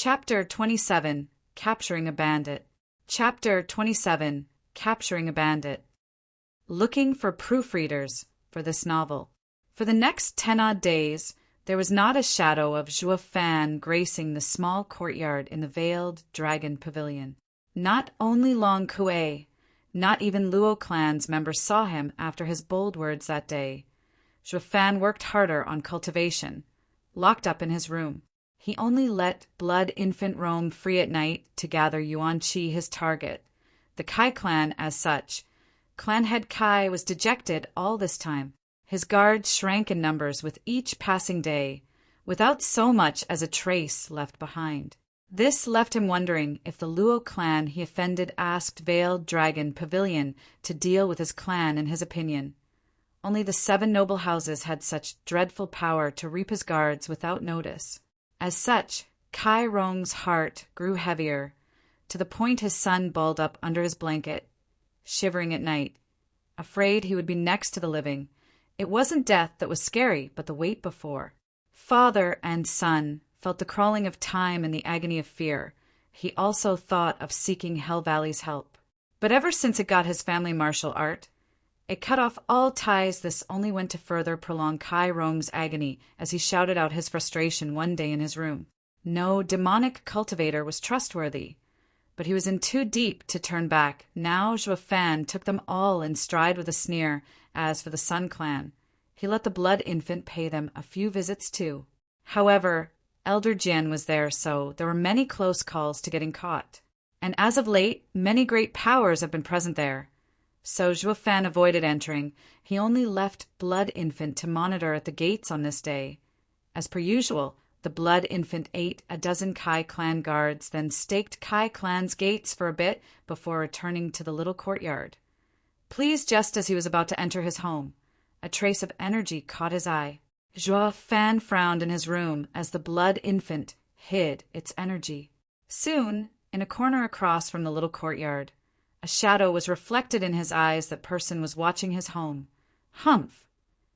Chapter 27 Capturing a Bandit. Chapter 27 Capturing a Bandit. Looking for proofreaders for this novel. For the next 10-odd days, there was not a shadow of Zhuo Fan gracing the small courtyard in the Veiled Dragon Pavilion. Not only Long Kuei, not even Luo clan's members saw him after his bold words that day. Zhuo Fan worked harder on cultivation, locked up in his room. He only let Blood Infant roam free at night to gather Yuan Qi, his target. The Kai clan, as such. Clan head Kai was dejected all this time. His guards shrank in numbers with each passing day, without so much as a trace left behind. This left him wondering if the Luo clan he offended asked Veiled Dragon Pavilion to deal with his clan in his opinion. Only the 7 noble houses had such dreadful power to reap his guards without notice. As such, Kai Rong's heart grew heavier, to the point his son balled up under his blanket, shivering at night, afraid he would be next to the living. It wasn't death that was scary, but the wait before. Father and son felt the crawling of time and the agony of fear. He also thought of seeking Hell Valley's help. But ever since it got his family martial art, it cut off all ties. This only went to further prolong Kai Rong's agony as he shouted out his frustration one day in his room. No demonic cultivator was trustworthy, but he was in too deep to turn back. Now Zhuo Fan took them all in stride with a sneer. As for the Sun clan, he let the Blood Infant pay them a few visits too. However, Elder Jian was there, so there were many close calls to getting caught. And as of late, many great powers have been present there. So Zhuo Fan avoided entering. He only left Blood Infant to monitor at the gates on this day. As per usual, the Blood Infant ate a dozen Kai clan guards, then staked Kai clan's gates for a bit before returning to the little courtyard. Pleased just as he was about to enter his home, a trace of energy caught his eye. Zhuo Fan frowned in his room as the Blood Infant hid its energy. Soon, in a corner across from the little courtyard, a shadow was reflected in his eyes. That person was watching his home. Humph!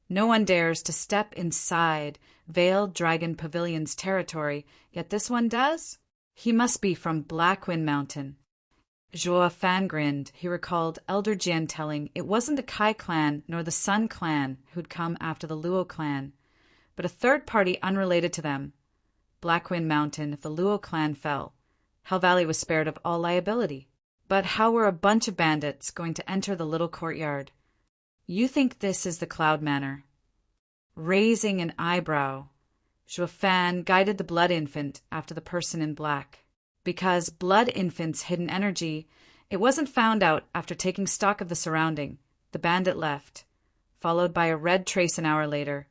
No one dares to step inside Veiled Dragon Pavilion's territory, yet this one does? He must be from Blackwind Mountain. Zhuo Fan grinned. He recalled Elder Jian telling it wasn't the Kai clan nor the Sun clan who'd come after the Luo clan, but a third party unrelated to them. Blackwind Mountain, if the Luo clan fell, Hell Valley was spared of all liability. But how were a bunch of bandits going to enter the little courtyard? You think this is the Cloud Manor? Raising an eyebrow, Zhuo Fan guided the Blood Infant after the person in black. Because Blood Infant's hidden energy, it wasn't found out after taking stock of the surrounding. The bandit left, followed by a red trace an hour later.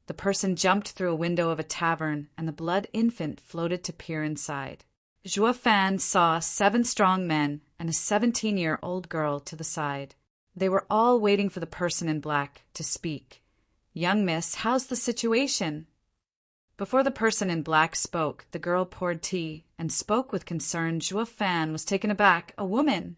The person jumped through a window of a tavern, and the Blood Infant floated to peer inside. Zhuo Fan saw 7 strong men and a 17-year-old girl to the side. They were all waiting for the person in black to speak. "Young miss, how's the situation?" Before the person in black spoke, the girl poured tea and spoke with concern. Zhuo Fan was taken aback. A woman!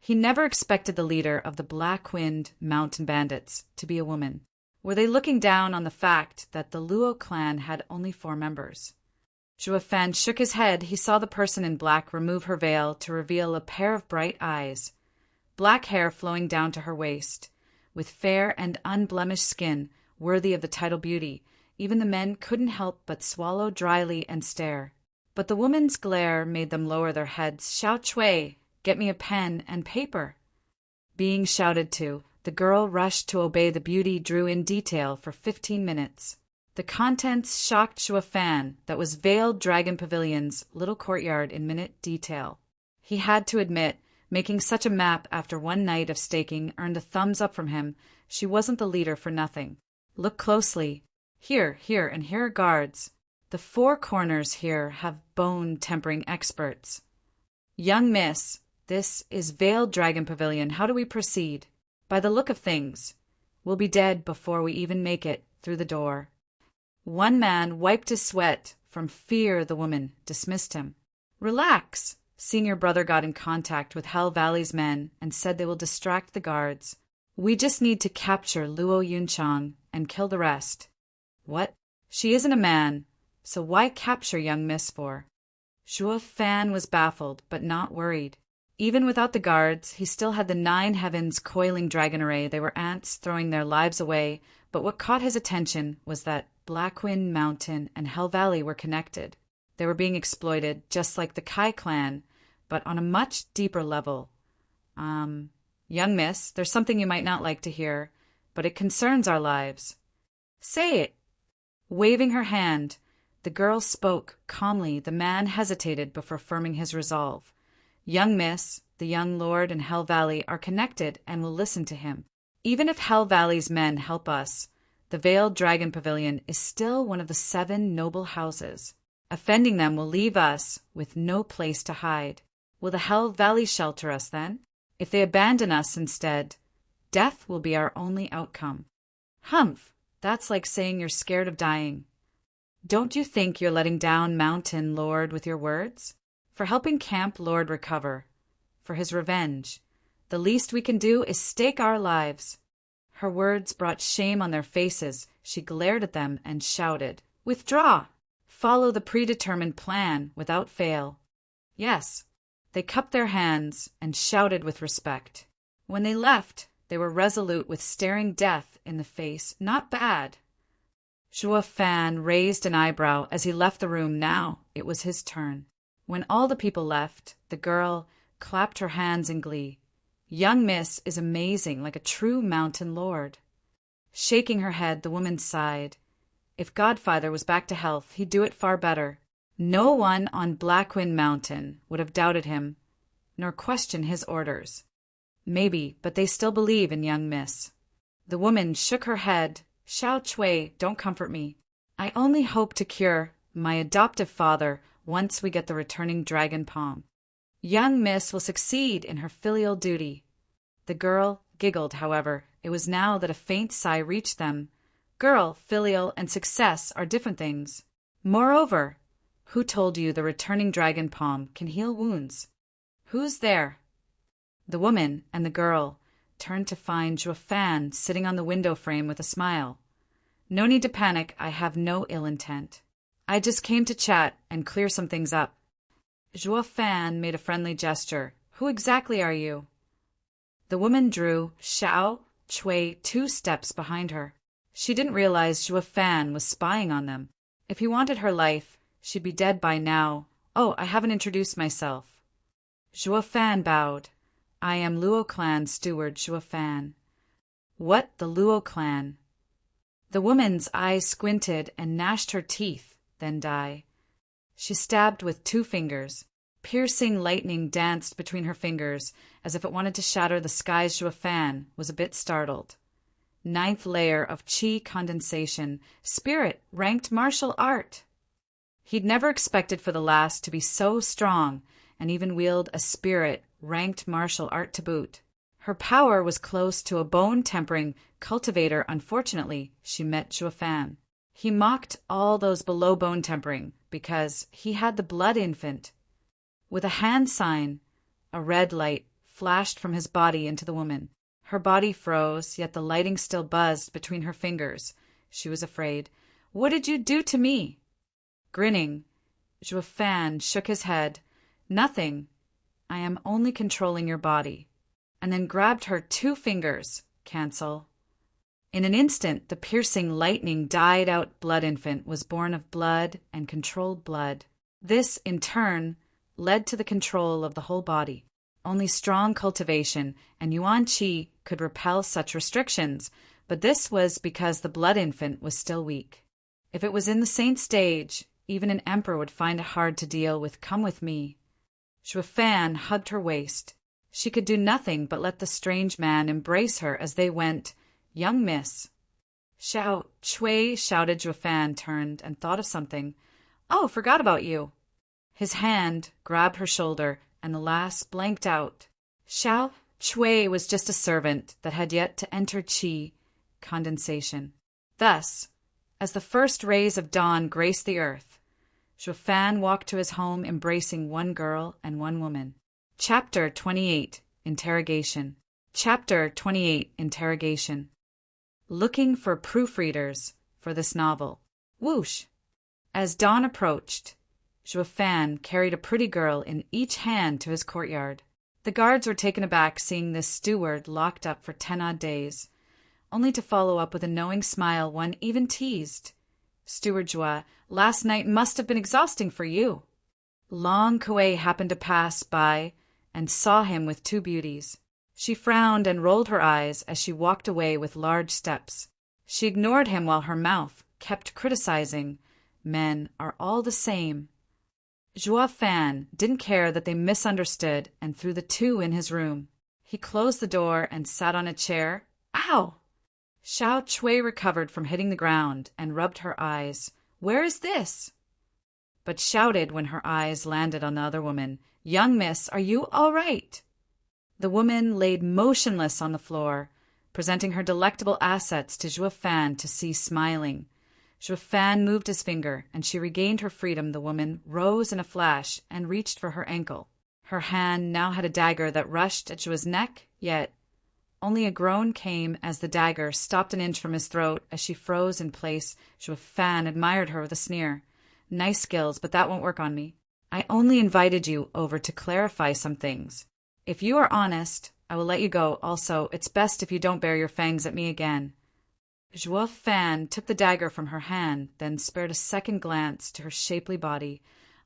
He never expected the leader of the Blackwind Mountain Bandits to be a woman. Were they looking down on the fact that the Luo clan had only 4 members? Zhuo Fan shook his head. He saw the person in black remove her veil to reveal a pair of bright eyes, black hair flowing down to her waist, with fair and unblemished skin worthy of the title beauty. Even the men couldn't help but swallow dryly and stare. But the woman's glare made them lower their heads. "Xiao Chui, get me a pen and paper." Being shouted to, the girl rushed to obey. The beauty drew in detail for 15 minutes. The contents shocked Zhuo Fan. That was Veiled Dragon Pavilion's little courtyard in minute detail. He had to admit, making such a map after one night of staking earned a thumbs up from him. She wasn't the leader for nothing. Look closely. Here, and here are guards. The 4 corners here have bone-tempering experts. "Young miss, this is Veiled Dragon Pavilion. How do we proceed?" "By the look of things, we'll be dead before we even make it through the door." One man wiped his sweat from fear. The woman dismissed him. "Relax." Senior brother got in contact with Hell Valley's men and said they will distract the guards. "We just need to capture Luo Yunchang and kill the rest." "What? She isn't a man, so why capture young miss for?" Zhuo Fan was baffled, but not worried. Even without the guards, he still had the 9 heavens coiling dragon array. They were ants throwing their lives away, but what caught his attention was that Blackwind Mountain and Hell Valley were connected. They were being exploited, just like the Kai clan, but on a much deeper level. Young miss, there's something you might not like to hear, but it concerns our lives. Say it. Waving her hand, the girl spoke calmly. The man hesitated before firming his resolve. Young miss, the young lord and Hell Valley are connected and will listen to him. Even if Hell Valley's men help us, the Veiled Dragon Pavilion is still one of the 7 noble houses. Offending them will leave us with no place to hide. Will the Hell Valley shelter us then? If they abandon us instead, death will be our only outcome. Humph, that's like saying you're scared of dying. Don't you think you're letting down Mountain Lord with your words? For helping Camp Lord recover, for his revenge, the least we can do is stake our lives. Her words brought shame on their faces. She glared at them and shouted, Withdraw! Follow the predetermined plan without fail. Yes, they cupped their hands and shouted with respect. When they left, they were resolute with staring death in the face. Not bad. Zhuo Fan raised an eyebrow as he left the room. Now it was his turn. When all the people left, the girl clapped her hands in glee. Young miss is amazing, like a true mountain lord. Shaking her head, the woman sighed. If Godfather was back to health, he'd do it far better. No one on Blackwind Mountain would have doubted him, nor questioned his orders. Maybe, but they still believe in young miss. The woman shook her head. Xiao Chui, don't comfort me. I only hope to cure my adoptive father once we get the returning dragon palm. Young miss will succeed in her filial duty. The girl giggled, however. It was now that a faint sigh reached them. Girl, filial, and success are different things. Moreover, who told you the returning dragon palm can heal wounds? Who's there? The woman and the girl turned to find Zhuo Fan sitting on the window frame with a smile. No need to panic. I have no ill intent. I just came to chat and clear some things up. Zhuo Fan made a friendly gesture. Who exactly are you? The woman drew Xiao Chui 2 steps behind her. She didn't realize Zhuo Fan was spying on them. If he wanted her life, she'd be dead by now. Oh, I haven't introduced myself. Zhuo Fan bowed. I am Luo Clan steward Zhuo Fan. What, the Luo Clan? The woman's eyes squinted and gnashed her teeth, then die. She stabbed with 2 fingers. Piercing lightning danced between her fingers, as if it wanted to shatter the skies. Zhuo Fan was a bit startled. 9th layer of Qi condensation. Spirit, ranked martial art. He'd never expected for the last to be so strong, and even wield a spirit, ranked martial art to boot. Her power was close to a bone-tempering cultivator. Unfortunately, she met Zhuo Fan. He mocked all those below bone-tempering, because he had the blood infant. With a hand sign, a red light flashed from his body into the woman. Her body froze, yet the lighting still buzzed between her fingers. She was afraid. What did you do to me? Grinning, Zhuo Fan shook his head. Nothing. I am only controlling your body. And then grabbed her 2 fingers. Cancel. In an instant, the piercing lightning died out. Blood infant was born of blood and controlled blood. This, in turn, led to the control of the whole body. Only strong cultivation and Yuan Qi could repel such restrictions, but this was because the blood infant was still weak. If it was in the saint stage, even an emperor would find it hard to deal with. Come with me. Zhuo Fan hugged her waist. She could do nothing but let the strange man embrace her as they went. Young miss. Xiao Chui, shouted. Zhuo Fan turned and thought of something. Oh, forgot about you. His hand grabbed her shoulder, and the lass blanked out. Xiao Chui was just a servant that had yet to enter Qi condensation. Thus, as the first rays of dawn graced the earth, Zhuo Fan walked to his home embracing 1 girl and 1 woman. Chapter 28. Interrogation. Chapter 28. Interrogation. Looking for proofreaders for this novel. Whoosh! As dawn approached, Zhuo Fan carried a pretty girl in each hand to his courtyard. The guards were taken aback seeing this steward locked up for 10 odd days, only to follow up with a knowing smile one even teased. Steward Zhuo, last night must have been exhausting for you. Long Kuei happened to pass by and saw him with 2 beauties. She frowned and rolled her eyes as she walked away with large steps. She ignored him while her mouth kept criticizing, "Men are all the same." Zhuo Fan didn't care that they misunderstood and threw the 2 in his room. He closed the door and sat on a chair. Ow! Xiao Chui recovered from hitting the ground and rubbed her eyes. "Where is this?" But shouted when her eyes landed on the other woman, "Young miss, are you all right?" The woman laid motionless on the floor, presenting her delectable assets to Zhuo Fan to see smiling. Zhuo Fan moved his finger, and she regained her freedom. The woman rose in a flash and reached for her ankle. Her hand now had a dagger that rushed at Zhuo's neck, yet only a groan came as the dagger stopped an inch from his throat. As she froze in place, Zhuo Fan admired her with a sneer. "Nice skills, but that won't work on me. I only invited you over to clarify some things. If you are honest, I will let you go. Also, it's best if you don't bare your fangs at me again." Zhuo Fan took the dagger from her hand, then spared a second glance to her shapely body.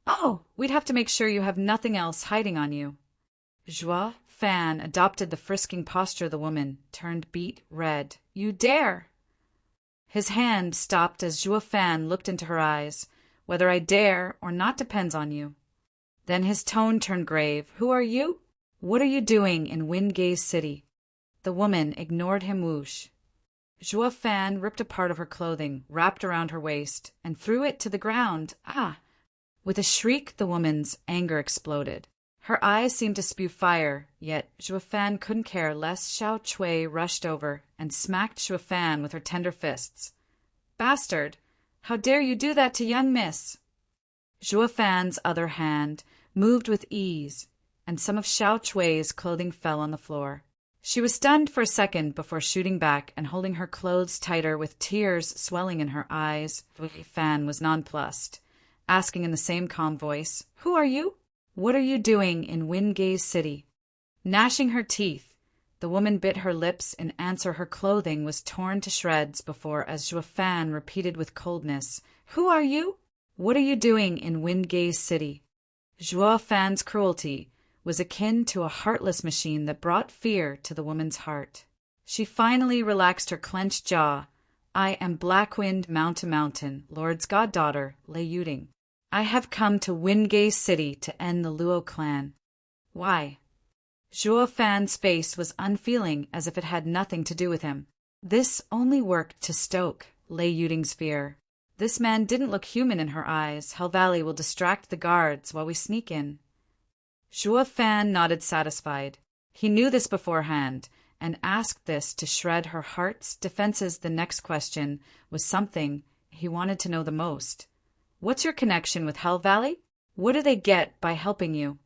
"Oh, we'd have to make sure you have nothing else hiding on you." Zhuo Fan adopted the frisking posture. The woman turned beet red. "You dare!" His hand stopped as Zhuo Fan looked into her eyes. "Whether I dare or not depends on you." Then his tone turned grave. "Who are you? What are you doing in Windgaze City?" The woman ignored him. Whoosh. Zhuo Fan ripped a part of her clothing, wrapped around her waist, and threw it to the ground. Ah! With a shriek, the woman's anger exploded. Her eyes seemed to spew fire, yet Zhuo Fan couldn't care less. Xiao Chui rushed over and smacked Zhuo Fan with her tender fists. "Bastard! How dare you do that to young miss?" Zhuo Fan's other hand moved with ease, and some of Xiao Chui's clothing fell on the floor. She was stunned for a second before shooting back and holding her clothes tighter with tears swelling in her eyes. Fan was nonplussed, asking in the same calm voice, "Who are you? What are you doing in Windgaze City?" Gnashing her teeth, the woman bit her lips in answer. Her clothing was torn to shreds before, as Zhuo Fan repeated with coldness, "Who are you? What are you doing in Windgaze City?" Zhuo Fan's cruelty was akin to a heartless machine that brought fear to the woman's heart. She finally relaxed her clenched jaw. "I am Blackwind Mountain, Lord's goddaughter, Lei Yuding. I have come to Windgaze City to end the Luo clan." "Why?" Zhuo Fan's face was unfeeling, as if it had nothing to do with him. This only worked to stoke Lei Yuding's fear. This man didn't look human in her eyes. "Hell Valley will distract the guards while we sneak in." Zhuo Fan nodded, satisfied. He knew this beforehand, and asked this to shred her heart's defenses. The next question was something he wanted to know the most. "What's your connection with Hell Valley? What do they get by helping you?"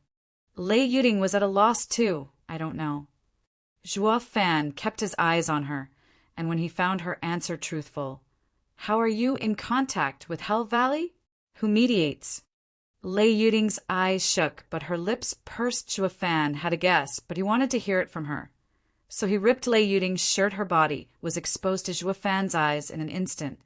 Lei Yuding was at a loss too. "I don't know." Zhuo Fan kept his eyes on her, and when he found her answer truthful, "How are you in contact with Hell Valley? Who mediates?" Lei Yuding's eyes shook, but her lips pursed. Zhuo Fan had a guess, but he wanted to hear it from her. So he ripped Lei Yuding's shirt. Her body was exposed to Zhuo Fan's eyes in an instant,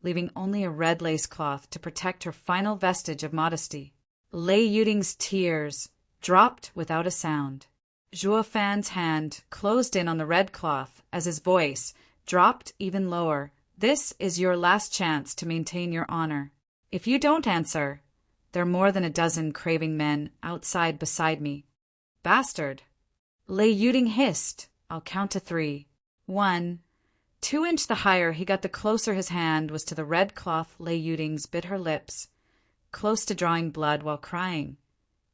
leaving only a red lace cloth to protect her final vestige of modesty. Lei Yuding's tears dropped without a sound. Zhuo Fan's hand closed in on the red cloth as his voice dropped even lower. "This is your last chance to maintain your honor. If you don't answer, there are more than a dozen craving men outside beside me." "Bastard!" Lei Yuding hissed. "I'll count to 3. 1, 2 inch. The higher he got, the closer his hand was to the red cloth. Lei Yuding's bit her lips, close to drawing blood while crying.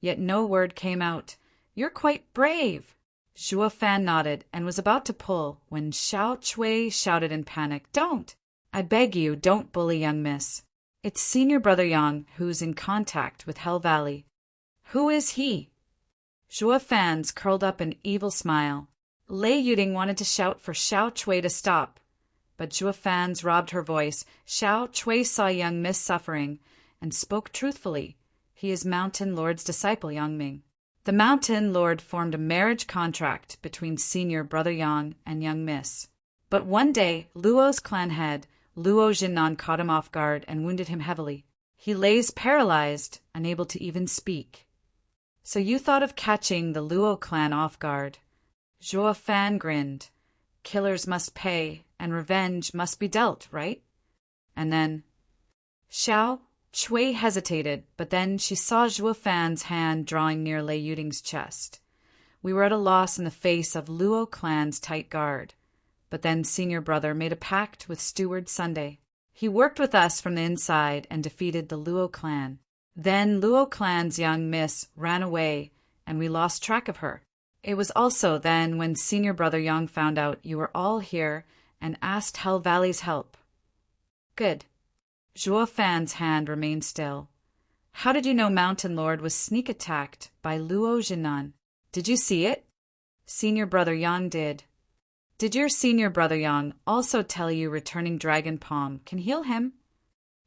Yet no word came out. "You're quite brave." Zhuo Fan nodded and was about to pull when Xiao Chui shouted in panic, "Don't! I beg you, don't bully young miss. It's Senior Brother Yang who's in contact with Hell Valley." "Who is he?" Zhuo Fan's curled up an evil smile. Lei Yuding wanted to shout for Xiao Chui to stop, but Zhuo Fan's robbed her voice. Xiao Chui saw young miss suffering and spoke truthfully. He is Mountain Lord's disciple, Yang Ming. The Mountain Lord formed a marriage contract between senior Brother Yang and young Miss. But one day, Luo's clan head, Luo Jinnan, caught him off guard and wounded him heavily. He lays paralyzed, unable to even speak. So you thought of catching the Luo clan off guard. Zhuo Fan grinned. Killers must pay, and revenge must be dealt, right? And then Xiao Chui hesitated, but then she saw Zhuo Fan's hand drawing near Lei Yuding's chest. We were at a loss in the face of Luo clan's tight guard. But then senior brother made a pact with Steward Sunday. He worked with us from the inside and defeated the Luo clan. Then Luo clan's young miss ran away, and we lost track of her. It was also then when senior brother Yang found out you were all here and asked Hell Valley's help. Good. Zhuo Fan's hand remained still. How did you know Mountain Lord was sneak attacked by Luo Jinnan? Did you see it? Senior brother Yang did. Did your senior brother Yang also tell you returning Dragon Palm can heal him?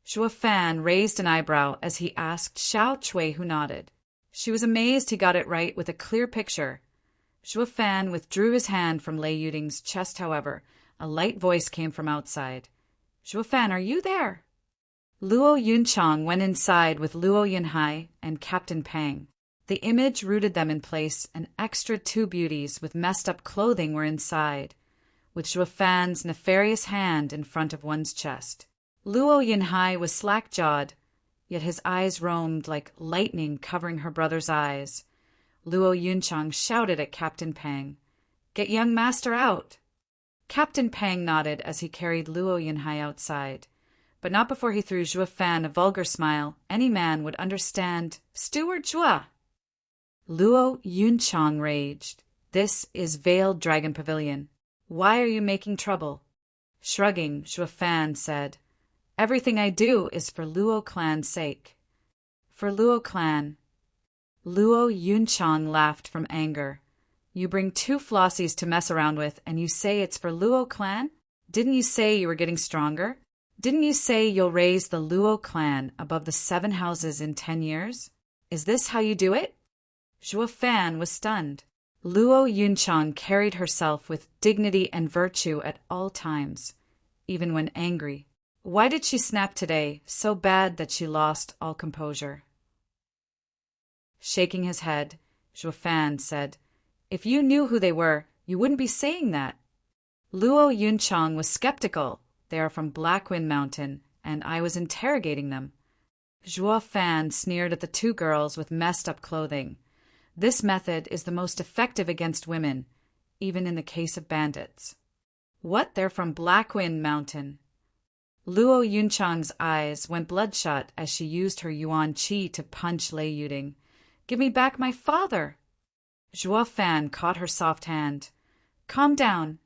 Zhuo Fan raised an eyebrow as he asked Xiao Chui, who nodded. She was amazed he got it right with a clear picture. Zhuo Fan withdrew his hand from Lei Yuding's chest, however. A light voice came from outside. Zhuo Fan, are you there? Luo Yunchang went inside with Luo Yunhai and Captain Pang. The image rooted them in place, and extra two beauties with messed-up clothing were inside, with Zhuo Fan's nefarious hand in front of one's chest. Luo Yunhai was slack-jawed, yet his eyes roamed like lightning covering her brother's eyes. Luo Yunchang shouted at Captain Pang, "Get young master out!" Captain Pang nodded as he carried Luo Yunhai outside, but not before he threw Zhuo Fan a vulgar smile any man would understand. "Steward Zhuo!" Luo Yunchang raged. "This is Veiled Dragon Pavilion. Why are you making trouble?" Shrugging, Zhuo Fan said, "Everything I do is for Luo clan's sake." "For Luo clan." Luo Yunchang laughed from anger. "You bring two flossies to mess around with, and you say it's for Luo clan? Didn't you say you were getting stronger? Didn't you say you'll raise the Luo clan above the 7 houses in 10 years? Is this how you do it?" Zhuo Fan was stunned. Luo Yunchang carried herself with dignity and virtue at all times, even when angry. Why did she snap today, so bad that she lost all composure? Shaking his head, Zhuo Fan said, "If you knew who they were, you wouldn't be saying that." Luo Yunchang was skeptical. "They are from Blackwind Mountain, and I was interrogating them." Zhuo Fan sneered at the two girls with messed-up clothing. This method is the most effective against women, even in the case of bandits. "What? They're from Blackwind Mountain." Luo Yunchang's eyes went bloodshot as she used her Yuan Qi to punch Lei Yuding. "Give me back my father!" Zhuo Fan caught her soft hand. "Calm down.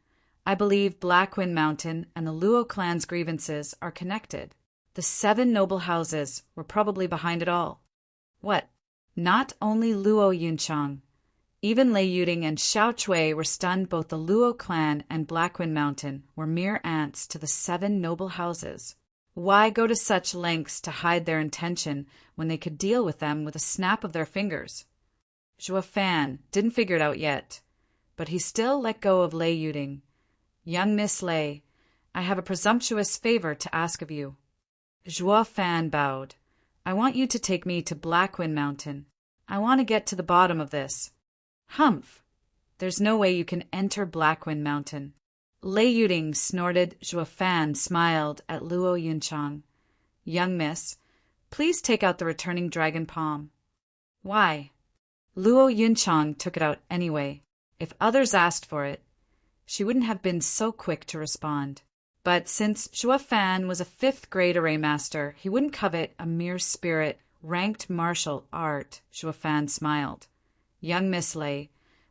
I believe Blackwind Mountain and the Luo clan's grievances are connected. The 7 noble houses were probably behind it all." "What? Not only Luo Yunchang. Even Lei Yuding and Xiao Chui were stunned. Both the Luo clan and Blackwind Mountain were mere ants to the 7 noble houses. Why go to such lengths to hide their intention when they could deal with them with a snap of their fingers?" Zhuo Fan didn't figure it out yet, but he still let go of Lei Yuding. "Young Miss Lei, I have a presumptuous favor to ask of you." Zhuo Fan bowed. "I want you to take me to Blackwind Mountain. I want to get to the bottom of this." "Humph! There's no way you can enter Blackwind Mountain." Lei Yuding snorted. Zhuo Fan smiled at Luo Yunchang. "Young miss, please take out the returning dragon palm." "Why?" Luo Yunchang took it out anyway. If others asked for it, she wouldn't have been so quick to respond. But since Zhuo Fan was a 5th-grade array master, he wouldn't covet a mere spirit, ranked martial art. Zhuo Fan smiled. "Young Miss Lei,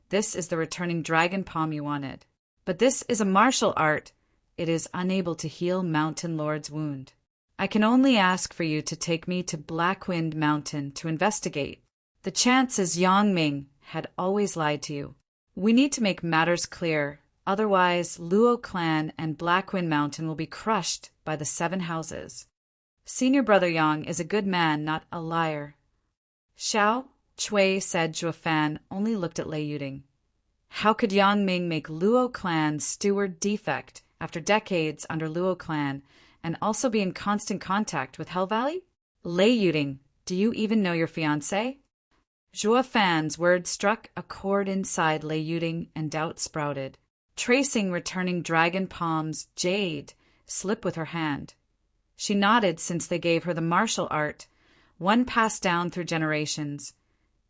this is the returning dragon palm you wanted. But this is a martial art. It is unable to heal Mountain Lord's wound. I can only ask for you to take me to Blackwind Mountain to investigate. The chances Yang Ming had always lied to you. We need to make matters clear. Otherwise, Luo clan and Blackwind Mountain will be crushed by the 7 houses. Senior brother Yang is a good man, not a liar." Xiao Chui said Zhuo Fan only looked at Lei Yuding. How could Yang Ming make Luo clan's steward defect after decades under Luo clan and also be in constant contact with Hell Valley? Lei Yuding, do you even know your fiancé? Zhuo Fan's words struck a chord inside Lei Yuding and doubt sprouted, tracing returning dragon palms jade slip with her hand. She nodded since they gave her the martial art, one passed down through generations.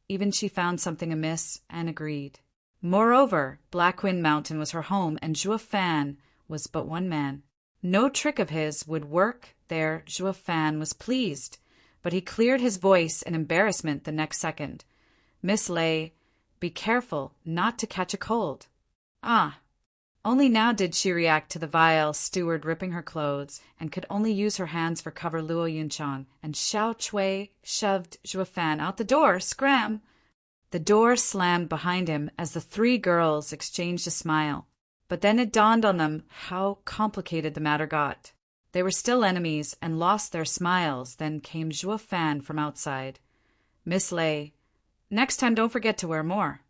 Even she found something amiss and agreed. Moreover, Blackwind Mountain was her home and Zhuo Fan was but one man. No trick of his would work there. Zhuo Fan was pleased, but he cleared his voice in embarrassment the next second. Miss Lei, be careful not to catch a cold. Ah! Only now did she react to the vile steward ripping her clothes and could only use her hands for cover. Luo Yunchang and Xiao Chui shoved Zhuo Fan out the door. Scram! The door slammed behind him as the three girls exchanged a smile. But then it dawned on them how complicated the matter got. They were still enemies and lost their smiles. Then came Zhuo Fan from outside. Miss Lei, next time don't forget to wear more.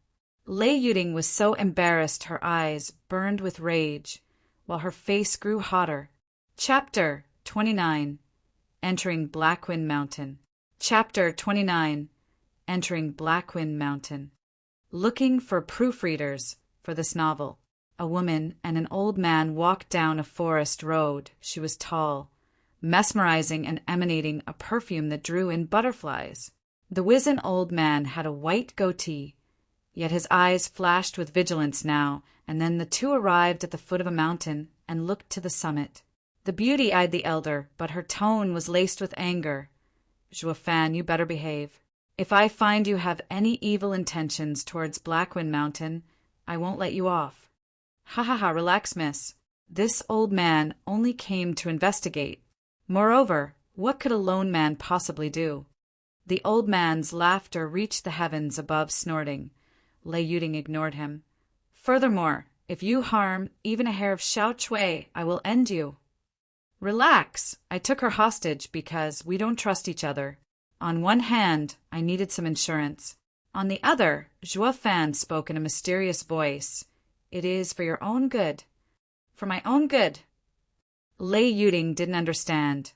Lei Yuding was so embarrassed her eyes burned with rage, while her face grew hotter. Chapter 29. Entering Blackwind Mountain. Chapter 29. Entering Blackwind Mountain. Looking for proofreaders for this novel. A woman and an old man walked down a forest road. She was tall, mesmerizing and emanating a perfume that drew in butterflies. The wizened old man had a white goatee, yet his eyes flashed with vigilance now, and then the two arrived at the foot of a mountain and looked to the summit. The beauty eyed the elder, but her tone was laced with anger. Zhuo Fan, you better behave. If I find you have any evil intentions towards Blackwind Mountain, I won't let you off. Ha ha ha, relax, miss. This old man only came to investigate. Moreover, what could a lone man possibly do? The old man's laughter reached the heavens above, snorting. Lei Yuding ignored him. Furthermore, if you harm even a hair of Xiao Chui, I will end you. Relax. I took her hostage because we don't trust each other. On one hand, I needed some insurance. On the other, Zhuo Fan spoke in a mysterious voice. It is for your own good. For my own good. Lei Yuding didn't understand,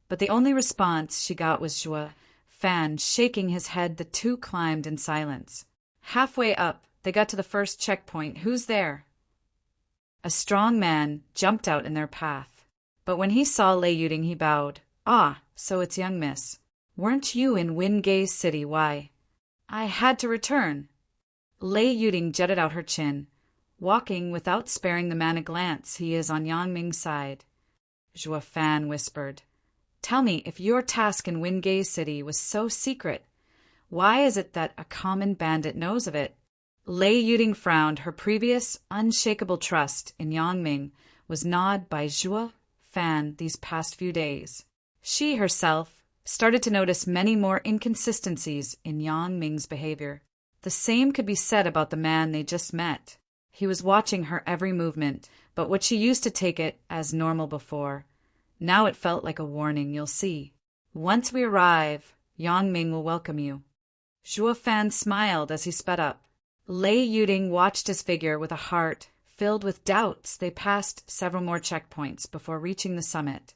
but the only response she got was Zhuo Fan shaking his head. The two climbed in silence. Halfway up, they got to the first checkpoint. Who's there? A strong man jumped out in their path. But when he saw Lei Yuding, he bowed. Ah, so it's young miss. Weren't you in Wingay City? Why? I had to return. Lei Yuding jutted out her chin, walking without sparing the man a glance. He is on Yang Ming's side. Zhuo Fan whispered. Tell me, if your task in Wingay City was so secret, why is it that a common bandit knows of it? Lei Yuding frowned. Her previous unshakable trust in Yang Ming was gnawed by Zhuo Fan these past few days. She herself started to notice many more inconsistencies in Yang Ming's behavior. The same could be said about the man they just met. He was watching her every movement, but what she used to take it as normal before, now it felt like a warning. You'll see. Once we arrive, Yang Ming will welcome you. Zhuo Fan smiled as he sped up. Lei Yuding watched his figure with a heart filled with doubts. They passed several more checkpoints before reaching the summit.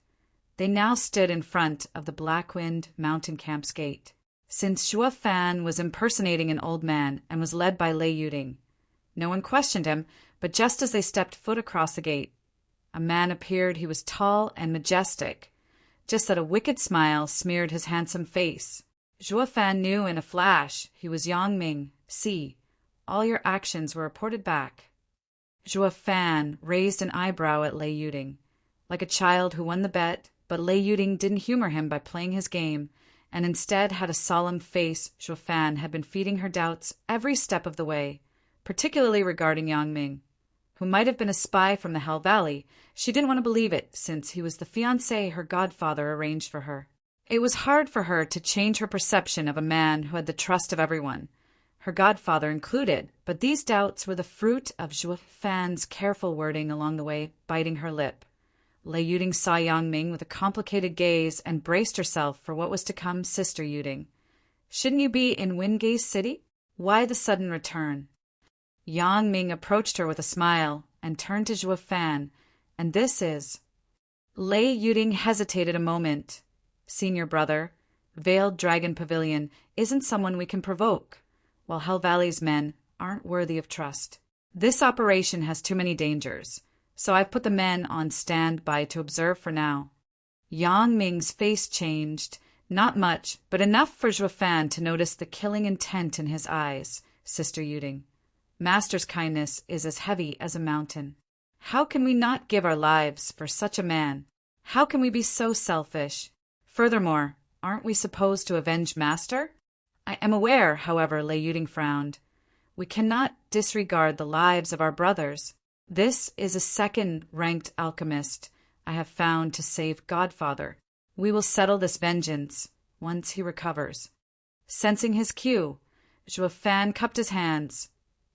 They now stood in front of the Blackwind Mountain Camp's gate. Since Zhuo Fan was impersonating an old man and was led by Lei Yuding, no one questioned him, but just as they stepped foot across the gate, a man appeared. He was tall and majestic, just that a wicked smile smeared his handsome face. Zhuo Fan knew in a flash he was Yang Ming. See, all your actions were reported back. Zhuo Fan raised an eyebrow at Lei Yuding, like a child who won the bet, but Lei Yuding didn't humor him by playing his game, and instead had a solemn face. Zhuo Fan had been feeding her doubts every step of the way, particularly regarding Yang Ming, who might have been a spy from the Hell Valley. She didn't want to believe it, since he was the fiancé her godfather arranged for her. It was hard for her to change her perception of a man who had the trust of everyone, her godfather included, but these doubts were the fruit of Zhuo Fan's careful wording along the way, biting her lip. Lei Yuding saw Yang Ming with a complicated gaze and braced herself for what was to come. Sister Yuding, Shouldn't you be in Wingate City? Why the sudden return? Yang Ming approached her with a smile and turned to Zhuo Fan, and this is... Lei Yuding hesitated a moment. Senior brother, Veiled Dragon Pavilion isn't someone we can provoke, while Hell Valley's men aren't worthy of trust. This operation has too many dangers, so I've put the men on standby to observe for now. Yang Ming's face changed, not much, but enough for Zhuo Fan to notice the killing intent in his eyes. Sister Yuding, Master's kindness is as heavy as a mountain. How can we not give our lives for such a man? How can we be so selfish? Furthermore, aren't we supposed to avenge Master? I am aware, however, Lei Yuding frowned. We cannot disregard the lives of our brothers. This is a second-ranked alchemist I have found to save Godfather. We will settle this vengeance once he recovers. Sensing his cue, Zhuo Fan cupped his hands.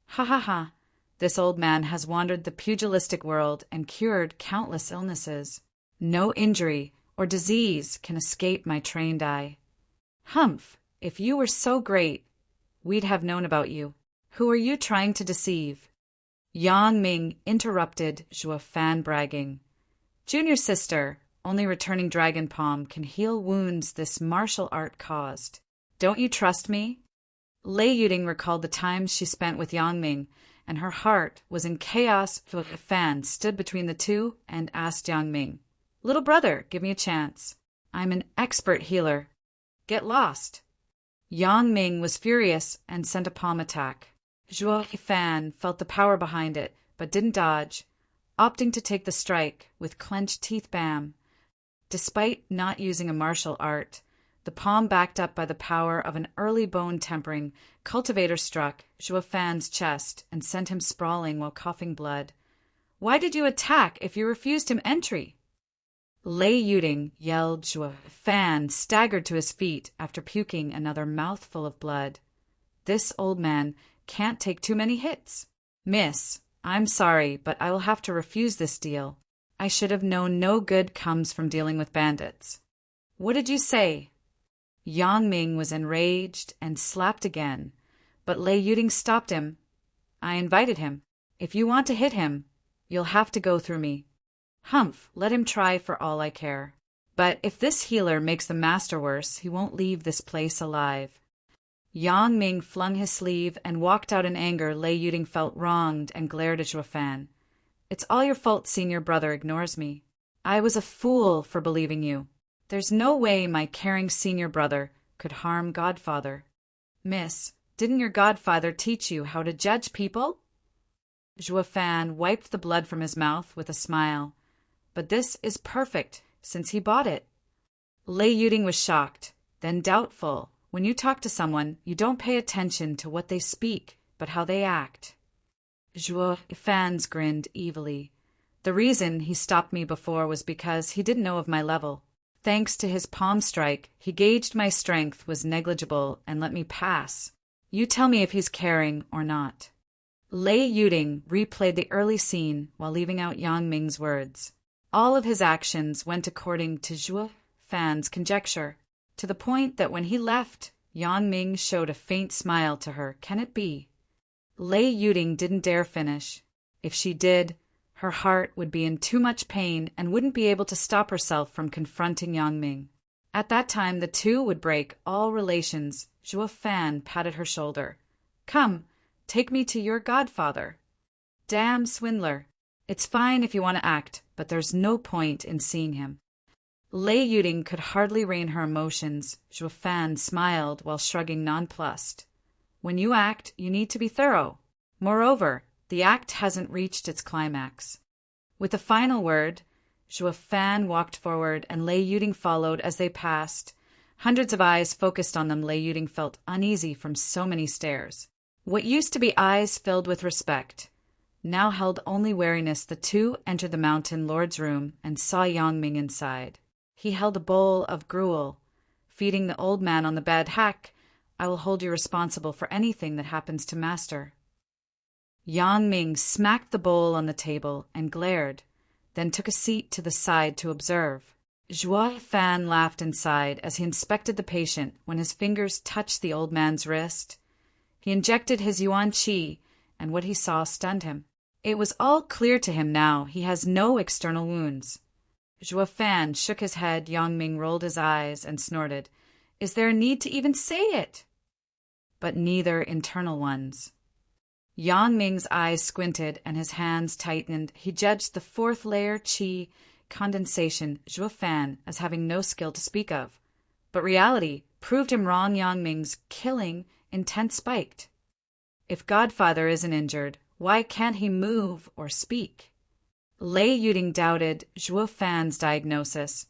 Ha ha ha, this old man has wandered the pugilistic world and cured countless illnesses. No injury or disease can escape my trained eye. Humph, if you were so great, we'd have known about you. Who are you trying to deceive? Yang Ming interrupted Zhuo Fan, bragging. Junior sister, only returning dragon palm can heal wounds this martial art caused. Don't you trust me? Lei Yuding recalled the times she spent with Yang Ming, and her heart was in chaos. Zhuo Fan stood between the two and asked Yang Ming, Little brother, give me a chance. I'm an expert healer. Get lost. Yang Ming was furious and sent a palm attack. Zhuo Fan felt the power behind it, but didn't dodge, opting to take the strike with clenched teeth. Bam! Despite not using a martial art, the palm backed up by the power of an early bone-tempering cultivator struck Zhuo Fan's chest and sent him sprawling while coughing blood. Why did you attack if you refused him entry? Lei Yuding yelled. Zhuo Fan staggered to his feet after puking another mouthful of blood. This old man can't take too many hits. Miss, I'm sorry, but I will have to refuse this deal. I should have known no good comes from dealing with bandits. What did you say? Yang Ming was enraged and slapped again, but Lei Yuding stopped him. I invited him. If you want to hit him, you'll have to go through me. Humph, let him try for all I care. But if this healer makes the master worse, he won't leave this place alive. Yang Ming flung his sleeve and walked out in anger. Lei Yuding felt wronged and glared at Zhuo Fan. It's all your fault senior brother ignores me. I was a fool for believing you. There's no way my caring senior brother could harm Godfather. Miss, didn't your Godfather teach you how to judge people? Zhuo Fan wiped the blood from his mouth with a smile. But this is perfect, since he bought it. Lei Yuding was shocked, then doubtful. When you talk to someone, you don't pay attention to what they speak, but how they act. Zhuo Fan's grinned evilly. The reason he stopped me before was because he didn't know of my level. Thanks to his palm strike, he gauged my strength was negligible and let me pass. You tell me if he's caring or not. Lei Yuding replayed the early scene while leaving out Yang Ming's words. All of his actions went according to Zhuo Fan's conjecture, to the point that when he left, Yang Ming showed a faint smile to her. Can it be? Lei Yuding didn't dare finish. If she did, her heart would be in too much pain and wouldn't be able to stop herself from confronting Yang Ming. At that time, the two would break all relations. Zhuo Fan patted her shoulder. Come, take me to your Godfather. Damn swindler. It's fine if you want to act, but there's no point in seeing him. Lei Yuding could hardly rein her emotions. Zhuo Fan smiled while shrugging nonplussed. When you act, you need to be thorough. Moreover, the act hasn't reached its climax. With the final word, Zhuo Fan walked forward and Lei Yuding followed as they passed. Hundreds of eyes focused on them. Lei Yuding felt uneasy from so many stares. What used to be eyes filled with respect now held only wariness. The two entered the mountain lord's room and saw Yang Ming inside. He held a bowl of gruel, feeding the old man on the bed. Hack, I will hold you responsible for anything that happens to Master. Yang Ming smacked the bowl on the table and glared, then took a seat to the side to observe. Zhuo Fan laughed inside as he inspected the patient when his fingers touched the old man's wrist. He injected his yuan qi, and what he saw stunned him. It was all clear to him now. He has no external wounds. Zhuo Fan shook his head. Yang Ming rolled his eyes and snorted. Is there a need to even say it? But neither internal ones. Yang Ming's eyes squinted and his hands tightened. He judged the fourth layer qi condensation Zhuo Fan as having no skill to speak of. But reality proved him wrong. Yang Ming's killing intent spiked. If Godfather isn't injured, why can't he move or speak? Lei Yuding doubted Zhuo Fan's diagnosis,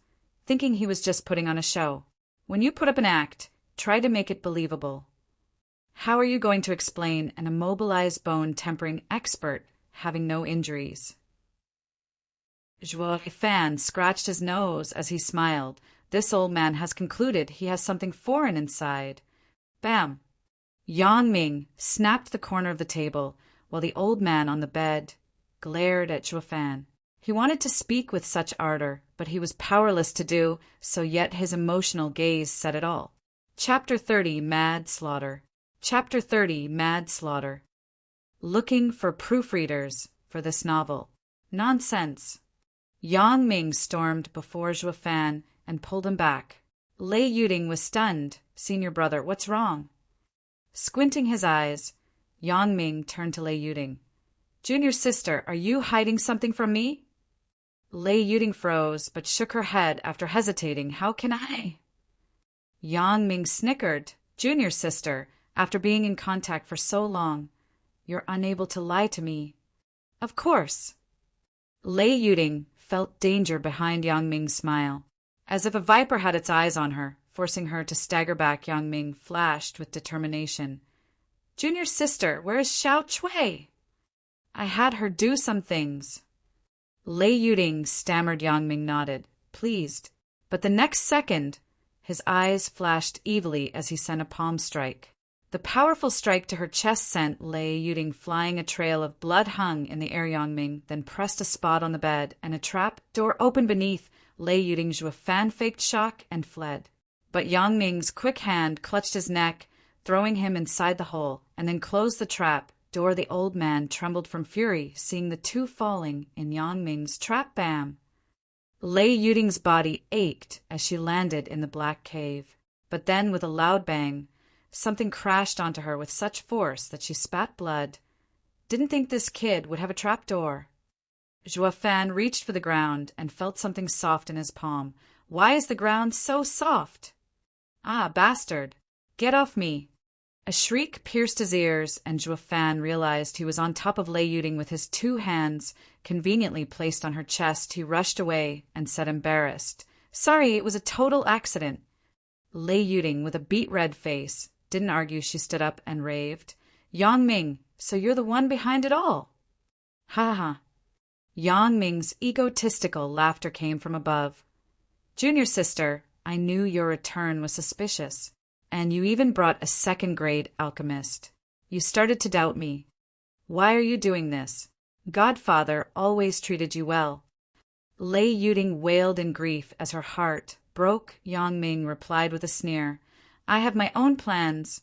thinking he was just putting on a show. When you put up an act, try to make it believable. How are you going to explain an immobilized bone-tempering expert having no injuries? Zhuo Fan scratched his nose as he smiled. This old man has concluded he has something foreign inside. Bam! Yang Ming snapped the corner of the table, while the old man on the bed glared at Zhuo Fan. He wanted to speak with such ardor, but he was powerless to do so, yet his emotional gaze said it all. Chapter 30, Mad Slaughter. Chapter 30, Mad Slaughter. Looking for proofreaders for this novel. Nonsense. Yang Ming stormed before Zhuo Fan and pulled him back. Lei Yuding was stunned. Senior brother, what's wrong? Squinting his eyes, Yang Ming turned to Lei Yuding. Junior sister, are you hiding something from me? Lei Yuding froze, but shook her head after hesitating. How can I? Yang Ming snickered. Junior sister, after being in contact for so long, you're unable to lie to me. Of course. Lei Yuding felt danger behind Yang Ming's smile. As if a viper had its eyes on her, forcing her to stagger back, Yang Ming flashed with determination. Junior sister, where is Xiao Cui? I had her do some things. Lei Yuding stammered. Yang Ming nodded, pleased. But the next second, his eyes flashed evilly as he sent a palm strike. The powerful strike to her chest sent Lei Yuding flying. A trail of blood hung in the air. Yang Ming then pressed a spot on the bed, and a trap door opened beneath. Lei Yuding Zhuo Fan faked shock and fled. But Yang Ming's quick hand clutched his neck, throwing him inside the hole, and then closed the trap door. The old man trembled from fury, seeing the two falling in Yang Ming's trap. Bam! Lei Yuding's body ached as she landed in the black cave. But then, with a loud bang, something crashed onto her with such force that she spat blood. Didn't think this kid would have a trap door. Zhuo Fan reached for the ground and felt something soft in his palm. Why is the ground so soft? Ah, bastard! Get off me! A shriek pierced his ears, and Zhuo Fan realized he was on top of Lei Yuding with his two hands conveniently placed on her chest. He rushed away and said, embarrassed, Sorry, it was a total accident. Lei Yuding, with a beet-red face, didn't argue. She stood up and raved. Yang Ming, so you're the one behind it all? Ha ha. Yang Ming's egotistical laughter came from above. Junior sister, I knew your return was suspicious. And you even brought a second-grade alchemist. You started to doubt me. Why are you doing this? Godfather always treated you well. Lei Yuding wailed in grief as her heart broke. Yang Ming replied with a sneer. I have my own plans.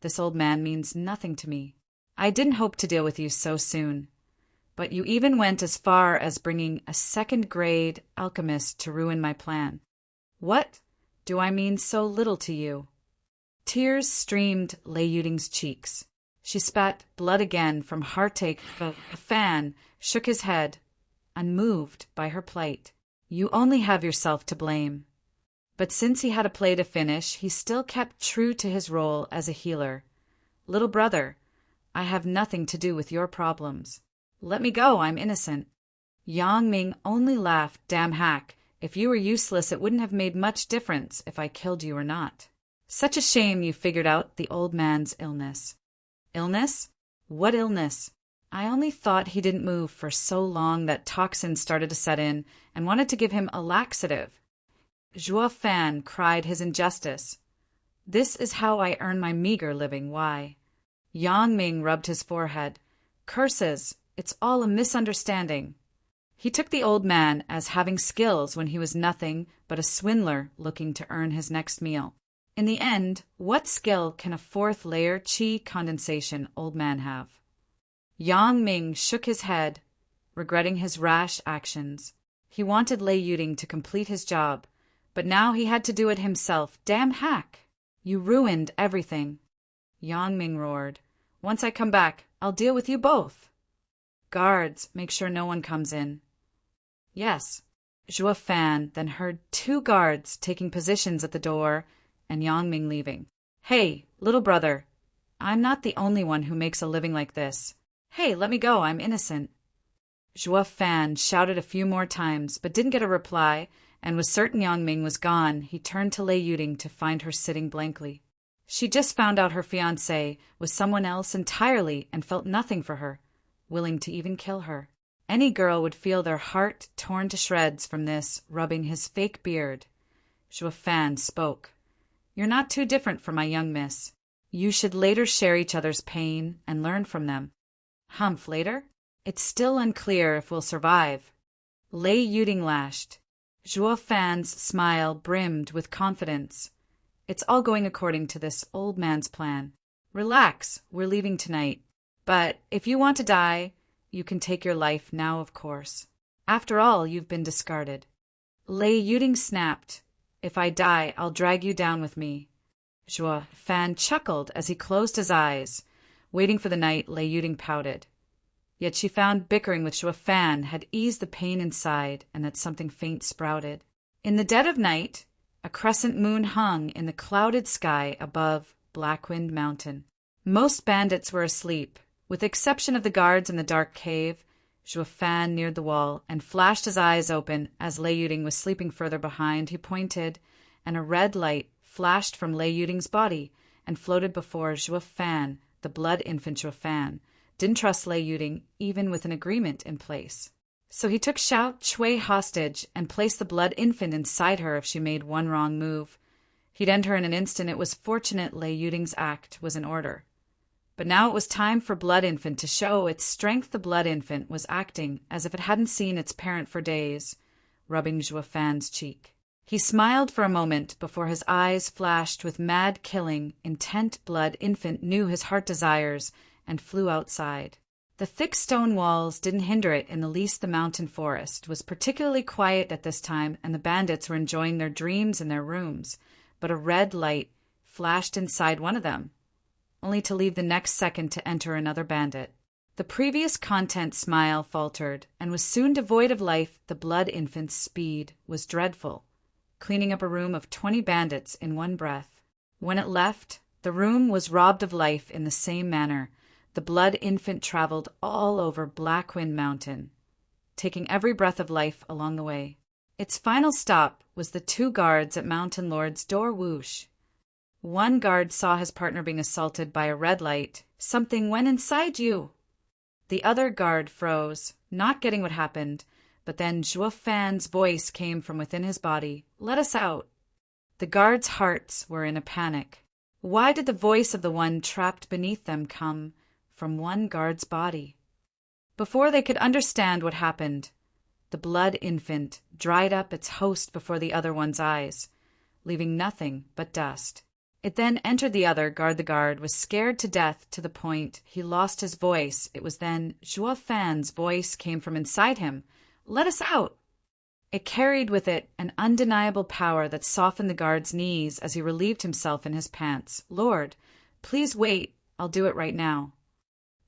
This old man means nothing to me. I didn't hope to deal with you so soon. But you even went as far as bringing a second-grade alchemist to ruin my plan. What do I mean so little to you? Tears streamed Lei Yuding's cheeks. She spat blood again from heartache. But Fan shook his head, unmoved by her plight. You only have yourself to blame. But since he had a play to finish, he still kept true to his role as a healer. Little brother, I have nothing to do with your problems. Let me go, I'm innocent. Yang Ming only laughed. Damn hack. If you were useless, it wouldn't have made much difference if I killed you or not. Such a shame you figured out the old man's illness. Illness? What illness? I only thought he didn't move for so long that toxins started to set in and wanted to give him a laxative. Zhuo Fan cried his injustice. This is how I earn my meager living, why? Yang Ming rubbed his forehead. Curses, it's all a misunderstanding. He took the old man as having skills when he was nothing but a swindler looking to earn his next meal. In the end, what skill can a fourth-layer qi condensation old man have? Yang Ming shook his head, regretting his rash actions. He wanted Lei Yuding to complete his job, but now he had to do it himself. Damn hack! You ruined everything. Yang Ming roared. Once I come back, I'll deal with you both. Guards, make sure no one comes in. Yes. Zhuo Fan then heard 2 guards taking positions at the door and Yang Ming leaving. Hey, little brother, I'm not the only one who makes a living like this. Hey, let me go, I'm innocent. Zhuo Fan shouted a few more times, but didn't get a reply, and was certain Yang Ming was gone. He turned to Lei Yuding to find her sitting blankly. She just found out her fiancé was someone else entirely and felt nothing for her, willing to even kill her. Any girl would feel their heart torn to shreds from this, rubbing his fake beard. Zhuo Fan spoke. You're not too different from my young miss. You should later share each other's pain and learn from them. Humph, later? It's still unclear if we'll survive. Lei Yuding lashed. Zhuo Fan's smile brimmed with confidence. It's all going according to this old man's plan. Relax, we're leaving tonight. But if you want to die, you can take your life now, of course. After all, you've been discarded. Lei Yuding snapped. If I die, I'll drag you down with me. Zhuo Fan chuckled as he closed his eyes. Waiting for the night, Lei Yuding pouted. Yet she found bickering with Zhuo Fan had eased the pain inside and that something faint sprouted. In the dead of night, a crescent moon hung in the clouded sky above Blackwind Mountain. Most bandits were asleep. With the exception of the guards in the dark cave, Zhuo Fan neared the wall and flashed his eyes open as Lei Yuding was sleeping further behind. He pointed, and a red light flashed from Lei Yuding's body and floated before Zhuo Fan, the blood infant Zhuo Fan. Didn't trust Lei Yuding even with an agreement in place. So he took Xiao Chui hostage and placed the blood infant inside her if she made one wrong move. He'd end her in an instant. It was fortunate Lei Yuding's act was in order. But now it was time for Blood Infant to show its strength. The Blood Infant was acting as if it hadn't seen its parent for days, rubbing Zhuo Fan's cheek. He smiled for a moment before his eyes flashed with mad killing intent. Blood Infant knew his heart desires and flew outside. The thick stone walls didn't hinder it in the least. The mountain forest was particularly quiet at this time, and the bandits were enjoying their dreams in their rooms. But a red light flashed inside one of them, only to leave the next second to enter another bandit. The previous content smile faltered and was soon devoid of life. The Blood Infant's speed was dreadful, cleaning up a room of 20 bandits in one breath. When it left, the room was robbed of life in the same manner. The Blood Infant traveled all over Blackwind Mountain, taking every breath of life along the way. Its final stop was the 2 guards at Mountain Lord's door. Whoosh! One guard saw his partner being assaulted by a red light. Something went inside you. The other guard froze, not getting what happened, but then Zhuo Fan's voice came from within his body. Let us out. The guards' hearts were in a panic. Why did the voice of the one trapped beneath them come from one guard's body? Before they could understand what happened, the Blood Infant dried up its host before the other one's eyes, leaving nothing but dust. It then entered the other guard. The guard was scared to death to the point he lost his voice. It was then Zhuo Fan's voice came from inside him. Let us out! It carried with it an undeniable power that softened the guard's knees as he relieved himself in his pants. Lord, please wait. I'll do it right now.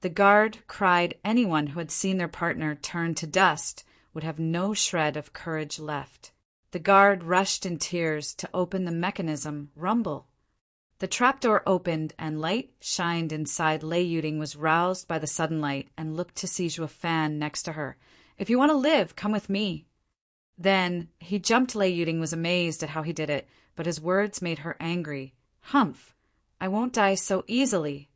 The guard cried. Anyone who had seen their partner turn to dust would have no shred of courage left. The guard rushed in tears to open the mechanism. Rumble. The trapdoor opened and light shined inside. Lei Yuding was roused by the sudden light and looked to see Zhuo Fan next to her. If you want to live, come with me. Then he jumped. Lei Yuding was amazed at how he did it, but his words made her angry. Humph! I won't die so easily.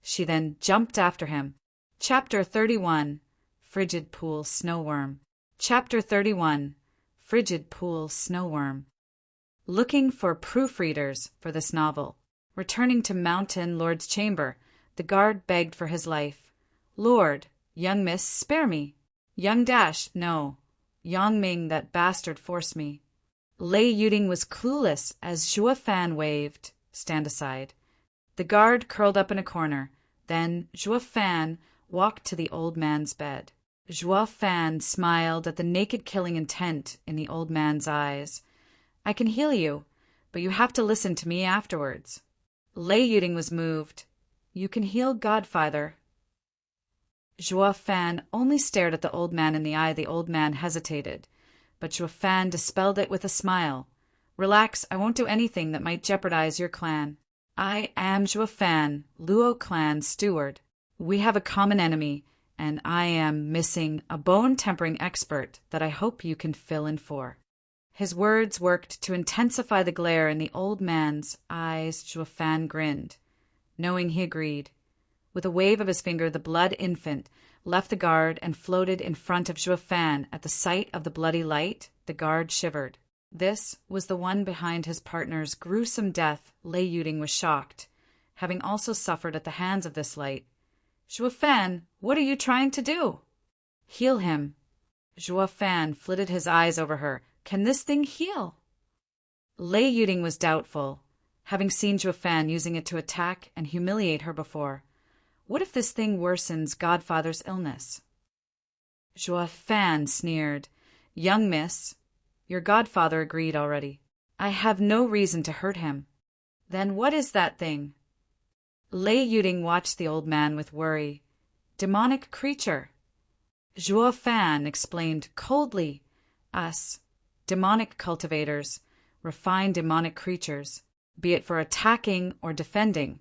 She then jumped after him. Chapter 31. Frigid Pool Snowworm. Chapter 31. Frigid Pool Snowworm. Looking for proofreaders for this novel. Returning to Mountain Lord's chamber, the guard begged for his life. Lord, young miss, spare me. Young Dash, no. Yang Ming, that bastard, forced me. Lei Yuding was clueless as Zhuo Fan waved, stand aside. The guard curled up in a corner. Then Zhuo Fan walked to the old man's bed. Zhuo Fan smiled at the naked killing intent in the old man's eyes. I can heal you, but you have to listen to me afterwards. Lei Yuding was moved. You can heal Godfather. Zhuo Fan only stared at the old man in the eye. The old man hesitated, but Zhuo Fan dispelled it with a smile. Relax, I won't do anything that might jeopardize your clan. I am Zhuo Fan, Luo clan steward. We have a common enemy, and I am missing a bone-tempering expert that I hope you can fill in for. His words worked to intensify the glare in the old man's eyes. Zhuo Fan grinned, knowing he agreed. With a wave of his finger, the blood infant left the guard and floated in front of Zhuo Fan. At the sight of the bloody light, the guard shivered. This was the one behind his partner's gruesome death. Lei Yuding was shocked, having also suffered at the hands of this light. Zhuo Fan, what are you trying to do? Heal him. Zhuo Fan flitted his eyes over her. Can this thing heal? Lei Yuding was doubtful, having seen Zhuo Fan using it to attack and humiliate her before. What if this thing worsens Godfather's illness? Zhuo Fan sneered. Young miss, your Godfather agreed already. I have no reason to hurt him. Then what is that thing? Lei Yuding watched the old man with worry. Demonic creature. Zhuo Fan explained coldly. Us, demonic cultivators, refine demonic creatures, be it for attacking or defending.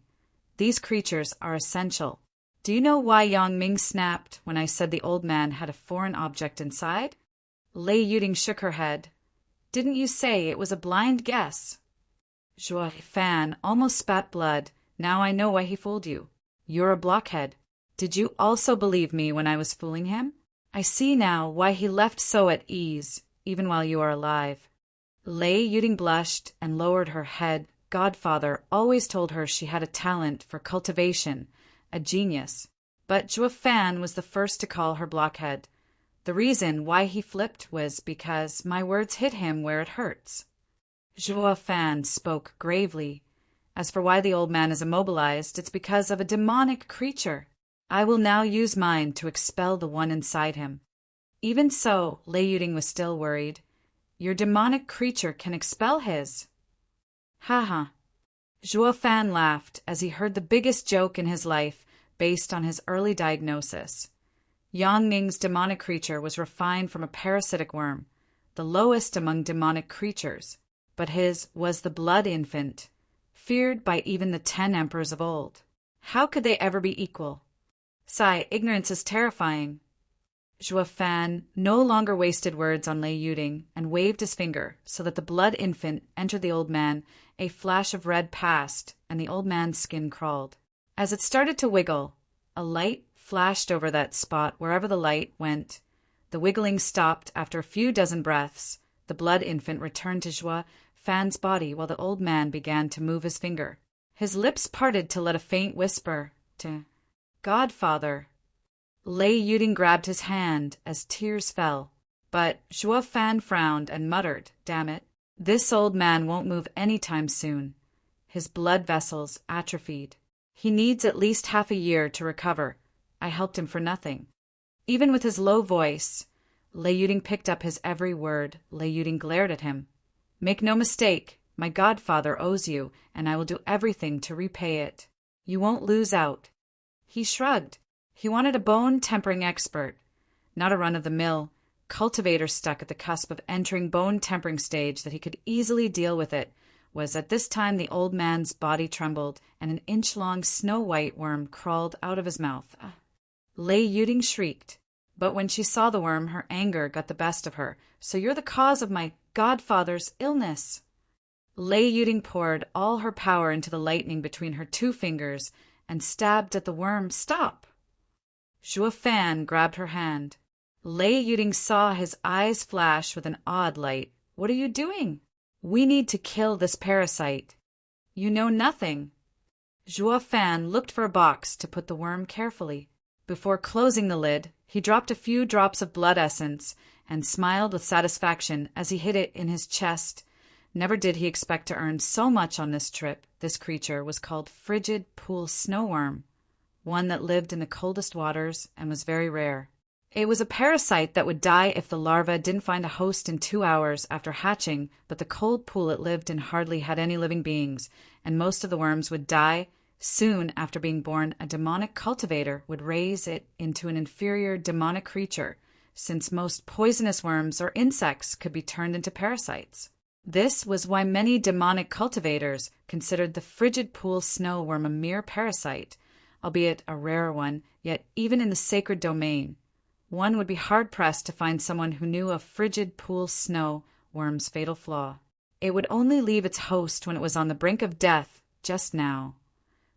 These creatures are essential. Do you know why Yang Ming snapped when I said the old man had a foreign object inside? Lei Yuding shook her head. Didn't you say it was a blind guess? Zhuo Fan almost spat blood. Now I know why he fooled you. You're a blockhead. Did you also believe me when I was fooling him? I see now why he left so at ease, even while you are alive. Lei Yuding blushed and lowered her head. Godfather always told her she had a talent for cultivation, a genius. But Zhuo Fan was the first to call her blockhead. The reason why he flipped was because my words hit him where it hurts. Zhuo Fan spoke gravely. As for why the old man is immobilized, it's because of a demonic creature. I will now use mine to expel the one inside him. Even so, Lei Yuding was still worried. Your demonic creature can expel his. Ha ha. Zhuo Fan laughed as he heard the biggest joke in his life based on his early diagnosis. Yang Ming's demonic creature was refined from a parasitic worm, the lowest among demonic creatures, but his was the blood infant, feared by even the 10 emperors of old. How could they ever be equal? Sigh, ignorance is terrifying. Zhuo Fan no longer wasted words on Lei Yuding and waved his finger so that the blood infant entered the old man. A flash of red passed, and the old man's skin crawled. As it started to wiggle, a light flashed over that spot wherever the light went. The wiggling stopped after a few dozen breaths. The blood infant returned to Zhuo Fan's body while the old man began to move his finger. His lips parted to let a faint whisper to Godfather. Lei Yuding grabbed his hand as tears fell, but Zhuo Fan frowned and muttered, Damn it, this old man won't move any time soon. His blood vessels atrophied. He needs at least half a year to recover. I helped him for nothing. Even with his low voice, Lei Yuding picked up his every word. Lei Yuding glared at him. Make no mistake, my Godfather owes you, and I will do everything to repay it. You won't lose out. He shrugged. He wanted a bone-tempering expert, not a run-of-the-mill cultivator stuck at the cusp of entering bone-tempering stage that he could easily deal with it. Was at this time the old man's body trembled, and an inch-long snow-white worm crawled out of his mouth. Lei Yuding shrieked, but when she saw the worm, her anger got the best of her. So you're the cause of my Godfather's illness. Lei Yuding poured all her power into the lightning between her 2 fingers and stabbed at the worm. Stop! Zhuo Fan grabbed her hand. Lei Yuding saw his eyes flash with an odd light. What are you doing? We need to kill this parasite. You know nothing. Zhuo Fan looked for a box to put the worm carefully. Before closing the lid, he dropped a few drops of blood essence and smiled with satisfaction as he hid it in his chest. Never did he expect to earn so much on this trip. This creature was called frigid pool snowworm, one that lived in the coldest waters and was very rare. It was a parasite that would die if the larva didn't find a host in 2 hours after hatching, but the cold pool it lived in hardly had any living beings, and most of the worms would die. Soon after being born, a demonic cultivator would raise it into an inferior demonic creature, since most poisonous worms or insects could be turned into parasites. This was why many demonic cultivators considered the frigid pool snowworm a mere parasite, albeit a rarer one, yet even in the sacred domain, one would be hard-pressed to find someone who knew of frigid pool snowworm's fatal flaw. It would only leave its host when it was on the brink of death, just now.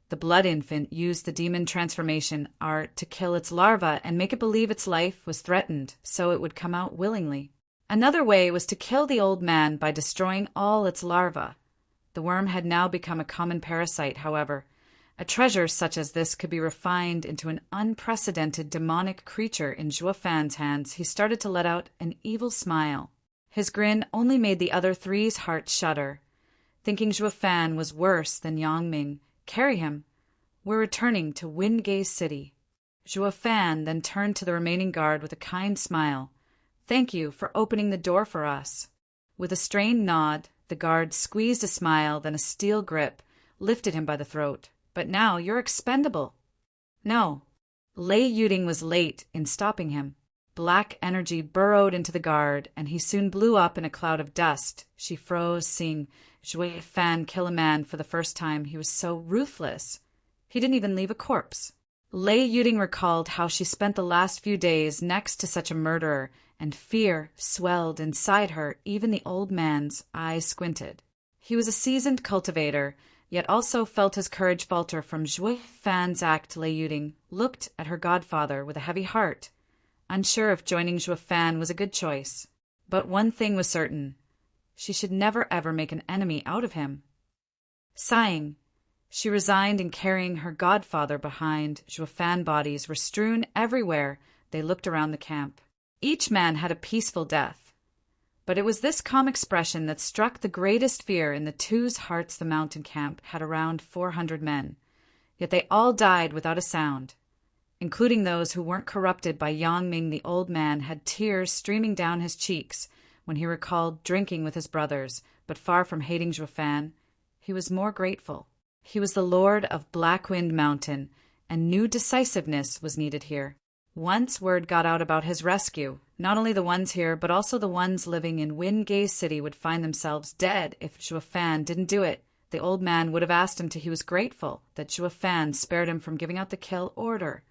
The blood infant used the demon transformation art to kill its larva and make it believe its life was threatened, so it would come out willingly. Another way was to kill the old man by destroying all its larvae. The worm had now become a common parasite, however. A treasure such as this could be refined into an unprecedented demonic creature in Zhuo Fan's hands. He started to let out an evil smile. His grin only made the other three's hearts shudder. Thinking Zhuo Fan was worse than Yang Ming, carry him. We're returning to Wingay City. Zhuo Fan then turned to the remaining guard with a kind smile. Thank you for opening the door for us. With a strained nod, the guard squeezed a smile, then a steel grip lifted him by the throat. But now you're expendable. No. Lei Yuding was late in stopping him. Black energy burrowed into the guard, and he soon blew up in a cloud of dust. She froze, seeing Zhuo Fan kill a man for the first time. He was so ruthless. He didn't even leave a corpse. Lei Yuding recalled how she spent the last few days next to such a murderer, and fear swelled inside her. Even the old man's eyes squinted. He was a seasoned cultivator, yet also felt his courage falter from Zhuo Fan's act. Lei Yuding looked at her godfather with a heavy heart, unsure if joining Zhuo Fan was a good choice. But one thing was certain. She should never ever make an enemy out of him. Sighing, she resigned, and carrying her godfather behind. Zhuo Fan bodies were strewn everywhere. They looked around the camp. Each man had a peaceful death. But it was this calm expression that struck the greatest fear in the two's hearts. The mountain camp had around 400 men, yet they all died without a sound, including those who weren't corrupted by Yang Ming. The old man had tears streaming down his cheeks when he recalled drinking with his brothers, but far from hating Zhuo Fan, he was more grateful. He was the lord of Blackwind Mountain, and new decisiveness was needed here. Once word got out about his rescue, not only the ones here, but also the ones living in Wingay City would find themselves dead if Zhuo Fan didn't do it. The old man would have asked him to. He was grateful that Zhuo Fan spared him from giving out the kill order.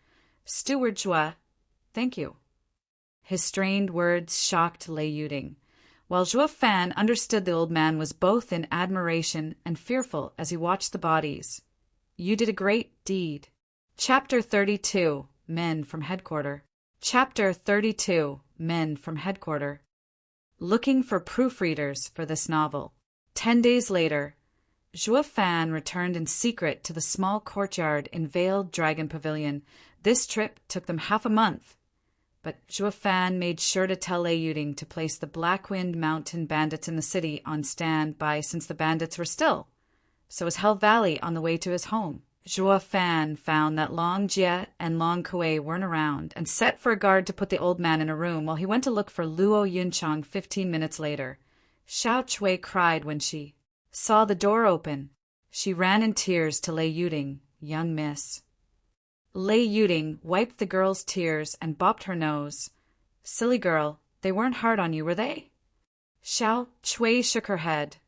Steward Zhuo, thank you. His strained words shocked Lei Yuding, while Zhuo Fan understood the old man was both in admiration and fearful as he watched the bodies. You did a great deed. Chapter 32. Men from Headquarter. Chapter 32. Men from Headquarter. Looking for proofreaders for this novel. 10 days later, Zhuo Fan returned in secret to the small courtyard in Veiled Dragon Pavilion. This trip took them half a month, but Zhuo Fan made sure to tell Lei Yuding to place the Blackwind Mountain bandits in the city on standby since the bandits were still. So was Hell Valley on the way to his home. Zhuo Fan found that Long Jie and Long Kuei weren't around and set for a guard to put the old man in a room while he went to look for Luo Yunchang 15 minutes later. Xiao Chui cried when she saw the door open. She ran in tears to Lei Yuding. Young miss. Lei Yuding wiped the girl's tears and bopped her nose. Silly girl, they weren't hard on you, were they? Xiao Chui shook her head.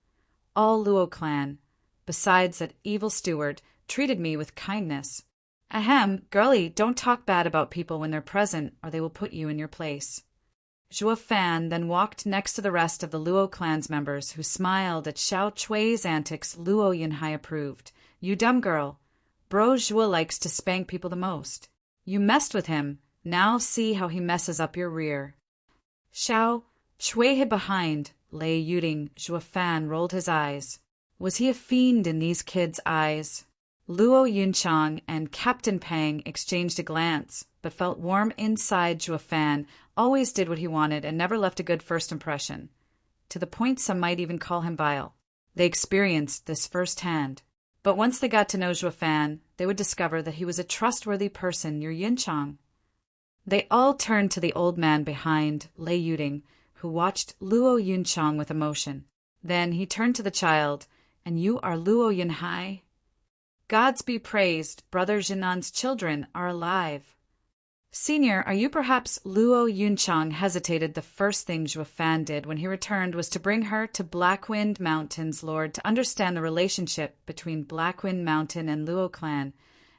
All Luo clan, besides that evil steward, treated me with kindness. Ahem, girlie, don't talk bad about people when they're present, or they will put you in your place. Zhuo Fan then walked next to the rest of the Luo clan's members, who smiled at Xiao Chui's antics. Luo Yunhai approved. You dumb girl. Bro Zhuo likes to spank people the most. You messed with him. Now see how he messes up your rear. Xiao Chui hid behind Lei Yuding. Zhuo Fan rolled his eyes. Was he a fiend in these kids' eyes? Luo Yunchang and Captain Pang exchanged a glance. but felt warm inside. Zhuo Fan always did what he wanted and never left a good first impression, to the point some might even call him vile. They experienced this firsthand. But once they got to know Zhuo Fan, they would discover that he was a trustworthy person near Yinchang. They all turned to the old man behind Lei Yuding, who watched Luo Yunchang with emotion. Then he turned to the child. "And you are Luo Yunhai? Gods be praised, Brother Jinnan's children are alive." "Senior, are you perhaps Luo Yunchang?" hesitated. The first thing Zhuo Fan did when he returned was to bring her to Blackwind Mountain's lord to understand the relationship between Blackwind Mountain and Luo clan,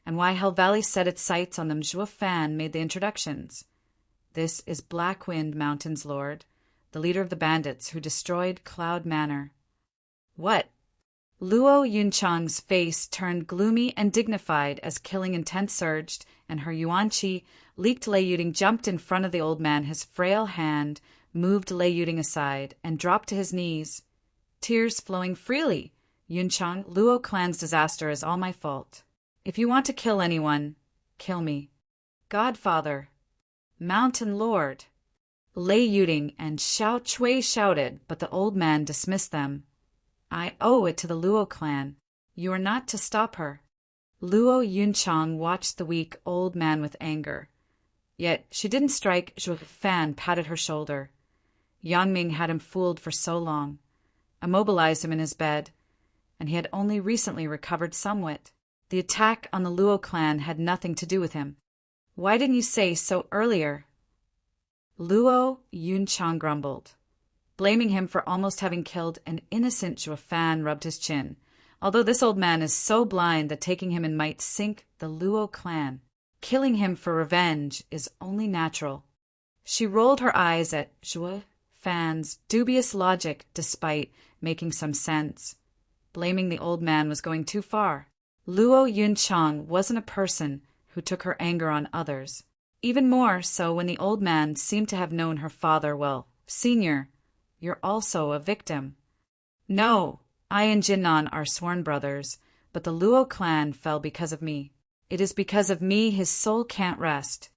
and why Hell Valley set its sights on them. Zhuo Fan made the introductions. "This is Blackwind Mountain's lord, the leader of the bandits who destroyed Cloud Manor." "What?" Luo Yunchang's face turned gloomy and dignified as killing intent surged, and her yuan qi leaked. Lei Yuding jumped in front of the old man. His frail hand moved Lei Yuding aside and dropped to his knees, tears flowing freely. "Yunchang, Luo clan's disaster is all my fault. If you want to kill anyone, kill me." "Godfather, Mountain Lord," Lei Yuding and Xiao Chui shouted, but the old man dismissed them. "I owe it to the Luo clan. You are not to stop her." Luo Yunchang watched the weak old man with anger. Yet she didn't strike. Zhuo Fan patted her shoulder. Yang Ming had him fooled for so long, immobilized him in his bed, and he had only recently recovered somewhat. The attack on the Luo clan had nothing to do with him. "Why didn't you say so earlier?" Luo Yunchang grumbled. Blaming him for almost having killed an innocent. Zhuo Fan rubbed his chin. "Although this old man is so blind that taking him in might sink the Luo clan, killing him for revenge is only natural." She rolled her eyes at Zhuo Fan's dubious logic despite making some sense. Blaming the old man was going too far. Luo Yunchang wasn't a person who took her anger on others. Even more so when the old man seemed to have known her father well. "Senior, you're also a victim." "No, I and Jinnan are sworn brothers, but the Luo clan fell because of me. It is because of me his soul can't rest."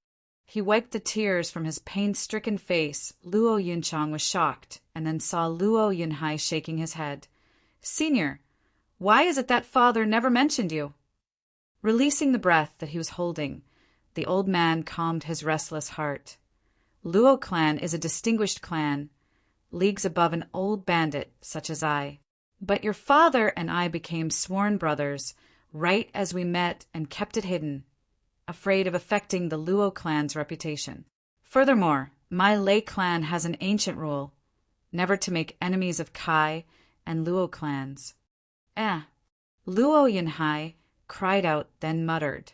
He wiped the tears from his pain-stricken face. Luo Yunchang was shocked, and then saw Luo Yunhai shaking his head. "Senior, why is it that father never mentioned you?" Releasing the breath that he was holding, the old man calmed his restless heart. "Luo clan is a distinguished clan, leagues above an old bandit such as I. But your father and I became sworn brothers right as we met and kept it hidden, afraid of affecting the Luo clan's reputation. Furthermore, my Lei clan has an ancient rule, never to make enemies of Kai and Luo clans." Luo Yunhai cried out, then muttered,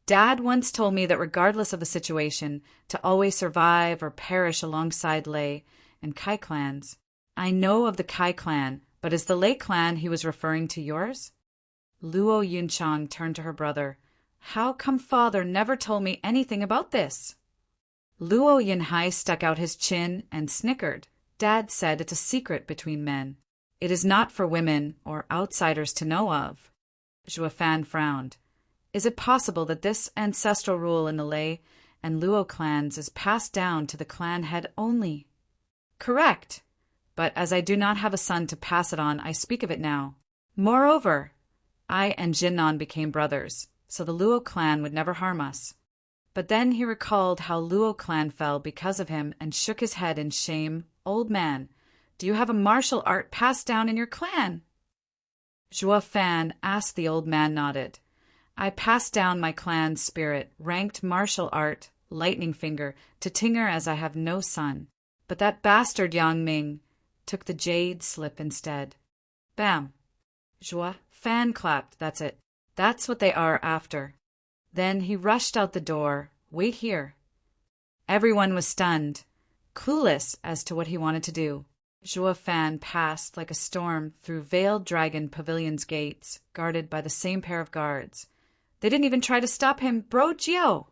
"Dad once told me that regardless of the situation, to always survive or perish alongside Lei and Kai clans. I know of the Kai clan, but is the Lei clan he was referring to yours?" Luo Yunchang turned to her brother. "How come father never told me anything about this?" Luo Yunhai stuck out his chin and snickered. "Dad said it's a secret between men. It is not for women or outsiders to know of." Zhuo Fan frowned. "Is it possible that this ancestral rule in the Lei and Luo clans is passed down to the clan head only?" "Correct. But as I do not have a son to pass it on, I speak of it now. Moreover, I and Jinnan became brothers, so the Luo clan would never harm us." But then he recalled how Luo clan fell because of him and shook his head in shame. "Old man, do you have a martial art passed down in your clan?" Zhuo Fan asked. The old man nodded. "I passed down my clan's spirit, ranked martial art, lightning finger, to Tinger as I have no son. But that bastard Yang Ming took the jade slip instead." Bam! Zhuo Fan clapped. "That's it. That's what they are after." Then he rushed out the door. "Wait here." Everyone was stunned, clueless as to what he wanted to do. Zhuo Fan passed like a storm through Veiled Dragon Pavilion's gates, guarded by the same pair of guards. They didn't even try to stop him. "Bro Jiao!"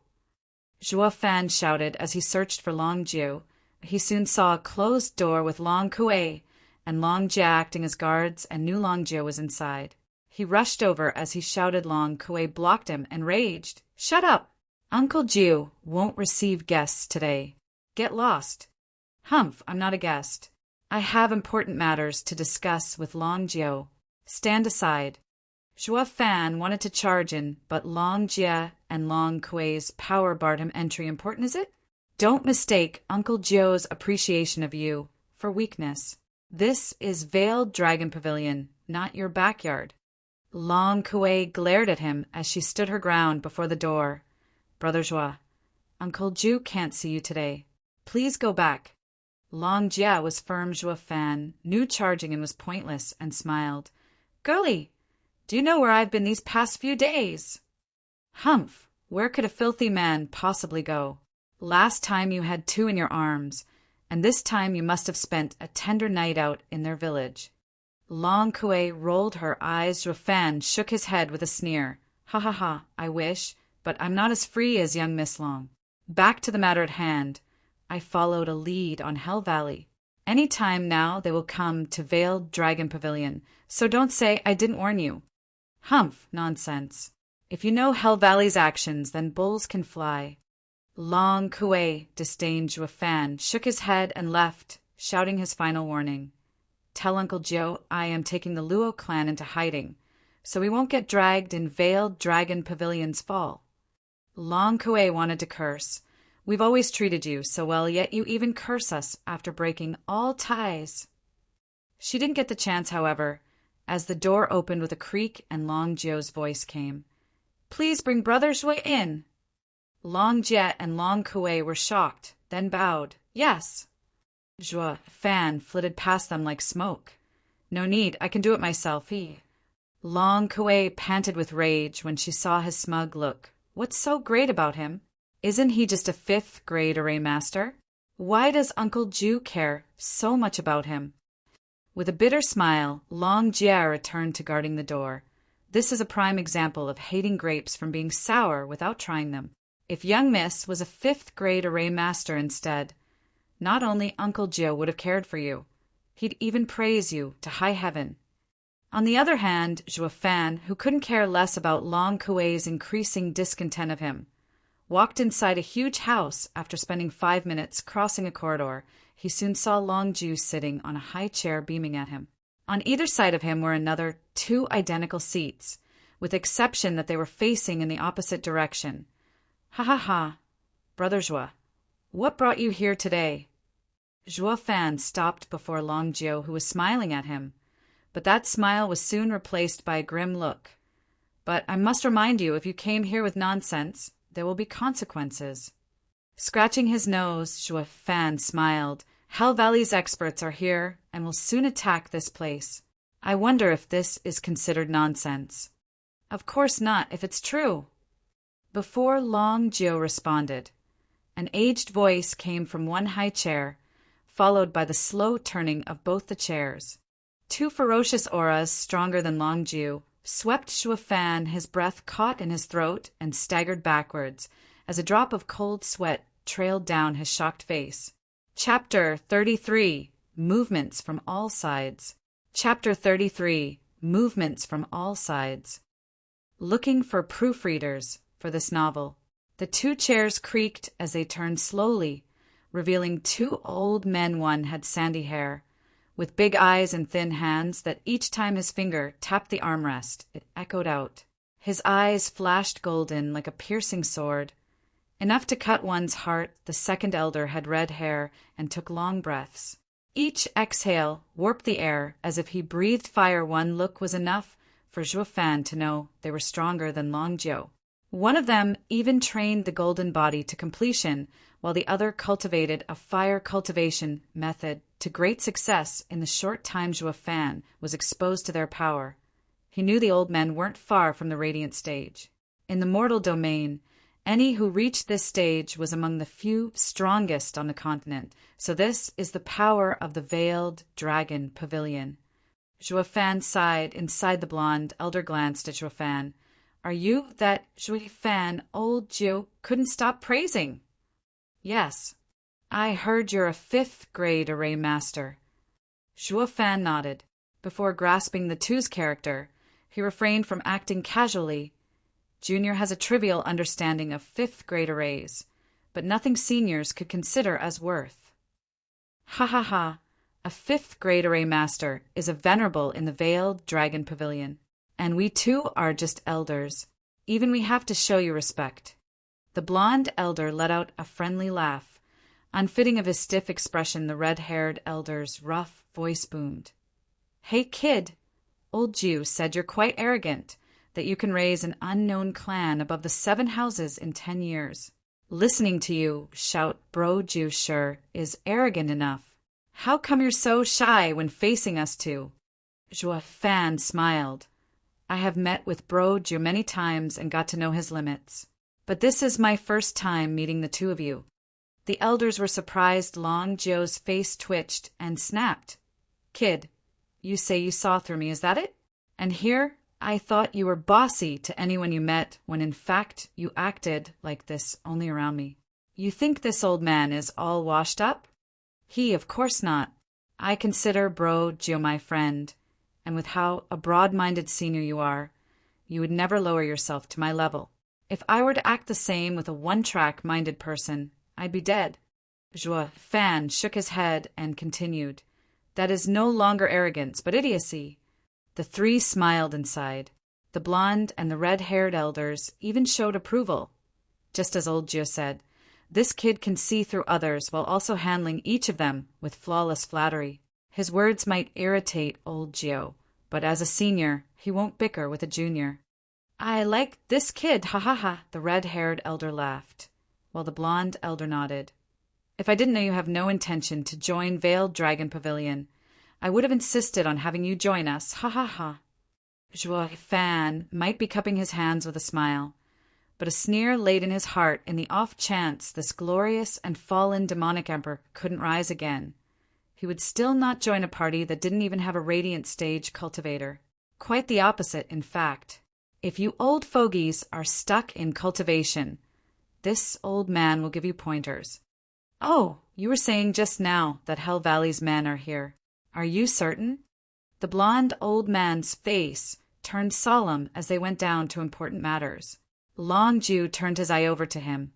Zhuo Fan shouted as he searched for Long Jiao. He soon saw a closed door with Long Kuei and Long Jia acting as guards, and knew Long Jiao was inside. He rushed over. As he shouted, Long Kuei blocked him and raged. "Shut up! Uncle Jiu won't receive guests today. Get lost. Humph, I'm not a guest. I have important matters to discuss with Long Jiu. Stand aside. Zhuo Fan wanted to charge in, but Long Jie and Long Kuei's power barred him entry. Important, is it? Don't mistake Uncle Jiu's appreciation of you for weakness. This is Veiled Dragon Pavilion, not your backyard. Long Kuei glared at him as she stood her ground before the door. Brother Zhuo, Uncle Jiu can't see you today. Please go back. Long Jie was firm. Zhuo Fan knew charging in was pointless and smiled. Girlie, do you know where I've been these past few days? Humph, where could a filthy man possibly go? Last time you had two in your arms, and this time you must have spent a tender night out in their village. Long Kuei rolled her eyes. Zhuo Fan shook his head with a sneer. Ha ha ha, I wish, but I'm not as free as young Miss Long. Back to the matter at hand. I followed a lead on Hell Valley. Any time now they will come to Veiled Dragon Pavilion, so don't say I didn't warn you. Humph, nonsense. If you know Hell Valley's actions, then bulls can fly. Long Kuei disdained. Zhuo Fan shook his head and left, shouting his final warning. Tell Uncle Jiu I am taking the Luo clan into hiding, so we won't get dragged in Veiled Dragon Pavilion's fall. Long Kuei wanted to curse. We've always treated you so well, yet you even curse us after breaking all ties. She didn't get the chance, however, as the door opened with a creak and Long Jiu's voice came. Please bring Brother Zhui in. Long Jie and Long Kuei were shocked, then bowed. Yes. Zhuo Fan flitted past them like smoke. No need, I can do it myself. Long Kuei panted with rage when she saw his smug look. What's so great about him? Isn't he just a 5th grade array master? Why does Uncle Jiu care so much about him? With a bitter smile, Long Jie returned to guarding the door. This is a prime example of hating grapes from being sour without trying them. If young Miss was a 5th grade array master instead, not only Uncle Jiu would have cared for you, he'd even praise you to high heaven. On the other hand, Zhuo Fan, who couldn't care less about Long Kuei's increasing discontent of him, walked inside a huge house. After spending 5 minutes crossing a corridor, he soon saw Long Jiu sitting on a high chair beaming at him. On either side of him were another 2 identical seats, with the exception that they were facing in the opposite direction. Ha ha ha, Brother Zhuo, what brought you here today? Zhuo Fan stopped before Long Jiu, who was smiling at him, but that smile was soon replaced by a grim look. But I must remind you, if you came here with nonsense, there will be consequences. Scratching his nose, Zhuo Fan smiled. Hell Valley's experts are here and will soon attack this place. I wonder if this is considered nonsense. Of course not, if it's true. Before Long Jiu responded, an aged voice came from one high chair, followed by the slow turning of both the chairs. 2 ferocious auras, stronger than Long Jiu, swept Zhuo Fan. His breath caught in his throat and staggered backwards as a drop of cold sweat trailed down his shocked face. Chapter 33. Movements from all sides. Chapter 33. Movements from all sides. Looking for proofreaders for this novel. The 2 chairs creaked as they turned slowly, revealing 2 old men. One had sandy hair, with big eyes and thin hands that each time his finger tapped the armrest, it echoed out. His eyes flashed golden like a piercing sword. Enough to cut one's heart. The second elder had red hair and took long breaths. Each exhale warped the air as if he breathed fire. One look was enough for Zhuo Fan to know they were stronger than Long Jiu. One of them even trained the golden body to completion, while the other cultivated a fire cultivation method to great success in the short time Zhuo Fan was exposed to their power. He knew the old men weren't far from the radiant stage. In the mortal domain, any who reached this stage was among the few strongest on the continent, so this is the power of the Veiled Dragon Pavilion. Zhuo Fan sighed. Inside the blonde elder glanced at Zhuo Fan. Are you that Zhui Fan old Jiu couldn't stop praising? Yes. I heard you're a 5th grade array master. Zhuo Fan nodded. Before grasping the two's character, he refrained from acting casually. Junior has a trivial understanding of fifth-grade arrays, but nothing seniors could consider as worth. Ha ha ha! A fifth-grade array master is a venerable in the Veiled Dragon Pavilion, and we too are just elders. Even we have to show you respect. The blonde elder let out a friendly laugh. Unfitting of his stiff expression, the red-haired elder's rough voice boomed. Hey, kid! Old Jew said you're quite arrogant, that you can raise an unknown clan above the 7 houses in 10 years. Listening to you shout bro Jew sure is arrogant enough. How come you're so shy when facing us two? Joa Fan smiled. I have met with bro Jew many times and got to know his limits. But this is my first time meeting the two of you. The elders were surprised. Long Joe's face twitched and snapped. Kid, you say you saw through me, is that it? And here I thought you were bossy to anyone you met, when in fact you acted like this only around me. You think this old man is all washed up? He, of course not. I consider bro Gio my friend, and with how a broad-minded senior you are, you would never lower yourself to my level. If I were to act the same with a one-track-minded person, I'd be dead. Joa Fan shook his head and continued. That is no longer arrogance, but idiocy. The 3 smiled inside. The blonde and the red-haired elders even showed approval. Just as old Gio said, this kid can see through others while also handling each of them with flawless flattery. His words might irritate old Gio, but as a senior, he won't bicker with a junior. I like this kid, ha ha ha, the red-haired elder laughed, while the blonde elder nodded. If I didn't know you have no intention to join Veiled Dragon Pavilion, I would have insisted on having you join us, ha ha ha. Joa Fan might be cupping his hands with a smile, but a sneer laid in his heart in the off chance this glorious and fallen demonic emperor couldn't rise again. He would still not join a party that didn't even have a radiant stage cultivator. Quite the opposite, in fact. If you old fogies are stuck in cultivation, this old man will give you pointers. Oh, you were saying just now that Hell Valley's men are here. Are you certain? The blond old man's face turned solemn as they went down to important matters. Long Jew turned his eye over to him.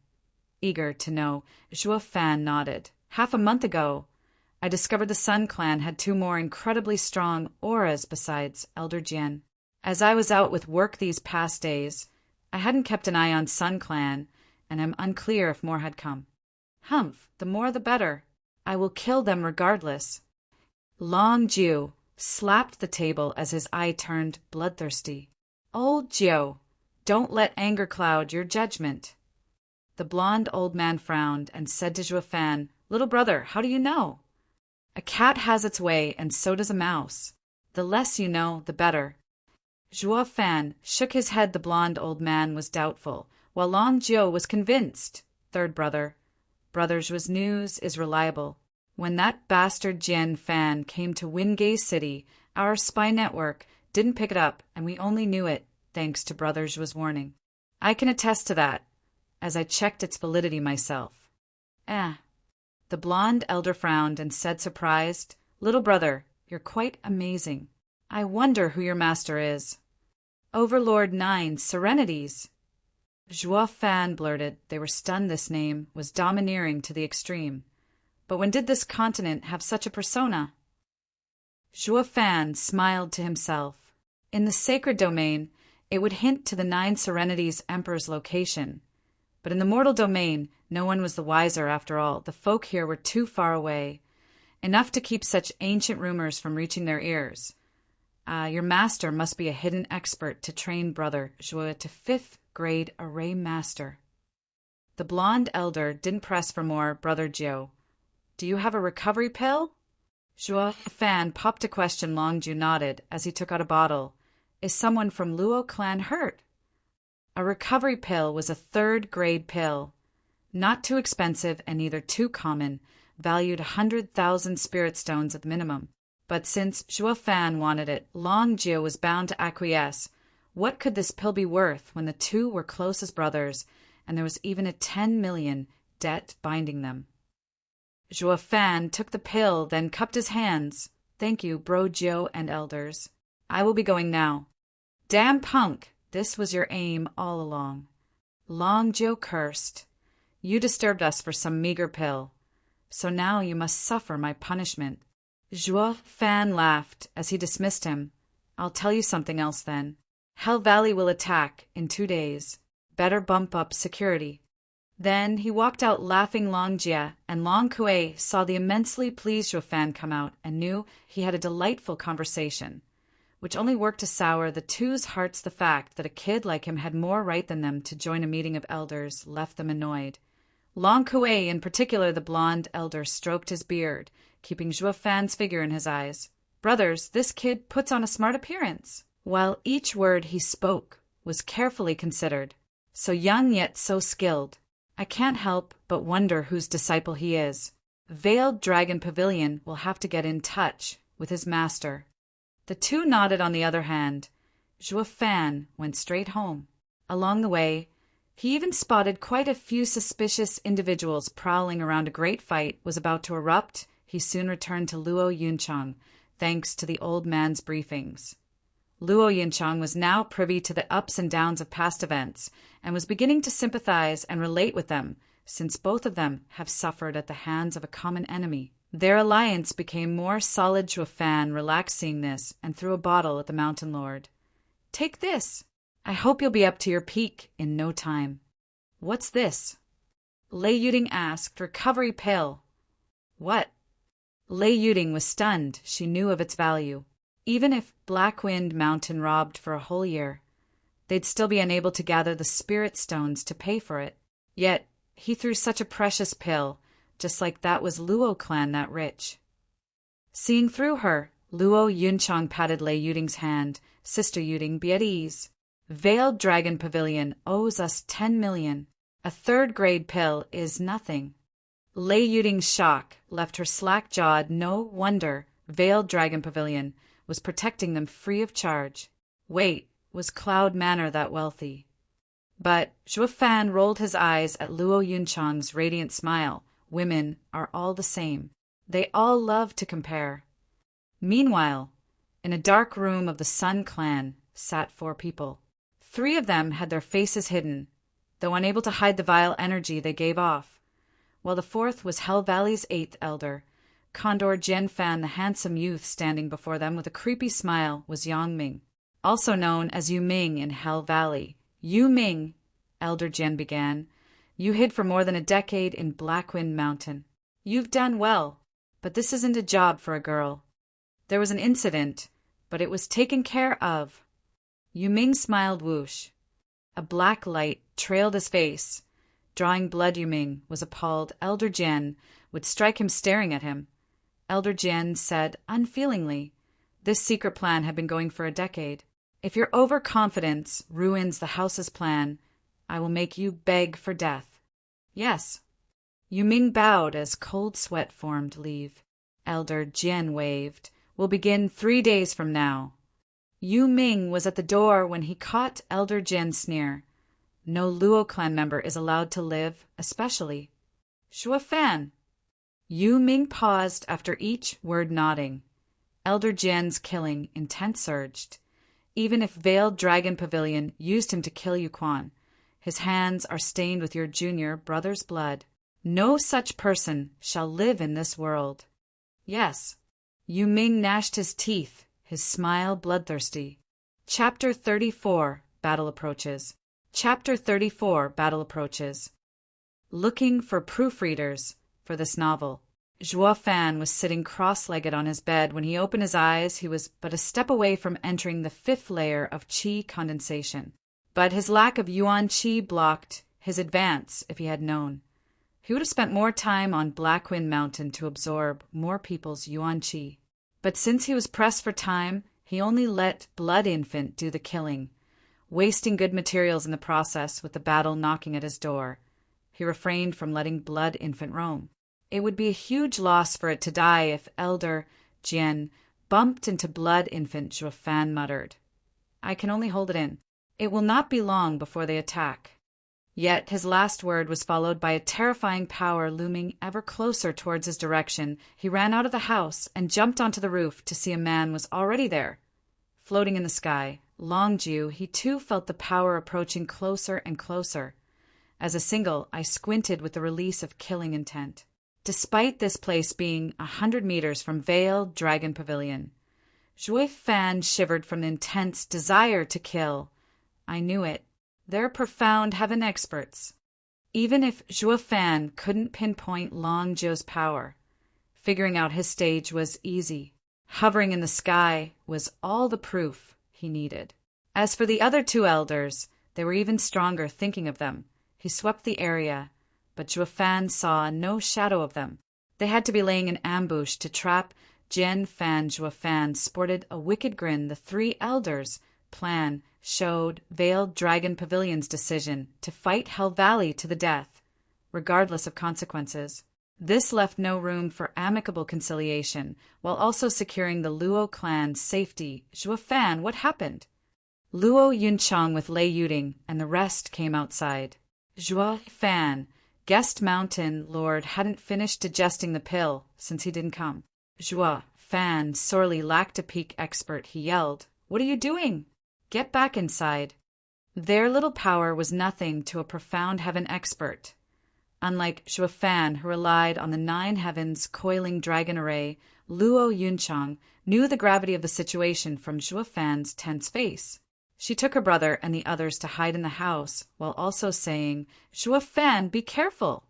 Eager to know, Joa Fan nodded. Half a month ago, I discovered the Sun Clan had 2 more incredibly strong auras besides Elder Jian. As I was out with work these past days, I hadn't kept an eye on Sun Clan, and am unclear if more had come. Humph, the more the better. I will kill them regardless. Long Jew slapped the table as his eye turned bloodthirsty. Old Gio, don't let anger cloud your judgment. The blond old man frowned and said to Joa Fan, Little brother, how do you know? A cat has its way, and so does a mouse. The less you know, the better. Joa Fan shook his head. The blond old man was doubtful, while Long Gio was convinced. Third brother. Brother Joa's news is reliable. When that bastard Jian Fan came to Wingay City, our spy network didn't pick it up, and we only knew it thanks to Brother Joa's warning. I can attest to that, as I checked its validity myself. The blonde elder frowned and said surprised, Little brother, you're quite amazing. I wonder who your master is. Overlord 9 Serenities. Joa Fan blurted. They were stunned. This name was domineering to the extreme. But when did this continent have such a persona? Joa Fan smiled to himself. In the sacred domain, it would hint to the 9 Serenities Emperor's location. But in the mortal domain, no one was the wiser after all. The folk here were too far away. Enough to keep such ancient rumors from reaching their ears. Your master must be a hidden expert to train Brother Joa to 5th grade array master. The blonde elder didn't press for more. Brother Gio, do you have a recovery pill? Joa Fan popped a question. Long Ju nodded as he took out a bottle. Is someone from Luo clan hurt? A recovery pill was a 3rd grade pill. Not too expensive and neither too common, valued 100,000 spirit stones at the minimum. But since Joa Fan wanted it, Long Gio was bound to acquiesce. What could this pill be worth when the 2 were close as brothers, and there was even a 10 million debt binding them? Joa Fan took the pill, then cupped his hands. Thank you, Bro Gio and elders. I will be going now. Damn punk! This was your aim all along. Long Joe cursed. You disturbed us for some meager pill. So now you must suffer my punishment. Zhuo Fan laughed as he dismissed him. I'll tell you something else then. Hell Valley will attack in 2 days. Better bump up security. Then he walked out laughing. Long Jia and Long Kuei saw the immensely pleased Zhuo Fan come out and knew he had a delightful conversation, which only worked to sour the two's hearts. The fact that a kid like him had more right than them to join a meeting of elders left them annoyed. Long Kuei, in particular the blonde elder, stroked his beard, keeping Zhuo Fan's figure in his eyes. Brothers, this kid puts on a smart appearance. While each word he spoke was carefully considered. So young yet so skilled. I can't help but wonder whose disciple he is. Veiled Dragon Pavilion will have to get in touch with his master. The two nodded. On the other hand, Zhuo Fan went straight home. Along the way, he even spotted quite a few suspicious individuals prowling around. A great fight was about to erupt. He soon returned to Luo Yunchang, thanks to the old man's briefings. Luo Yunchang was now privy to the ups and downs of past events and was beginning to sympathize and relate with them, since both of them have suffered at the hands of a common enemy. Their alliance became more solid. Zhuo Fan relaxed seeing this and threw a bottle at the mountain lord. Take this. I hope you'll be up to your peak in no time. What's this? Lei Yuding asked, recovery pill. What? Lei Yuding was stunned. She knew of its value. Even if Blackwind Mountain robbed for a whole year, they'd still be unable to gather the spirit stones to pay for it. Yet he threw such a precious pill, just like that was Luo clan that rich. Seeing through her, Luo Yunchang patted Lei Yuding's hand. Sister Yuding, be at ease. Veiled Dragon Pavilion owes us 10 million. A third-grade pill is nothing. Lei Yuding's shock left her slack-jawed. No wonder Veiled Dragon Pavilion was protecting them free of charge. Wait, was Cloud Manor that wealthy? But Zhuo Fan rolled his eyes at Luo Yunchang's radiant smile. Women are all the same. They all love to compare. Meanwhile, in a dark room of the Sun Clan sat 4 people. 3 of them had their faces hidden, though unable to hide the vile energy they gave off, while the 4th was Hell Valley's 8th elder. Condor Jian Fan, the handsome youth standing before them with a creepy smile, was Yang Ming, also known as Yu Ming in Hell Valley. Yu Ming, Elder Jian began, you hid for more than a decade in Blackwind Mountain. You've done well, but this isn't a job for a girl. There was an incident, but it was taken care of. Yu Ming smiled whoosh. A black light trailed his face. Drawing blood, Yu Ming was appalled. Elder Jian would strike him staring at him. Elder Jian said unfeelingly, this secret plan had been going for a decade. If your overconfidence ruins the house's plan, I will make you beg for death. Yes. Yu Ming bowed as cold sweat formed. Leave. Elder Jian waved. We'll begin 3 days from now. Yu Ming was at the door when he caught Elder Jian's sneer. No Luo clan member is allowed to live, especially Zhuo Fan. Yu Ming paused after each word, nodding. Elder Jian's killing intent surged. Even if Veiled Dragon Pavilion used him to kill Yu Quan, his hands are stained with your junior brother's blood. No such person shall live in this world. Yes. Yu Ming gnashed his teeth, his smile bloodthirsty. Chapter 34, Battle Approaches. Chapter 34, Battle Approaches. Looking for proofreaders for this novel. Zhuo Fan was sitting cross-legged on his bed. When he opened his eyes, he was but a step away from entering the 5th layer of qi condensation. But his lack of yuan qi blocked his advance if he had known. He would have spent more time on Blackwind Mountain to absorb more people's yuan qi. But since he was pressed for time, he only let Blood Infant do the killing, wasting good materials in the process with the battle knocking at his door. He refrained from letting Blood Infant roam. It would be a huge loss for it to die if Elder Jian bumped into Blood Infant, Zhuo Fan muttered. I can only hold it in. It will not be long before they attack. Yet his last word was followed by a terrifying power looming ever closer towards his direction. He ran out of the house and jumped onto the roof to see a man was already there, floating in the sky, Longju, he too felt the power approaching closer and closer. As a single, I squinted with the release of killing intent. Despite this place being 100 meters from Veiled Dragon Pavilion, Zhuo Fan shivered from the intense desire to kill. I knew it. They're profound heaven experts. Even if Zhuo Fan couldn't pinpoint Long Zhou's power, figuring out his stage was easy. Hovering in the sky was all the proof he needed. As for the other two elders, they were even stronger thinking of them. He swept the area, but Zhuo Fan saw no shadow of them. They had to be laying an ambush to trap Jian Fan. Zhuo Fan sported a wicked grin. The three elders' plan showed Veiled Dragon Pavilion's decision to fight Hell Valley to the death, regardless of consequences. This left no room for amicable conciliation, while also securing the Luo clan's safety. Zhuo Fan, what happened? Luo Yunchang with Lei Yuding and the rest came outside. Zhuo Fan, Guest Mountain Lord, hadn't finished digesting the pill since he didn't come. Zhuo Fan sorely lacked a peak expert. He yelled, "What are you doing? Get back inside." Their little power was nothing to a profound heaven expert. Unlike Zhuo Fan, who relied on the 9 heavens coiling dragon array, Luo Yunchang knew the gravity of the situation from Zhuo Fan's tense face. She took her brother and the others to hide in the house, while also saying, "Zhuo Fan, be careful."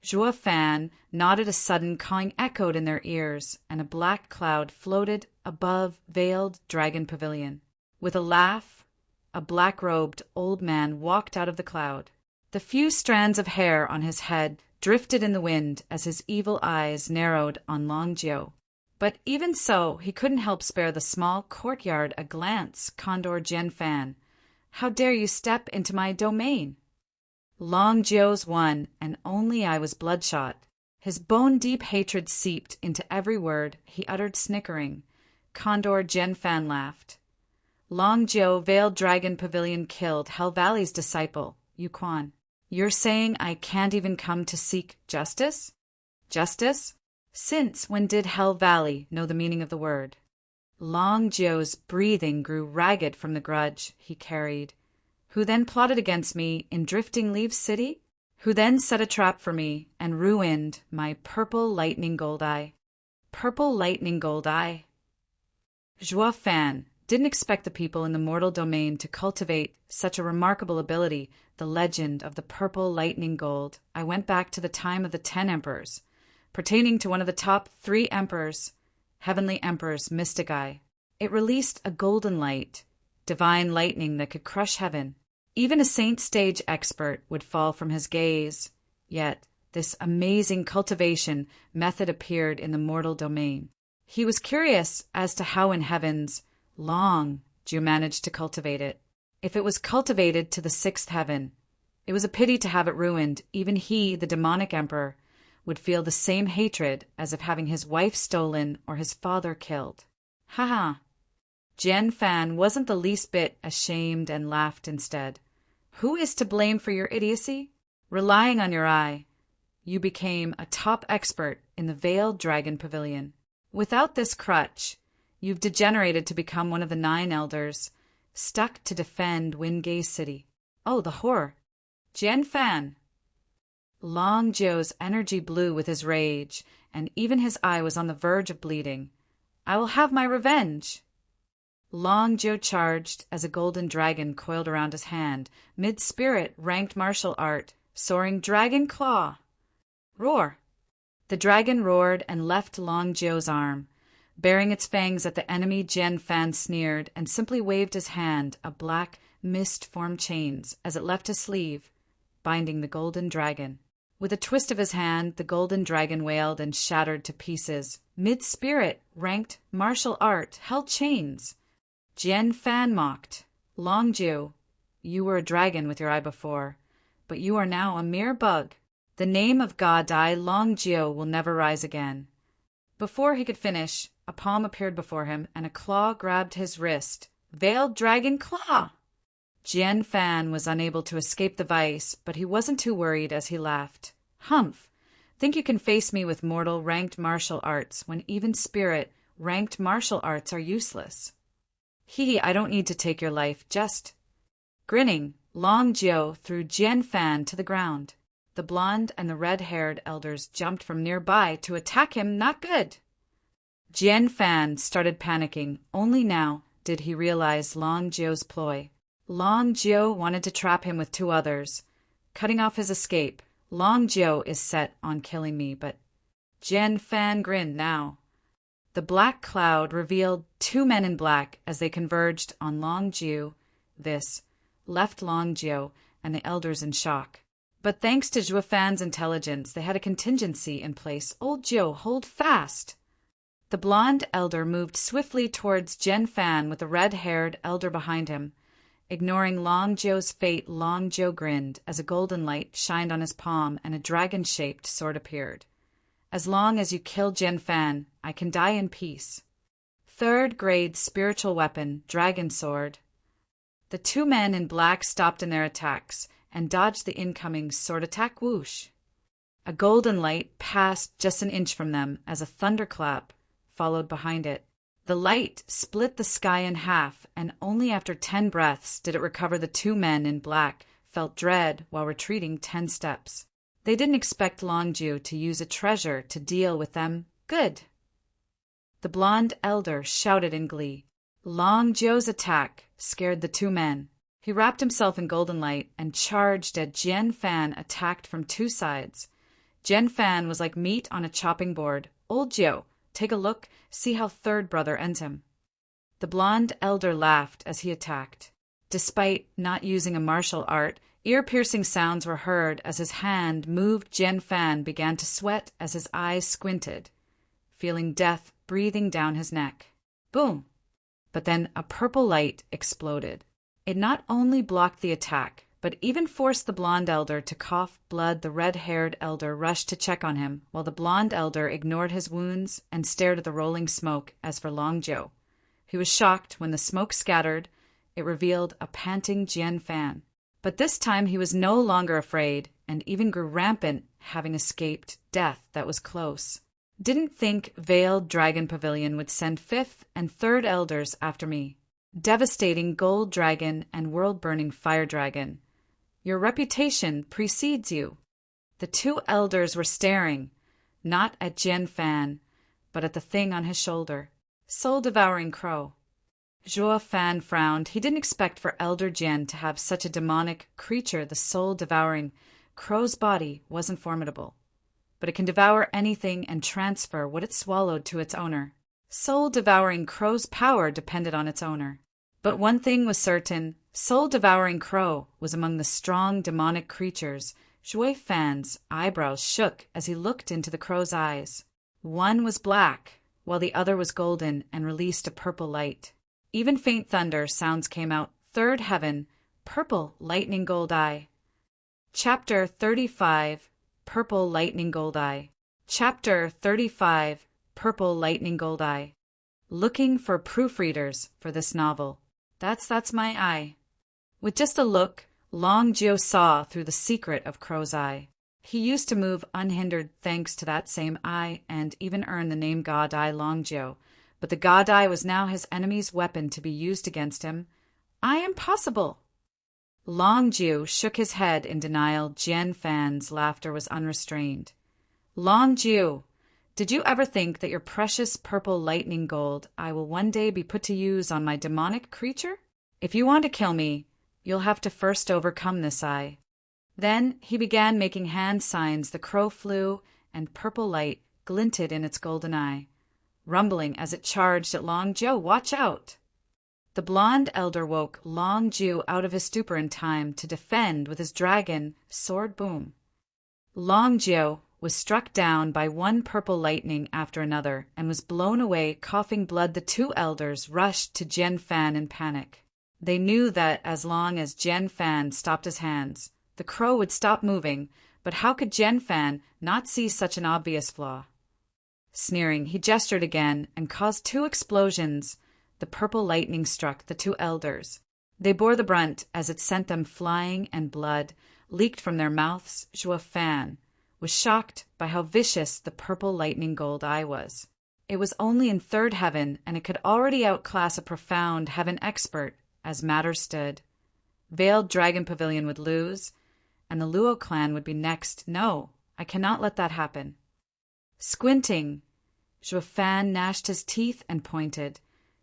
Zhuo Fan nodded. A sudden cawing echoed in their ears, and a black cloud floated above Veiled Dragon Pavilion. With a laugh, a black-robed old man walked out of the cloud. The few strands of hair on his head drifted in the wind as his evil eyes narrowed on Longjiu. But even so, he couldn't help spare the small courtyard a glance. "Condor Jian Fan, how dare you step into my domain?" Longjiu's one and only eye was bloodshot. His bone-deep hatred seeped into every word he uttered, snickering. Condor Jian Fan laughed. "Longjiu, Veiled Dragon Pavilion killed Hell Valley's disciple, Yu Quan. You're saying I can't even come to seek justice? Justice? Since when did Hell Valley know the meaning of the word?" Longjiu's breathing grew ragged from the grudge he carried. "Who then plotted against me in Drifting Leaves City? Who then set a trap for me and ruined my purple lightning gold eye?" Purple lightning gold eye. Zhuo Fan didn't expect the people in the mortal domain to cultivate such a remarkable ability. The legend of the purple lightning gold. I went back to the time of the 10 emperors, pertaining to one of the top 3 emperors, Heavenly Emperor's mystic eye. It released a golden light, divine lightning that could crush heaven. Even a saint stage expert would fall from his gaze. Yet this amazing cultivation method appeared in the mortal domain. He was curious as to how in heavens Longjiu managed to cultivate it. If it was cultivated to the 6th heaven, it was a pity to have it ruined. Even he, the demonic emperor, would feel the same hatred as if having his wife stolen or his father killed. Haha. Jian Fan wasn't the least bit ashamed and laughed instead. "Who is to blame for your idiocy? Relying on your eye, you became a top expert in the Veiled Dragon Pavilion. Without this crutch, you've degenerated to become one of the 9 elders, stuck to defend Wingay City. Oh, the horror! Jian Fan!" Longjiu's energy blew with his rage, and even his eye was on the verge of bleeding. "I will have my revenge!" Longjiu charged as a golden dragon coiled around his hand. Mid-spirit, ranked martial art, soaring dragon claw. Roar! The dragon roared and left Longjiu's arm. Baring its fangs at the enemy, Jian Fan sneered and simply waved his hand. A black mist formed chains as it left his sleeve, binding the golden dragon. With a twist of his hand, the golden dragon wailed and shattered to pieces. Mid-spirit, ranked martial art, held chains. Jian Fan mocked. "Longjiu, you were a dragon with your eye before, but you are now a mere bug. The name of God Dai Longjiu will never rise again." Before he could finish, a palm appeared before him, and a claw grabbed his wrist. Veiled Dragon Claw! Jian Fan was unable to escape the vice, but he wasn't too worried as he laughed. "Humph! Think you can face me with mortal ranked martial arts when even spirit ranked martial arts are useless?" Hee, I don't need to take your life, just. Grinning, Long Jiu threw Jian Fan to the ground. The blonde and the red-haired elders jumped from nearby to attack him. Not good. Jian Fan started panicking. Only now did he realize Long Jiu's ploy. Long Jiu wanted to trap him with two others, cutting off his escape. Long Jiu is set on killing me, but Jian Fan grinned now. The black cloud revealed two men in black as they converged on Long Jiu. This left Long Jiu and the elders in shock. But thanks to Zhuo Fan's intelligence, they had a contingency in place. Old Jiu, hold fast. The blonde elder moved swiftly towards Jian Fan with the red-haired elder behind him. Ignoring Long Jiu's fate, Long Jiu grinned as a golden light shined on his palm and a dragon-shaped sword appeared. As long as you kill Jian Fan, I can die in peace. Third-grade spiritual weapon, dragon sword. The two men in black stopped in their attacks and dodged the incoming sword attack. Whoosh! A golden light passed just an inch from them as a thunderclap followed behind it. The light split the sky in half, and only after 10 breaths did it recover. The two men in black felt dread while retreating 10 steps. They didn't expect Long Jiu to use a treasure to deal with them. Good! The blonde elder shouted in glee. Long Jiu's attack scared the two men. He wrapped himself in golden light and charged at Jian Fan, attacked from two sides. Jian Fan was like meat on a chopping board. Old Jiu, take a look, see how third brother ends him. The blonde elder laughed as he attacked. Despite not using a martial art, ear-piercing sounds were heard as his hand moved. Jian Fan began to sweat as his eyes squinted, feeling death breathing down his neck. Boom! But then a purple light exploded. It not only blocked the attack, but even forced the blonde elder to cough blood. The red-haired elder rushed to check on him, while the blonde elder ignored his wounds and stared at the rolling smoke. As for Long Jiu, he was shocked when the smoke scattered. It revealed a panting Jian Fan. But this time he was no longer afraid, and even grew rampant, having escaped death that was close. Didn't think Veiled Dragon Pavilion would send 5th and 3rd elders after me. Devastating Gold Dragon and World-Burning Fire Dragon. Your reputation precedes you. The two elders were staring, not at Jian Fan, but at the thing on his shoulder. Soul-devouring crow. Zhuo Fan frowned. He didn't expect for Elder Jian to have such a demonic creature. The soul-devouring crow's body wasn't formidable, but it can devour anything and transfer what it swallowed to its owner. Soul-devouring crow's power depended on its owner. But one thing was certain, soul-devouring crow was among the strong demonic creatures. Zhuo Fan's eyebrows shook as he looked into the crow's eyes. One was black, while the other was golden and released a purple light. Even faint thunder sounds came out. Third heaven, purple lightning gold eye. Chapter 35, Purple Lightning Gold Eye. Chapter 35, Purple Lightning Gold Eye. Looking for proofreaders for this novel. That's my eye. With just a look, Long Jiu saw through the secret of Crow's Eye. He used to move unhindered thanks to that same eye and even earn the name God Eye Long Jiu. But the God Eye was now his enemy's weapon to be used against him. I am possible. Long Jiu shook his head in denial. Jian Fan's laughter was unrestrained. Long Jiu, did you ever think that your precious purple lightning gold eye will one day be put to use on my demonic creature? If you want to kill me, you'll have to first overcome this eye. Then he began making hand signs. The crow flew, and purple light glinted in its golden eye, rumbling as it charged at Long Jiu. Watch out! The blonde elder woke Long Jiu out of his stupor in time to defend with his dragon sword. Boom! Long Jiu was struck down by one purple lightning after another and was blown away, coughing blood. The two elders rushed to Jian Fan in panic. They knew that as long as Jian Fan stopped his hands, the crow would stop moving, but how could Jian Fan not see such an obvious flaw? Sneering, he gestured again and caused 2 explosions. The purple lightning struck the 2 elders. They bore the brunt as it sent them flying, and blood leaked from their mouths. Zhuo Fan was shocked by how vicious the purple lightning gold eye was. It was only in third heaven, and it could already outclass a profound heaven expert, as matters stood. Veiled Dragon Pavilion would lose, and the Luo clan would be next. No, I cannot let that happen. Squinting, Zhuo Fan gnashed his teeth and pointed,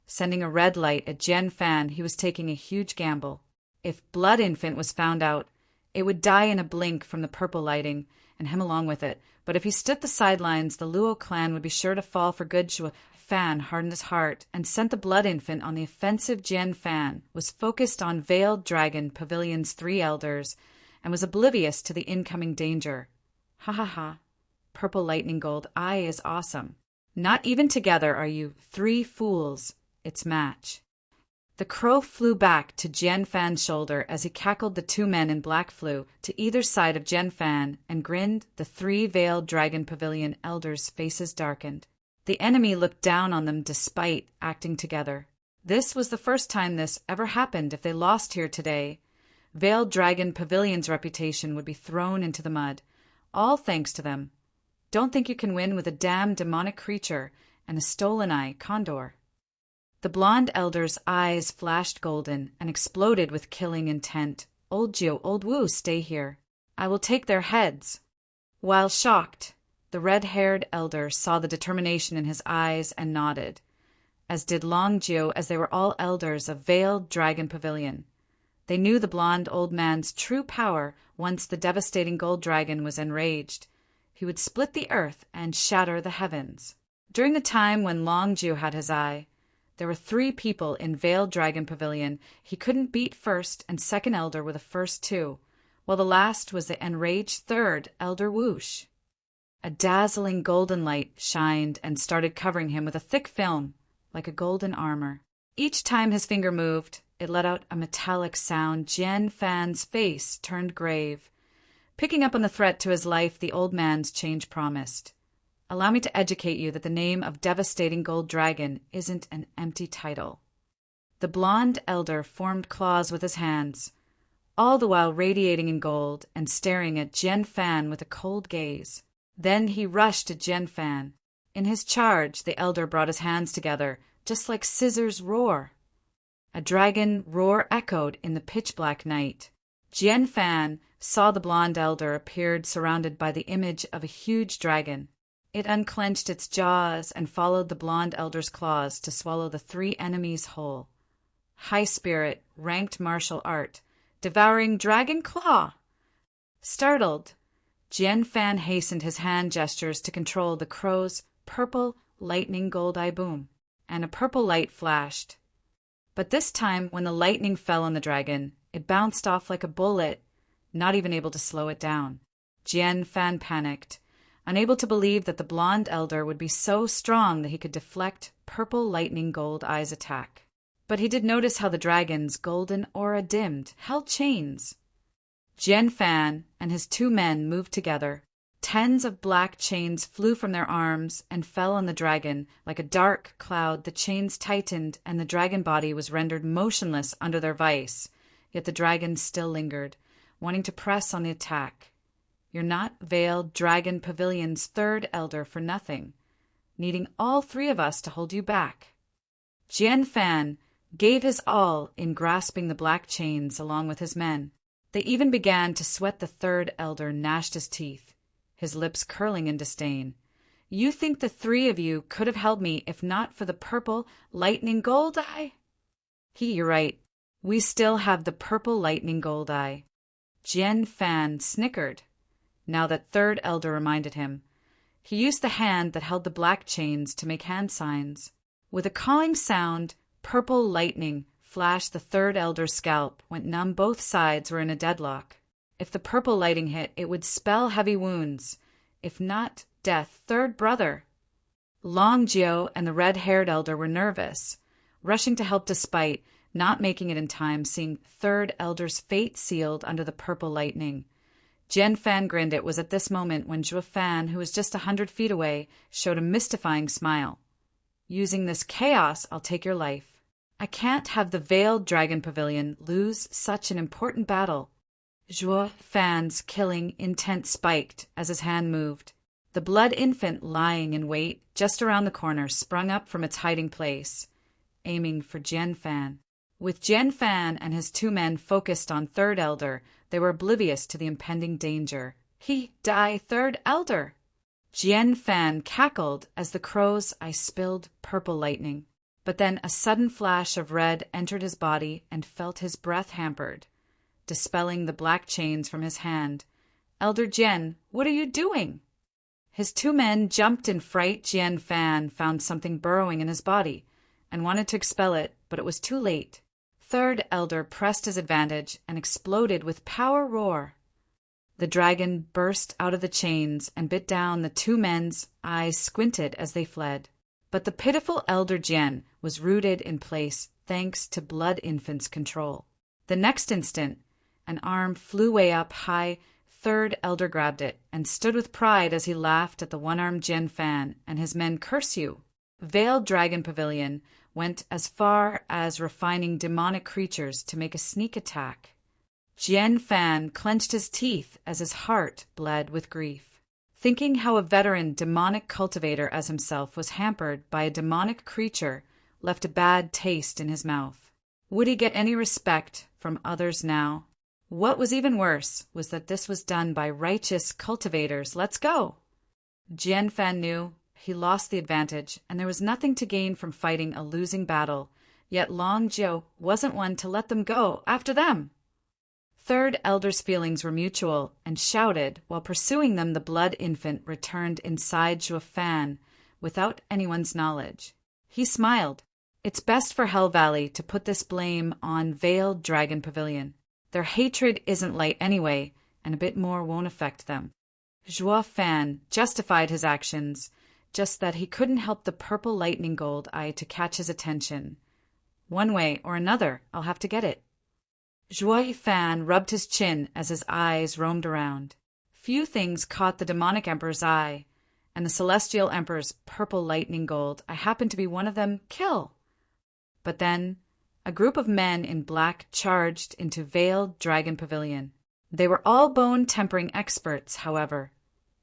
sending a red light at Jian Fan. He was taking a huge gamble. If Blood Infant was found out, it would die in a blink from the purple lighting, and him along with it. But if he stood the sidelines, the Luo clan would be sure to fall for good. Zhuo Fan hardened his heart and sent the Blood Infant on the offensive. Jian Fan was focused on Veiled Dragon Pavilion's 3 elders and was oblivious to the incoming danger. Ha ha ha. Purple Lightning Gold Eye is awesome. Not even together are you 3 fools. It's match. The crow flew back to Jian Fan's shoulder as he cackled. The 2 men in black flew to either side of Jian Fan and grinned. The 3 Veiled Dragon Pavilion elders' faces darkened. The enemy looked down on them despite acting together. This was the first time this ever happened. If they lost here today, Veiled Dragon Pavilion's reputation would be thrown into the mud. All thanks to them. Don't think you can win with a damn demonic creature and a stolen eye, Condor. The blonde elder's eyes flashed golden and exploded with killing intent. Old Jiu, Old Wu, stay here. I will take their heads. While shocked, the red-haired elder saw the determination in his eyes and nodded, as did Long Jiu, as they were all elders of Veiled Dragon Pavilion. They knew the blonde old man's true power. Once the devastating gold dragon was enraged, he would split the earth and shatter the heavens. During the time when Long Jiu had his eye, there were 3 people in Veiled Dragon Pavilion he couldn't beat. First and second elder were the first 2, while the last was the enraged 3rd elder Whoosh. A dazzling golden light shined and started covering him with a thick film, like a golden armor. Each time his finger moved, it let out a metallic sound. Jian Fan's face turned grave. Picking up on the threat to his life, the old man's change promised. Allow me to educate you that the name of Devastating Gold Dragon isn't an empty title. The blonde elder formed claws with his hands, all the while radiating in gold and staring at Jian Fan with a cold gaze. Then he rushed to Jian Fan. In his charge, the elder brought his hands together, just like scissors roar. A dragon roar echoed in the pitch-black night. Jian Fan saw the blonde elder appeared surrounded by the image of a huge dragon. It unclenched its jaws and followed the blonde elder's claws to swallow the 3 enemies whole. High spirit, ranked martial art, devouring dragon claw. Startled, Jian Fan hastened his hand gestures to control the crow's purple lightning gold eye boom, and a purple light flashed. But this time, when the lightning fell on the dragon, it bounced off like a bullet, not even able to slow it down. Jian Fan panicked, unable to believe that the blonde elder would be so strong that he could deflect purple lightning gold eye's attack. But he did notice how the dragon's golden aura dimmed, held chains. Jian Fan and his 2 men moved together. Tens of black chains flew from their arms and fell on the dragon. Like a dark cloud, the chains tightened and the dragon body was rendered motionless under their vice. Yet the dragon still lingered, wanting to press on the attack. You're not Veiled Dragon Pavilion's 3rd elder for nothing, needing all 3 of us to hold you back. Jian Fan gave his all in grasping the black chains along with his men. They even began to sweat. The 3rd elder gnashed his teeth, his lips curling in disdain. You think the 3 of you could have held me if not for the purple lightning gold eye? You're right. We still have the purple lightning gold eye. Jian Fan snickered, now that 3rd elder reminded him. He used the hand that held the black chains to make hand signs. With a cawing sound, purple lightning flashed. The 3rd elder's scalp went numb. Both sides were in a deadlock. If the purple lighting hit, it would spell heavy wounds, if not death. 3rd brother. Long Jiu and the red-haired elder were nervous, rushing to help despite not making it in time, seeing 3rd elder's fate sealed under the purple lightning. Jian Fan grinned. It was at this moment when Zhuo Fan, who was just 100 feet away, showed a mystifying smile. Using this chaos, I'll take your life. I can't have the Veiled Dragon Pavilion lose such an important battle. Zhuo Fan's killing intent spiked as his hand moved. The blood infant lying in wait just around the corner sprung up from its hiding place, aiming for Jian Fan. With Jian Fan and his 2 men focused on Third Elder, they were oblivious to the impending danger. He die Third Elder! Jian Fan cackled as the crow's eye spilled purple lightning. But then a sudden flash of red entered his body and felt his breath hampered, dispelling the black chains from his hand. Elder Jian, what are you doing? His 2 men jumped in fright. Jian Fan found something burrowing in his body and wanted to expel it, but it was too late. Third Elder pressed his advantage and exploded with power roar. The dragon burst out of the chains and bit down the 2 men's eyes squinted as they fled. But the pitiful Elder Jian was rooted in place thanks to Blood Infant's control. The next instant, an arm flew way up high. Third Elder grabbed it and stood with pride as he laughed at the one-armed Jian Fan and his men. Curse you! Veiled Dragon Pavilion went as far as refining demonic creatures to make a sneak attack. Jian Fan clenched his teeth as his heart bled with grief, thinking how a veteran demonic cultivator as himself was hampered by a demonic creature left a bad taste in his mouth. Would he get any respect from others now? What was even worse was that this was done by righteous cultivators. Let's go! Jian Fan knew he lost the advantage, and there was nothing to gain from fighting a losing battle, yet Long Jiu wasn't one to let them go. After them! Third Elder's feelings were mutual, and shouted. While pursuing them, the blood infant returned inside Zhuo Fan without anyone's knowledge. He smiled. It's best for Hell Valley to put this blame on Veiled Dragon Pavilion. Their hatred isn't light anyway, and a bit more won't affect them. Zhuo Fan justified his actions, just that he couldn't help the purple lightning gold eye to catch his attention. One way or another, I'll have to get it. Zhuo Fan rubbed his chin as his eyes roamed around. Few things caught the demonic emperor's eye, and the celestial emperor's purple lightning gold. I happened to be one of them. Kill! But then a group of men in black charged into Veiled Dragon Pavilion. They were all bone-tempering experts, however.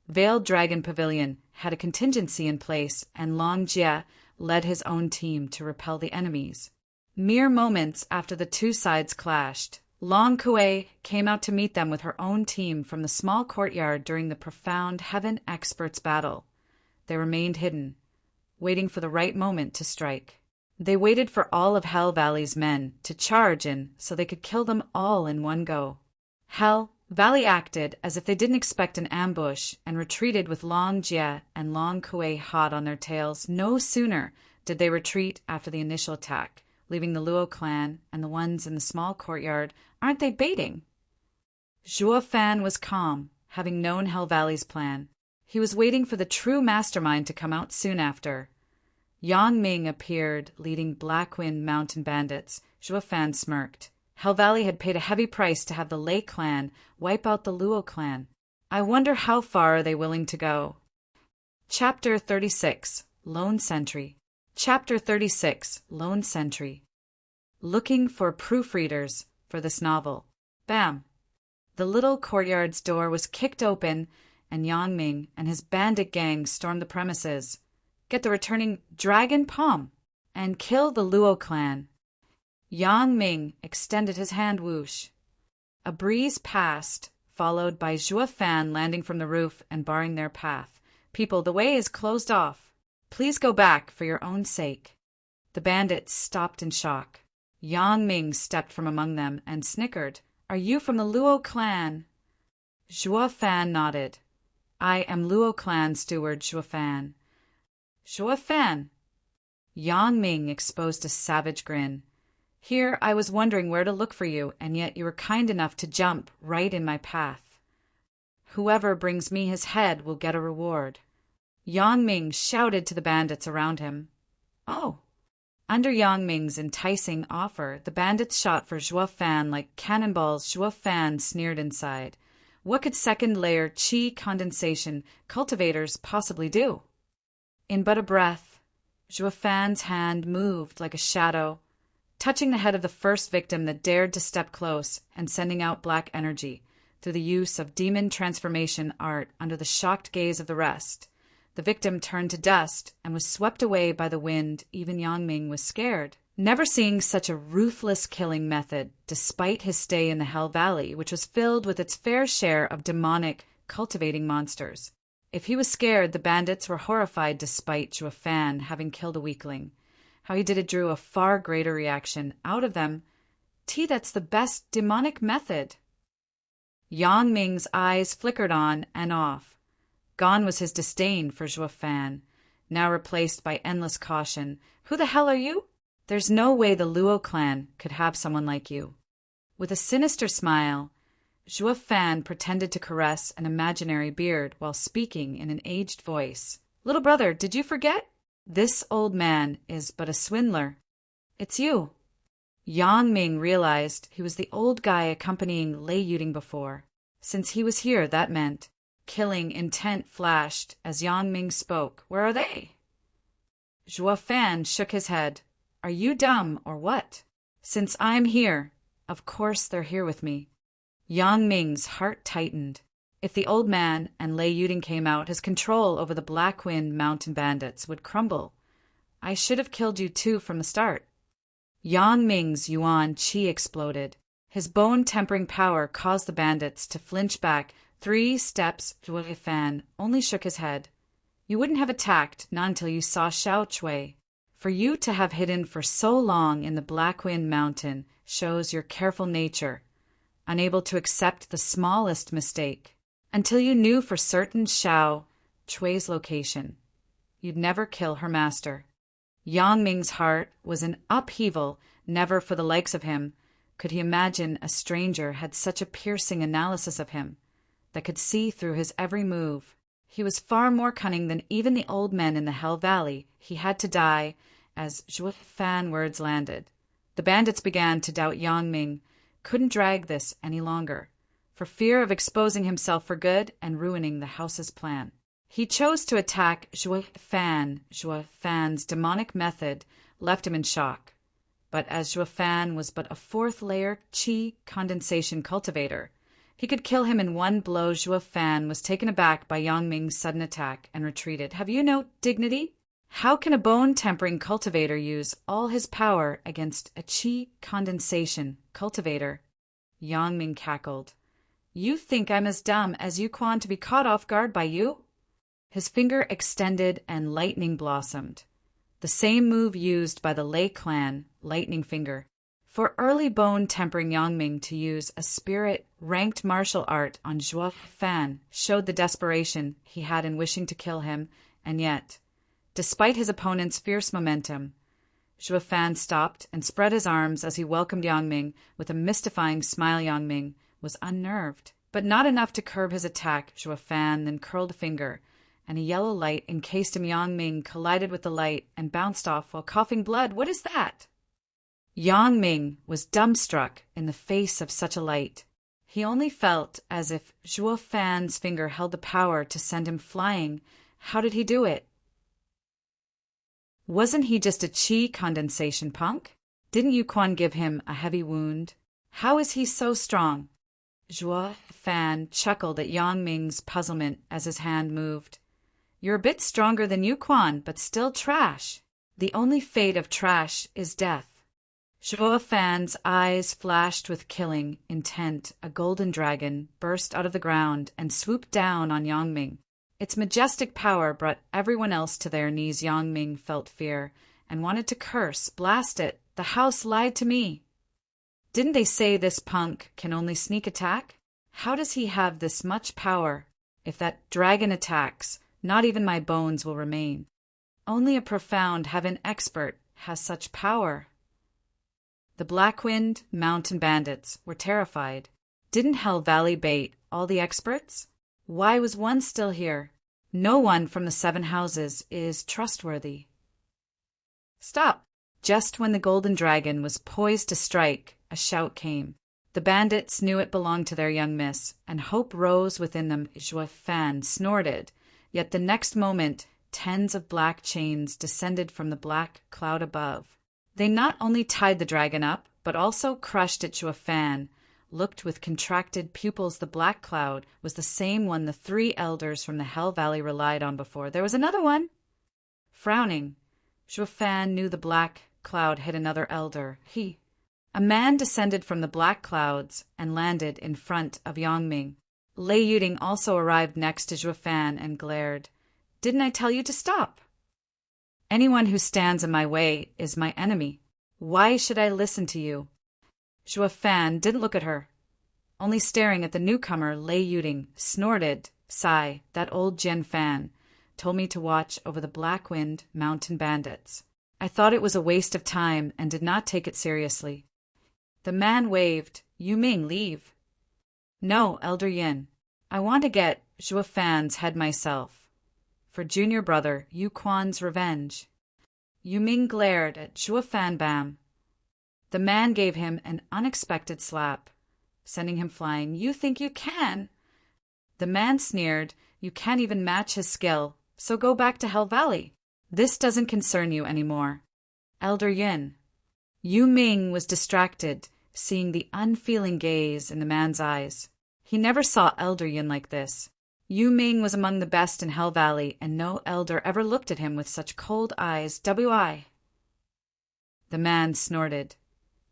Veiled Dragon Pavilion had a contingency in place, and Long Jie led his own team to repel the enemies. Mere moments after the 2 sides clashed, Long Kuei came out to meet them with her own team from the small courtyard during the profound Heaven Experts battle. They remained hidden, waiting for the right moment to strike. They waited for all of Hell Valley's men to charge in so they could kill them all in one go. Hell Valley acted as if they didn't expect an ambush and retreated with Long Jie and Long Kuei hot on their tails. No sooner did they retreat after the initial attack, leaving the Luo clan and the ones in the small courtyard. Aren't they baiting? Zhuo Fan was calm, having known Hell Valley's plan. He was waiting for the true mastermind to come out soon after. Yang Ming appeared, leading Blackwind Mountain bandits. Zhuo Fan smirked. Hell Valley had paid a heavy price to have the Lei clan wipe out the Luo clan. I wonder how far are they willing to go. Chapter 36, Lone Sentry. Chapter 36, Lone Sentry. Looking for proofreaders for this novel. Bam! The little courtyard's door was kicked open, and Yang Ming and his bandit gang stormed the premises. Get the returning Dragon Palm and kill the Luo clan. Yang Ming extended his hand. Whoosh. A breeze passed, followed by Zhuo Fan landing from the roof and barring their path. People, the way is closed off. Please go back for your own sake. The bandits stopped in shock. Yang Ming stepped from among them and snickered. Are you from the Luo clan? Zhuo Fan nodded. I am Luo clan steward Zhuo Fan. Zhuo Fan. Yang Ming exposed a savage grin. Here I was wondering where to look for you, and yet you were kind enough to jump right in my path. Whoever brings me his head will get a reward. Yang Ming shouted to the bandits around him. Oh! Under Yang Ming's enticing offer, the bandits shot for Zhuo Fan like cannonballs. Zhuo Fan sneered inside. What could second-layer qi condensation cultivators possibly do? In but a breath, Zhuo Fan's hand moved like a shadow, touching the head of the first victim that dared to step close and sending out black energy. through the use of demon transformation art under the shocked gaze of the rest. The victim turned to dust and was swept away by the wind. Even Yang Ming was scared, never seeing such a ruthless killing method, despite his stay in the Hell Valley, which was filled with its fair share of demonic, cultivating monsters. If he was scared, the bandits were horrified despite Zhuo Fan having killed a weakling. How he did it drew a far greater reaction out of them. That's the best demonic method. Yang Ming's eyes flickered on and off. Gone was his disdain for Zhuo Fan, now replaced by endless caution. Who the hell are you? There's no way the Luo clan could have someone like you. With a sinister smile, Zhuo Fan pretended to caress an imaginary beard while speaking in an aged voice. Little brother, did you forget? This old man is but a swindler. It's you. Yang Ming realized he was the old guy accompanying Lei Yuding before. Since he was here, that meant killing intent flashed as Yang Ming spoke. Where are they? Zhuo Fan shook his head. Are you dumb or what? Since I'm here, of course they're here with me. Yang Ming's heart tightened. If the old man and Lei Yuding came out, his control over the Black Wind mountain bandits would crumble. I should have killed you too from the start. Yang Ming's yuan qi exploded. His bone-tempering power caused the bandits to flinch back 3 steps. Zhuo Fan only shook his head. You wouldn't have attacked, not until you saw Xiao Chui. For you to have hidden for so long in the Black Wind Mountain shows your careful nature, unable to accept the smallest mistake. Until you knew for certain Xiao Chui's location, you'd never kill her master. Yang Ming's heart was in upheaval. Never for the likes of him could he imagine a stranger had such a piercing analysis of him that could see through his every move. He was far more cunning than even the old men in the Hell Valley. He had to die. As Zhuo Fan words landed, the bandits began to doubt Yang Ming couldn't drag this any longer, for fear of exposing himself for good and ruining the house's plan. He chose to attack Zhuo Fan. Zhuo Fan's demonic method left him in shock. But as Zhuo Fan was but a 4th-layer qi condensation cultivator, he could kill him in one blow. Zhuo Fan was taken aback by Yang Ming's sudden attack and retreated. Have you no dignity? How can a bone-tempering cultivator use all his power against a qi condensation cultivator? Yang Ming cackled. You think I'm as dumb as you, Quan, to be caught off guard by you? His finger extended and lightning blossomed. The same move used by the Lei clan, lightning finger. For early bone-tempering Yang Ming to use a spirit-ranked martial art on Zhuo Fan showed the desperation he had in wishing to kill him, and yet, despite his opponent's fierce momentum, Zhuo Fan stopped and spread his arms as he welcomed Yang Ming with a mystifying smile. Yang Ming was unnerved, but not enough to curb his attack. Zhuo Fan then curled a finger, and a yellow light encased him. Yang Ming collided with the light and bounced off while coughing blood. What is that? Yang Ming was dumbstruck in the face of such a light. He only felt as if Zhuo Fan's finger held the power to send him flying. How did he do it? Wasn't he just a qi condensation punk? Didn't Yu Quan give him a heavy wound? How is he so strong? Zhuo Fan chuckled at Yang Ming's puzzlement as his hand moved. You're a bit stronger than Yu Quan, but still trash. The only fate of trash is death. Zhuo Fan's eyes flashed with killing intent. A golden dragon burst out of the ground and swooped down on Yang Ming. Its majestic power brought everyone else to their knees. Yang Ming felt fear and wanted to curse. Blast it! The house lied to me. Didn't they say this punk can only sneak attack? How does he have this much power? If that dragon attacks, not even my bones will remain. Only a profound heaven expert has such power. The Blackwind mountain bandits were terrified. Didn't Hell Valley bait all the experts? Why was one still here? No one from the 7 houses is trustworthy. Stop! Just when the golden dragon was poised to strike, a shout came. The bandits knew it belonged to their young miss, and hope rose within them. Zhuo Fan snorted, yet the next moment 10s of black chains descended from the black cloud above. They not only tied the dragon up, but also crushed at Zhuo Fan, looked with contracted pupils. The black cloud was the same one the 3 elders from the Hell Valley relied on before. There was another one! Frowning, Zhuo Fan knew the black cloud hid another elder. A man descended from the black clouds and landed in front of Yang Ming. Lei Yuding also arrived next to Zhuo Fan and glared. Didn't I tell you to stop? Anyone who stands in my way is my enemy. Why should I listen to you? Zhuo Fan didn't look at her. Only staring at the newcomer, Lei Yuding snorted. Sigh, that old Jian Fan told me to watch over the Black Wind Mountain bandits. I thought it was a waste of time and did not take it seriously. The man waved. Yu Ming, leave. No, Elder Yin. I want to get Zhuo Fan's head myself. For junior brother Yu Quan's revenge. Yu Ming glared at Zhuo Fan. Bam. The man gave him an unexpected slap, sending him flying. You think you can? The man sneered. You can't even match his skill, so go back to Hell Valley. This doesn't concern you anymore. Elder Yin. Yu Ming was distracted, seeing the unfeeling gaze in the man's eyes. He never saw Elder Yin like this. Yu Ming was among the best in Hell Valley, and no elder ever looked at him with such cold eyes. W.I. The man snorted.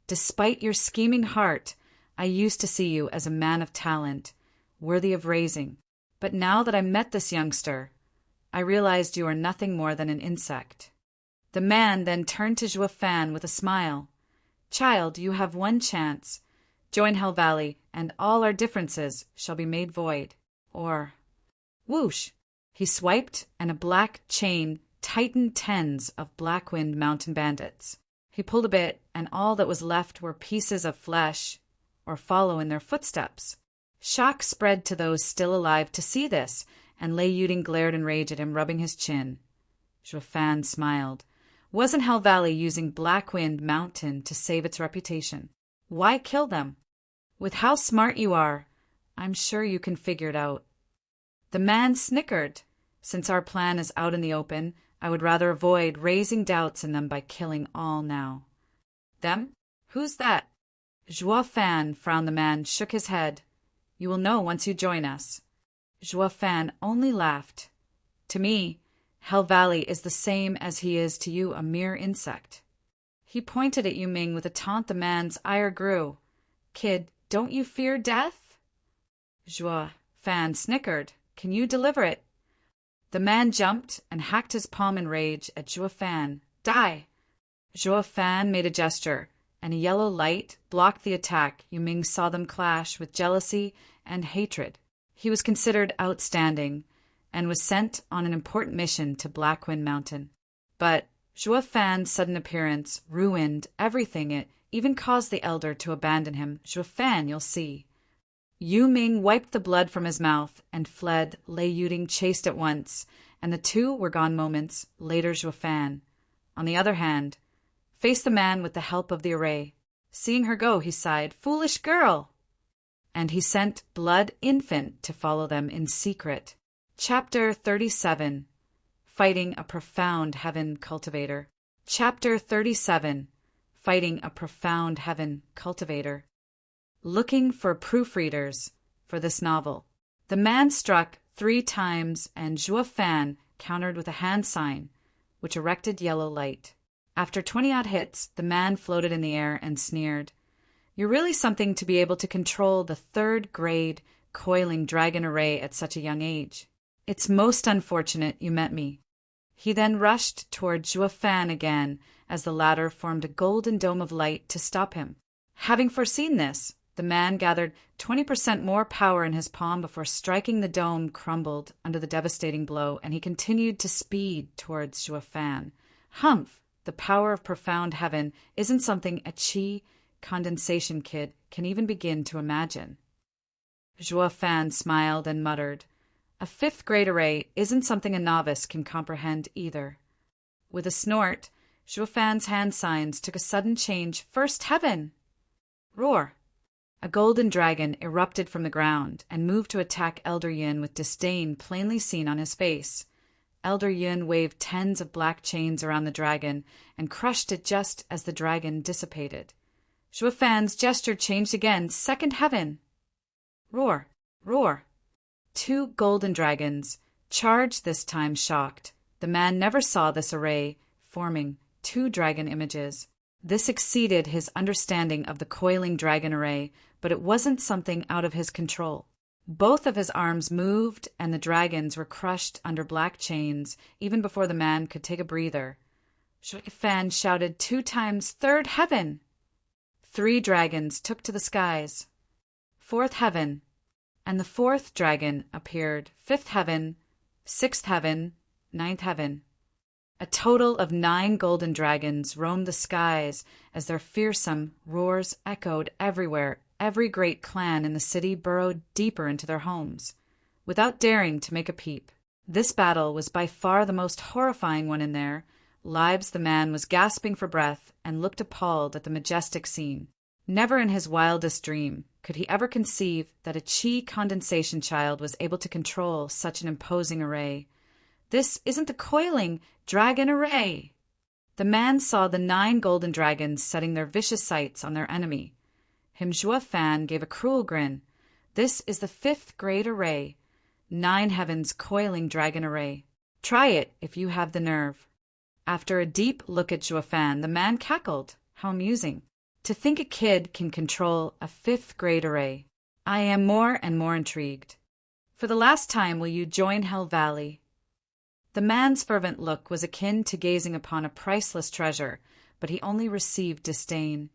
Despite your scheming heart, I used to see you as a man of talent, worthy of raising. But now that I met this youngster, I realized you are nothing more than an insect. The man then turned to Zhuo Fan with a smile. Child, you have one chance. Join Hell Valley, and all our differences shall be made void. Or... Whoosh! He swiped, and a black chain tightened 10s of Black Wind Mountain bandits. He pulled a bit, and all that was left were pieces of flesh, or follow in their footsteps. Shock spread to those still alive to see this, and Lei Yuding glared in rage at him, rubbing his chin. Zhuo Fan smiled. Wasn't Hell Valley using Black Wind Mountain to save its reputation? Why kill them? With how smart you are, I'm sure you can figure it out. The man snickered. Since our plan is out in the open, I would rather avoid raising doubts in them by killing all now. Them? Who's that? Zhuo Fan, frowned the man, shook his head. You will know once you join us. Zhuo Fan only laughed. To me, Hell Valley is the same as he is to you, a mere insect. He pointed at Yu Ming with a taunt. The man's ire grew. Kid, don't you fear death? Zhuo Fan snickered. Can you deliver it? The man jumped and hacked his palm in rage at Zhuo Fan. Die! Zhuo Fan made a gesture, and a yellow light blocked the attack. Yu Ming saw them clash with jealousy and hatred. He was considered outstanding, and was sent on an important mission to Black Wind Mountain. But Zhuo Fan's sudden appearance ruined everything. It even caused the elder to abandon him. Zhuo Fan, you'll see. Yu Ming wiped the blood from his mouth and fled. Lei Yuding chased at once, and the two were gone moments later. Zhuo Fan, on the other hand, faced the man with the help of the array. Seeing her go, he sighed, Foolish girl! And he sent Blood Infant to follow them in secret. Chapter 37. Fighting a Profound Heaven Cultivator. Chapter 37. Fighting a Profound Heaven Cultivator. Looking for proofreaders for this novel. The man struck 3 times, and Zhuo Fan countered with a hand sign, which erected yellow light. After 20-odd hits, the man floated in the air and sneered. You're really something to be able to control the 3rd-grade coiling dragon array at such a young age. It's most unfortunate you met me. He then rushed toward Zhuo Fan again as the latter formed a golden dome of light to stop him. Having foreseen this, the man gathered 20% more power in his palm before striking. The dome crumbled under the devastating blow, and he continued to speed towards Zhuo Fan. Humph! The power of profound heaven isn't something a chi condensation kid can even begin to imagine. Zhuo Fan smiled and muttered, A 5th-grade array isn't something a novice can comprehend either. With a snort, Zhuo Fan's hand signs took a sudden change. First heaven! Roar! A golden dragon erupted from the ground and moved to attack Elder Yin with disdain plainly seen on his face. Elder Yin waved 10s of black chains around the dragon and crushed it just as the dragon dissipated. Zhuo Fan's gesture changed again. Second heaven. Roar, roar. 2 golden dragons, charged this time shocked. The man never saw this array, forming 2 dragon images. This exceeded his understanding of the coiling dragon array, but it wasn't something out of his control. Both of his arms moved, and the dragons were crushed under black chains, even before the man could take a breather. Zhuo Fan shouted 2 times, "Third heaven!" 3 dragons took to the skies. 4th heaven. And the 4th dragon appeared. 5th heaven, 6th heaven, 9th heaven. A total of 9 golden dragons roamed the skies as their fearsome roars echoed everywhere. Every great clan in the city burrowed deeper into their homes, without daring to make a peep. This battle was by far the most horrifying one in there. Lives the man was gasping for breath and looked appalled at the majestic scene. Never in his wildest dream could he ever conceive that a chi condensation child was able to control such an imposing array. This isn't the coiling dragon array! The man saw the 9 golden dragons setting their vicious sights on their enemy. Zhuo Fan gave a cruel grin. This is the 5th grade array. 9 heavens coiling dragon array. Try it if you have the nerve. After a deep look at Zhuo Fan, the man cackled. How amusing. To think a kid can control a 5th grade array. I am more and more intrigued. For the last time, will you join Hell Valley? The man's fervent look was akin to gazing upon a priceless treasure, but he only received disdain.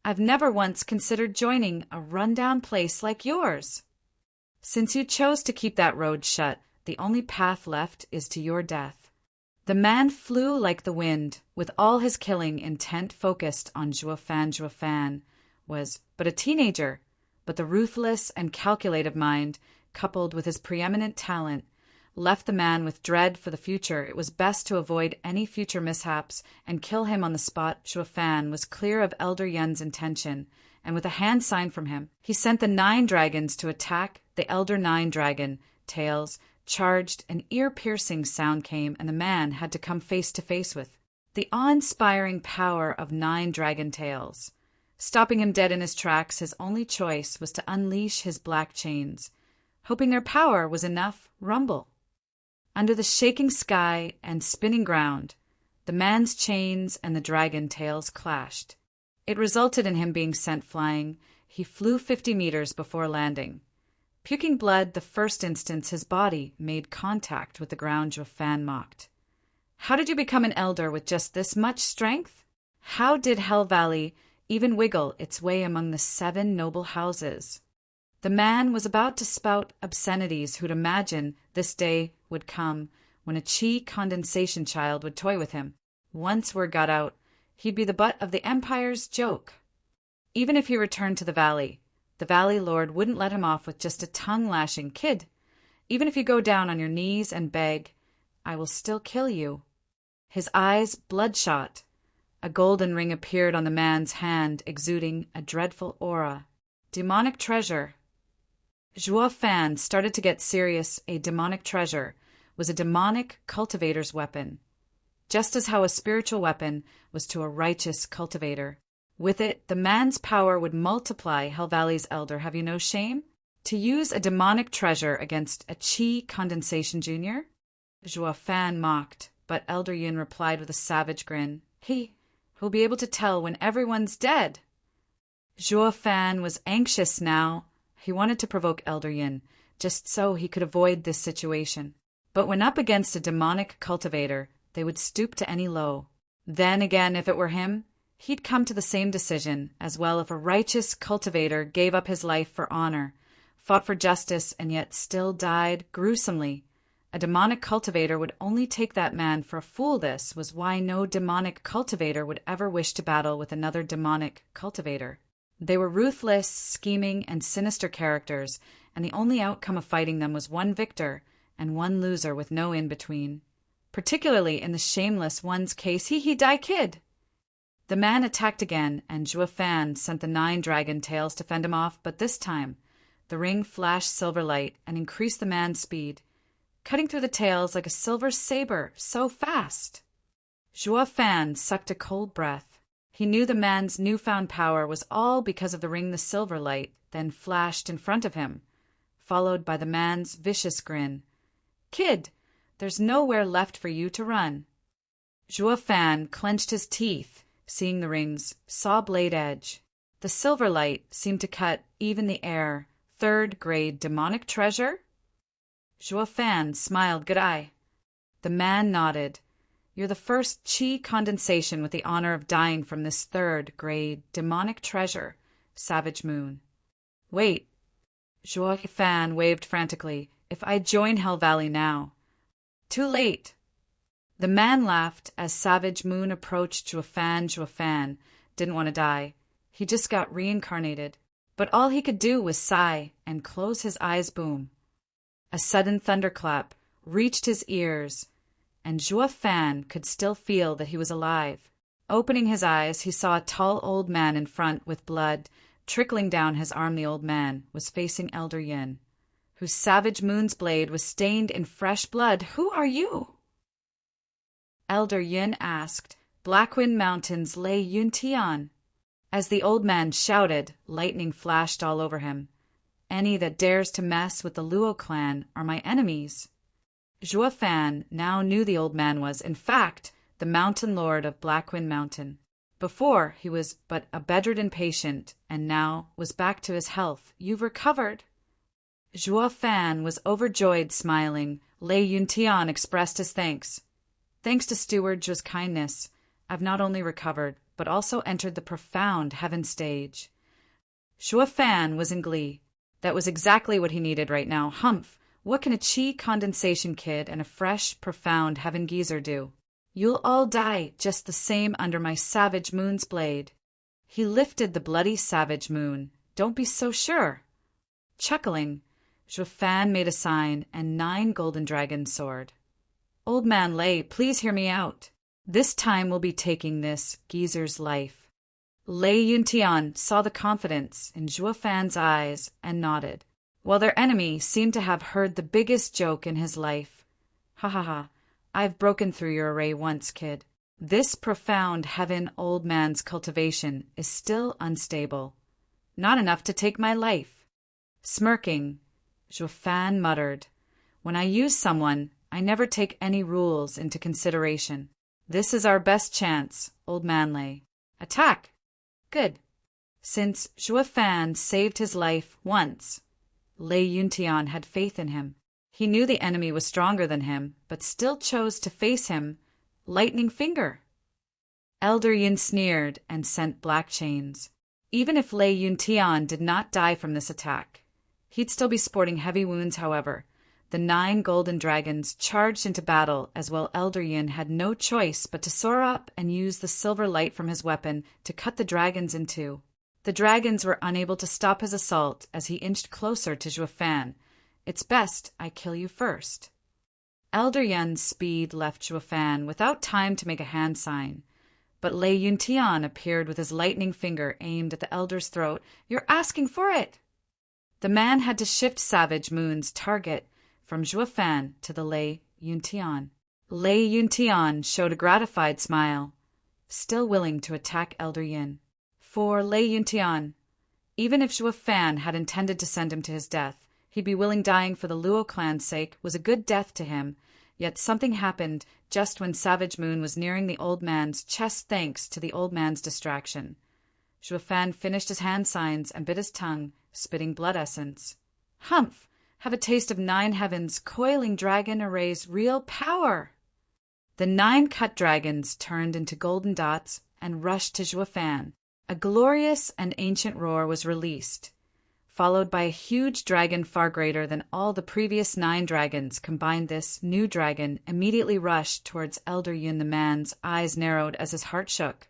I've never once considered joining a run-down place like yours. Since you chose to keep that road shut, the only path left is to your death. The man flew like the wind, with all his killing intent focused on Zhuo Fan. Zhuo Fan was but a teenager, but the ruthless and calculative mind, coupled with his preeminent talent, left the man with dread for the future. It was best to avoid any future mishaps and kill him on the spot. Zhuo Fan was clear of Elder Yun's intention, and with a hand sign from him, he sent the 9 dragons to attack. The Elder 9 dragon, tails, charged. An ear-piercing sound came, and the man had to come face to face with the awe-inspiring power of 9 dragon tails. Stopping him dead in his tracks, his only choice was to unleash his black chains. Hoping their power was enough, rumble. Under the shaking sky and spinning ground, the man's chains and the dragon tails clashed. It resulted in him being sent flying. He flew 50 meters before landing. Puking blood the first instance his body made contact with the ground. Zhuo Fan mocked. How did you become an elder with just this much strength? How did Hell Valley even wiggle its way among the 7 noble houses? The man was about to spout obscenities. Who'd imagine this day would come when a chi condensation child would toy with him. Once word got out, he'd be the butt of the Empire's joke. Even if he returned to the Valley Lord wouldn't let him off with just a tongue-lashing kid. Even if you go down on your knees and beg, I will still kill you. His eyes bloodshot. A golden ring appeared on the man's hand, exuding a dreadful aura. Demonic treasure. Zhuo Fan started to get serious. A demonic treasure was a demonic cultivator's weapon, just as how a spiritual weapon was to a righteous cultivator. With it, the man's power would multiply. Hell Valley's elder, have you no shame? To use a demonic treasure against a chi condensation junior? Zhuo Fan mocked, but Elder Yun replied with a savage grin. He'll be able to tell when everyone's dead. Zhuo Fan was anxious now. He wanted to provoke Elder Yin, just so he could avoid this situation. But when up against a demonic cultivator, they would stoop to any low. Then again, if it were him, he'd come to the same decision as well. If a righteous cultivator gave up his life for honor, fought for justice, and yet still died gruesomely, a demonic cultivator would only take that man for a fool. This was why no demonic cultivator would ever wish to battle with another demonic cultivator. They were ruthless, scheming, and sinister characters, and the only outcome of fighting them was one victor and one loser with no in-between. Particularly in the shameless one's case, he die kid. The man attacked again, and Zhuo Fan sent the 9 dragon tails to fend him off, but this time the ring flashed silver light and increased the man's speed, cutting through the tails like a silver saber, so fast. Zhuo Fan sucked a cold breath. He knew the man's newfound power was all because of the ring the silver light then flashed in front of him, followed by the man's vicious grin. "Kid, there's nowhere left for you to run." Zhuo Fan clenched his teeth, seeing the ring's saw-blade edge. The silver light seemed to cut even the air. Third-grade demonic treasure? Zhuo Fan smiled good eye. The man nodded. "You're the first Qi condensation with the honor of dying from this third-grade demonic treasure, Savage Moon." "Wait." Zhuo Fan waved frantically. "If I join Hell Valley now." "Too late." The man laughed as Savage Moon approached Zhuo Fan. Zhuo Fan didn't want to die. He just got reincarnated. But all he could do was sigh and close his eyes. Boom. A sudden thunderclap reached his ears, and Zhuo Fan could still feel that he was alive. Opening his eyes, he saw a tall old man in front with blood trickling down his arm. The old man was facing Elder Yin, whose Savage Moon's blade was stained in fresh blood. "Who are you?" Elder Yin asked. "Blackwind Mountain's Lei Yuntian." As the old man shouted, lightning flashed all over him. "Any that dares to mess with the Luo clan are my enemies." Zhuo Fan now knew the old man was, in fact, the mountain lord of Blackwind Mountain. Before, he was but a bedridden patient, and now was back to his health. "You've recovered." Zhuo Fan was overjoyed, smiling. Lei Yuntian expressed his thanks. "Thanks to Steward Zhuo's kindness, I've not only recovered, but also entered the profound heaven stage." Zhuo Fan was in glee. That was exactly what he needed right now. Humph! What can a Qi condensation kid and a fresh, profound heaven geezer do? "You'll all die just the same under my Savage Moon's blade." He lifted the bloody Savage Moon. "Don't be so sure." Chuckling, Zhuo Fan made a sign, and 9 golden dragons soared. "Old man Lei, please hear me out. This time we'll be taking this geezer's life." Lei Yuntian saw the confidence in Zhuo Fan's eyes and nodded, while their enemy seemed to have heard the biggest joke in his life. "Ha ha ha. I've broken through your array once, kid. This profound heaven old man's cultivation is still unstable. Not enough to take my life." Smirking, Zhuo Fan muttered, "When I use someone, I never take any rules into consideration. This is our best chance, old man Lei. Attack!" "Good." Since Zhuo Fan saved his life once, Lei Yuntian had faith in him. He knew the enemy was stronger than him, but still chose to face him. Lightning Finger. Elder Yin sneered and sent black chains. Even if Lei Yuntian did not die from this attack, he'd still be sporting heavy wounds. However, the 9 golden dragons charged into battle as well. Elder Yin had no choice but to soar up and use the silver light from his weapon to cut the dragons in two. The dragons were unable to stop his assault as he inched closer to Zhuo Fan. "It's best I kill you first." Elder Yin's speed left Zhuo Fan without time to make a hand sign, but Lei Yuntian appeared with his lightning finger aimed at the elder's throat. "You're asking for it!" The man had to shift Savage Moon's target from Zhuo Fan to the Lei Yuntian. Lei Yuntian showed a gratified smile, still willing to attack Elder Yin. For Lei Yuntian, even if Zhuo Fan had intended to send him to his death, he'd be willing. Dying for the Luo clan's sake was a good death to him. Yet something happened just when Savage Moon was nearing the old man's chest thanks to the old man's distraction. Zhuo Fan finished his hand signs and bit his tongue, spitting blood essence. "Humph! Have a taste of 9 heavens coiling dragon array's real power." The 9 cut dragons turned into golden dots and rushed to Zhuo Fan. A glorious and ancient roar was released, followed by a huge dragon far greater than all the previous 9 dragons combined. This new dragon immediately rushed towards Elder Yin. The man's eyes narrowed as his heart shook.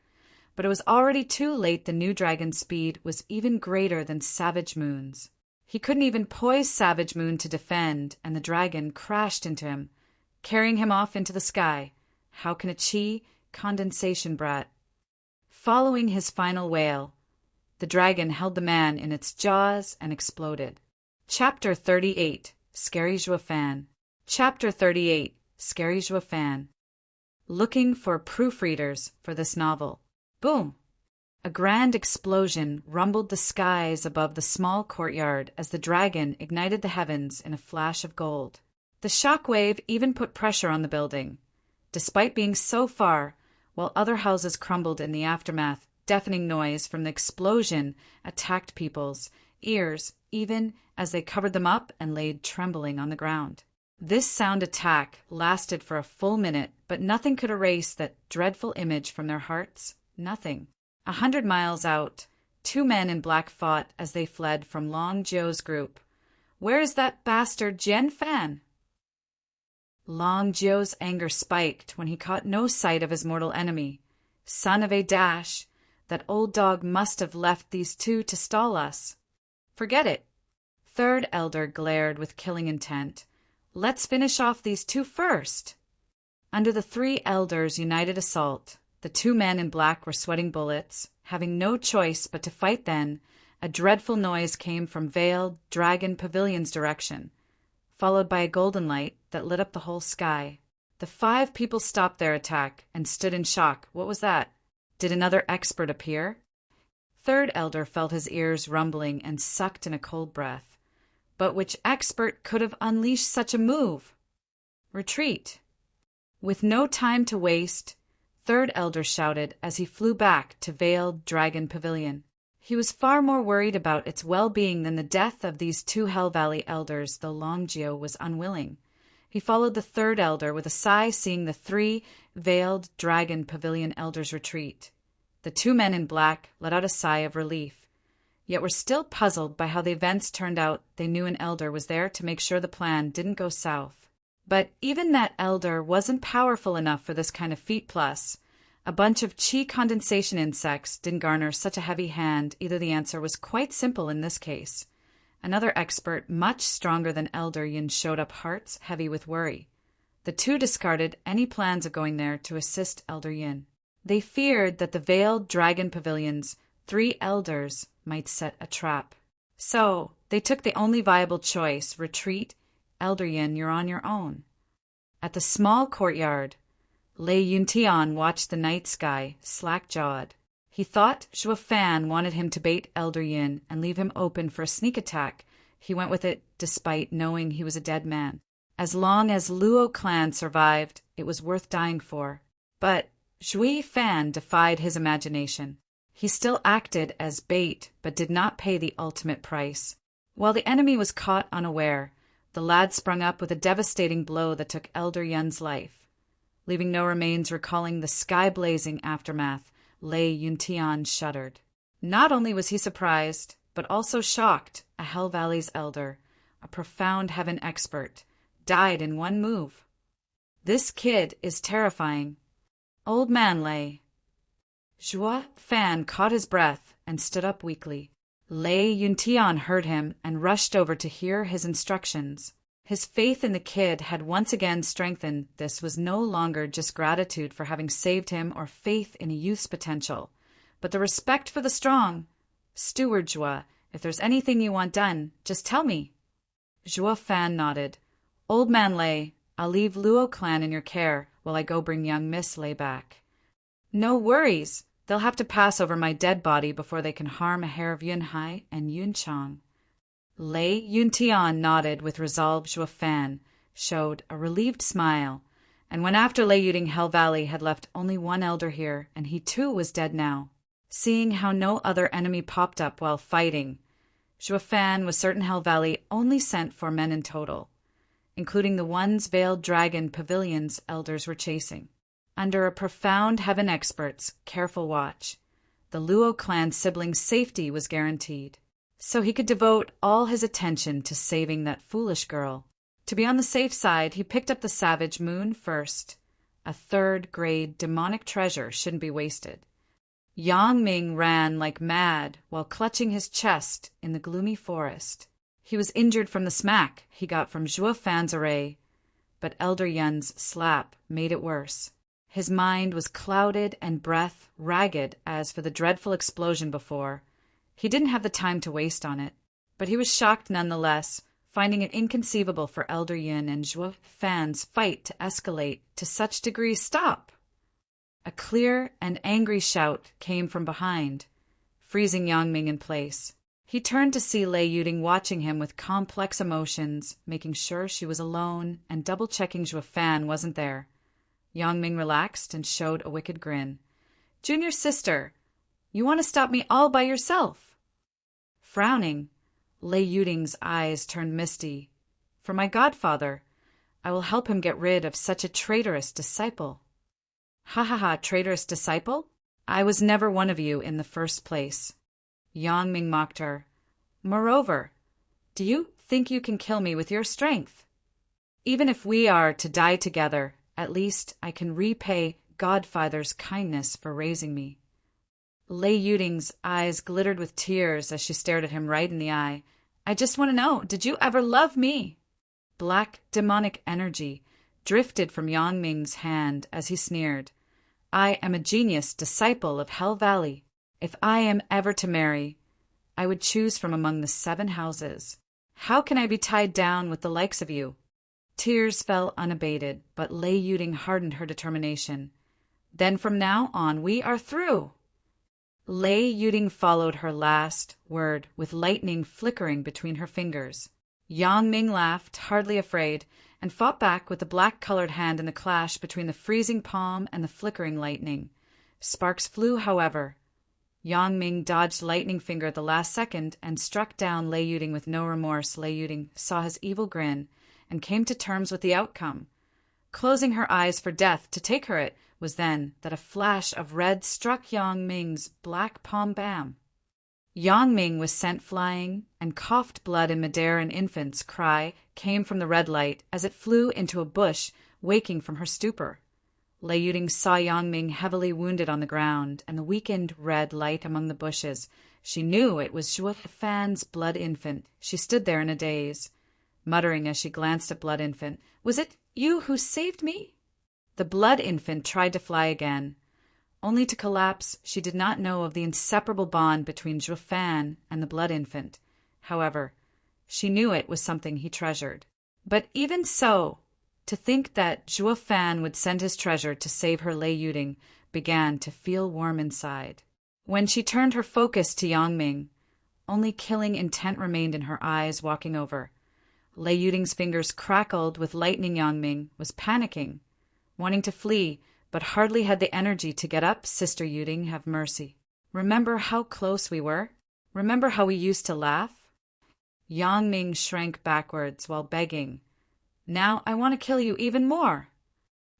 But it was already too late. The new dragon's speed was even greater than Savage Moon's. He couldn't even poise Savage Moon to defend, and the dragon crashed into him, carrying him off into the sky. How can a Qi condensation brat? Following his final wail, the dragon held the man in its jaws and exploded. Chapter 38. Scary Zhuo Fan. Chapter 38. Scary Zhuo Fan. Looking for proofreaders for this novel. Boom! A grand explosion rumbled the skies above the small courtyard as the dragon ignited the heavens in a flash of gold. The shock wave even put pressure on the building. Despite being so far, while other houses crumbled in the aftermath, deafening noise from the explosion attacked people's ears even as they covered them up and laid trembling on the ground. This sound attack lasted for a full minute, but nothing could erase that dreadful image from their hearts. Nothing. 100 miles out, 2 men in black fought as they fled from Long Jio's group. "Where is that bastard Jian Fan?" Long Jio's anger spiked when he caught no sight of his mortal enemy. "Son of a dash! That old dog must have left these two to stall us." "Forget it." Third elder glared with killing intent. "Let's finish off these two first." Under the 3 elders' united assault, the 2 men in black were sweating bullets. Having no choice but to fight then, a dreadful noise came from veiled Dragon Pavilion's direction, followed by a golden light that lit up the whole sky. The 5 people stopped their attack and stood in shock. What was that? Did another expert appear? Third elder felt his ears rumbling and sucked in a cold breath. But which expert could have unleashed such a move? Retreat. With no time to waste, Third elder shouted as he flew back to veiled Dragon Pavilion. He was far more worried about its well-being than the death of these 2 Hell Valley elders, though Long Jio was unwilling. He followed the 3rd elder with a sigh, seeing the 3 veiled Dragon Pavilion elders retreat. The 2 men in black let out a sigh of relief, yet were still puzzled by how the events turned out. They knew an elder was there to make sure the plan didn't go south. But even that elder wasn't powerful enough for this kind of feat. Plus, a bunch of chi condensation insects didn't garner such a heavy hand. Either the answer was quite simple in this case. Another expert, much stronger than Elder Yin, showed up, hearts heavy with worry. The 2 discarded any plans of going there to assist Elder Yin. They feared that the veiled Dragon Pavilion's 3 elders might set a trap. So they took the only viable choice: retreat. Elder Yin, you're on your own. At the small courtyard, Lei Yuntian watched the night sky, slack-jawed. He thought Zhuo Fan wanted him to bait Elder Yin and leave him open for a sneak attack. He went with it despite knowing he was a dead man. As long as Luo clan survived, it was worth dying for. But Zhui Fan defied his imagination. He still acted as bait, but did not pay the ultimate price. While the enemy was caught unaware, the lad sprung up with a devastating blow that took Elder Yun's life. Leaving no remains recalling the sky-blazing aftermath, Lei Yuntian shuddered. Not only was he surprised, but also shocked. A Hell Valley's elder, a profound heaven expert, died in one move. This kid is terrifying. Old man Lei. Zhuo Fan caught his breath and stood up weakly. Lei Yuntian heard him and rushed over to hear his instructions. His faith in the kid had once again strengthened. This was no longer just gratitude for having saved him or faith in a youth's potential, but the respect for the strong. "Steward Zhuo, if there's anything you want done, just tell me." Zhuo Fan nodded. "Old man Lei, I'll leave Luo clan in your care while I go bring young Miss Lei back." "No worries. They'll have to pass over my dead body before they can harm a hair of Yunhai and Yunchang." Lei Yuntian nodded with resolve. Zhuo Fan showed a relieved smile, and when after Lei Yuding Hell Valley had left only 1 elder here, and he too was dead now, seeing how no other enemy popped up while fighting, Zhuo Fan was certain Hell Valley only sent 4 men in total, including the ones veiled Dragon Pavilion's elders were chasing. Under a profound heaven expert's careful watch, the Luo clan siblings' safety was guaranteed, so he could devote all his attention to saving that foolish girl. To be on the safe side, he picked up the Savage Moon first. A 3rd-grade demonic treasure shouldn't be wasted. Yang Ming ran like mad while clutching his chest in the gloomy forest. He was injured from the smack he got from Zhuo Fan's array, but Elder Yun's slap made it worse. His mind was clouded and breath ragged as for the dreadful explosion before. He didn't have the time to waste on it, but he was shocked nonetheless, finding it inconceivable for Elder Yun and Zhuo Fan's fight to escalate to such degree. "Stop!" A clear and angry shout came from behind, freezing Yang Ming in place. He turned to see Lei Yuding watching him with complex emotions, making sure she was alone and double-checking Zhuo Fan wasn't there. Yang Ming relaxed and showed a wicked grin. "Junior sister, you want to stop me all by yourself?" Frowning, Lei Yuding's eyes turned misty. "For my godfather, I will help him get rid of such a traitorous disciple." "Ha ha ha, traitorous disciple? I was never one of you in the first place." Yang Ming mocked her. "Moreover, do you think you can kill me with your strength? Even if we are to die together, at least I can repay Godfather's kindness for raising me." Lei Yuding's eyes glittered with tears as she stared at him right in the eye. "I just want to know, did you ever love me?" Black demonic energy drifted from Yang Ming's hand as he sneered. "I am a genius disciple of Hell Valley. If I am ever to marry, I would choose from among the 7 houses. How can I be tied down with the likes of you?" Tears fell unabated, but Lei Yuding hardened her determination. "Then from now on we are through." Lei Yuding followed her last word with lightning flickering between her fingers. Yang Ming laughed, hardly afraid, and fought back with the black-colored hand in the clash between the freezing palm and the flickering lightning. Sparks flew, however. Yang Ming dodged lightning finger at the last second and struck down Lei Yuding with no remorse. Lei Yuding saw his evil grin and came to terms with the outcome. Closing her eyes for death to take her it was then that a flash of red struck Yang Ming's black palm. Bam! Yang Ming was sent flying, and coughed blood in midair. An infant's cry came from the red light as it flew into a bush, waking from her stupor. Lei Yuding saw Yang Ming heavily wounded on the ground, and the weakened red light among the bushes. She knew it was Zhuo Fan's blood infant. She stood there in a daze, muttering as she glanced at blood infant, "Was it you who saved me?" The blood infant tried to fly again, only to collapse. She did not know of the inseparable bond between Zhuo Fan and the blood infant. However, she knew it was something he treasured. But even so, to think that Zhuo Fan would send his treasure to save her, Lei Yuding began to feel warm inside. When she turned her focus to Yang Ming, only killing intent remained in her eyes. Walking over, Lei Yuding's fingers crackled with lightning. Yang Ming was panicking, wanting to flee, but hardly had the energy to get up. "Sister Yuding, have mercy. Remember how close we were? Remember how we used to laugh?" Yang Ming shrank backwards while begging, "Now I want to kill you even more."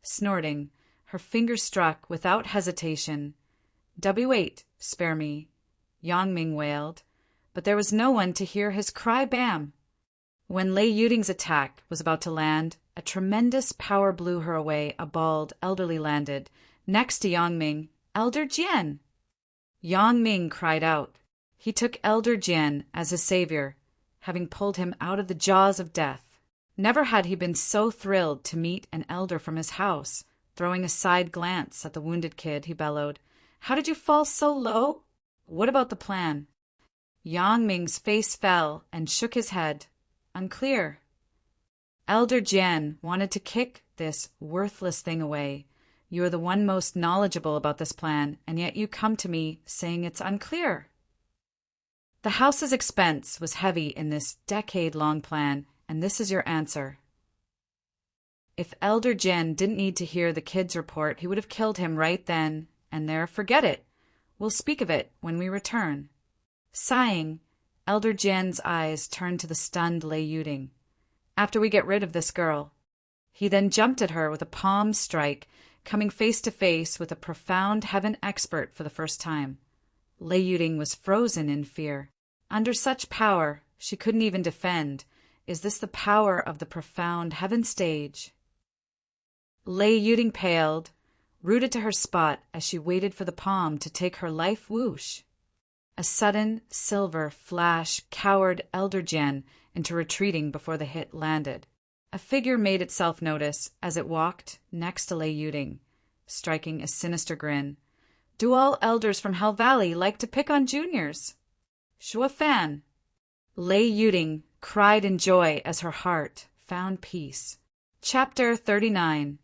Snorting, her fingers struck without hesitation. "W8, spare me," Yang Ming wailed, but there was no one to hear his cry. Bam! When Lei Yuding's attack was about to land, a tremendous power blew her away. A bald, elderly landed next to Yang Ming. "Elder Jian!" Yang Ming cried out. He took Elder Jian as his savior, having pulled him out of the jaws of death. Never had he been so thrilled to meet an elder from his house. Throwing a side glance at the wounded kid, he bellowed, "How did you fall so low? What about the plan?" Yang Ming's face fell and shook his head. "Unclear." "Elder Jian wanted to kick this worthless thing away. You are the one most knowledgeable about this plan, and yet you come to me saying it's unclear." The house's expense was heavy in this decade-long plan, and this is your answer. If Elder Jian didn't need to hear the kid's report, he would have killed him right then and there. Forget it. We'll speak of it when we return. Sighing, Elder Jian's eyes turned to the stunned Lei Yuding. "After we get rid of this girl." He then jumped at her with a palm strike, coming face to face with a profound heaven expert for the first time. Lei Yuding was frozen in fear. Under such power, she couldn't even defend. Is this the power of the profound heaven stage? Lei Yuding paled, rooted to her spot as she waited for the palm to take her life whoosh. A sudden silver flash cowered Elder Jian into retreating before the hit landed. A figure made itself notice as it walked next to Lei Yuding, striking a sinister grin. "Do all elders from Hell Valley like to pick on juniors?" "Zhuo Fan!" Lei Yuding cried in joy as her heart found peace. Chapter 39.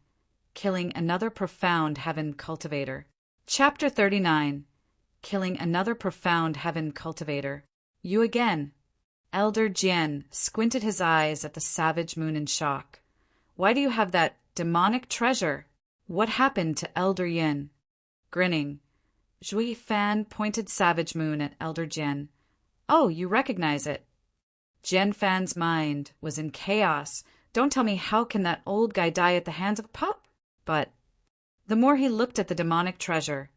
killing another profound heaven cultivator. Chapter 39. Killing another profound heaven cultivator. You again. Elder Jian squinted his eyes at the savage moon in shock. Why do you have that demonic treasure? What happened to Elder Yin? Grinning, Zhui Fan pointed Savage Moon at Elder Jian. Oh, you recognize it. Jian Fan's mind was in chaos. Don't tell me, how can that old guy die at the hands of a pup? But the more he looked at the demonic treasure,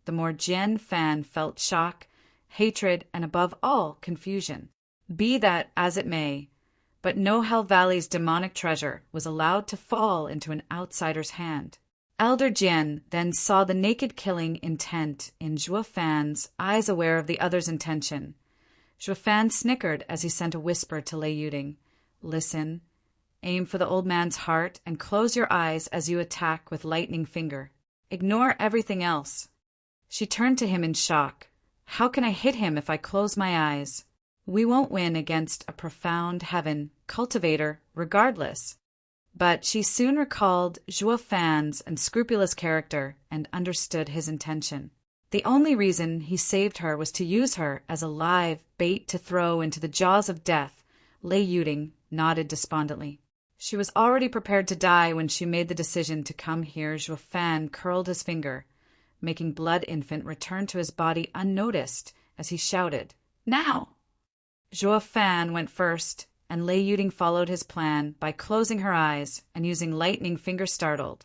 the more Jian Fan felt shock, hatred, and above all, confusion. Be that as it may, but no Hell Valley's demonic treasure was allowed to fall into an outsider's hand. Elder Jian then saw the naked killing intent in Zhuo Fan's eyes, aware of the other's intention. Zhuo Fan snickered as he sent a whisper to Lei Yuding. Listen, aim for the old man's heart and close your eyes as you attack with lightning finger. Ignore everything else. She turned to him in shock. How can I hit him if I close my eyes? We won't win against a profound heaven cultivator regardless. But she soon recalled Zhuo Fan's unscrupulous character and understood his intention. The only reason he saved her was to use her as a live bait to throw into the jaws of death. Lei Yuding nodded despondently. She was already prepared to die when she made the decision to come here. Zhuo Fan curled his finger, making Blood Infant return to his body unnoticed as he shouted, Now! Zhuo Fan went first, and Lei Yuding followed his plan by closing her eyes and using lightning finger startled.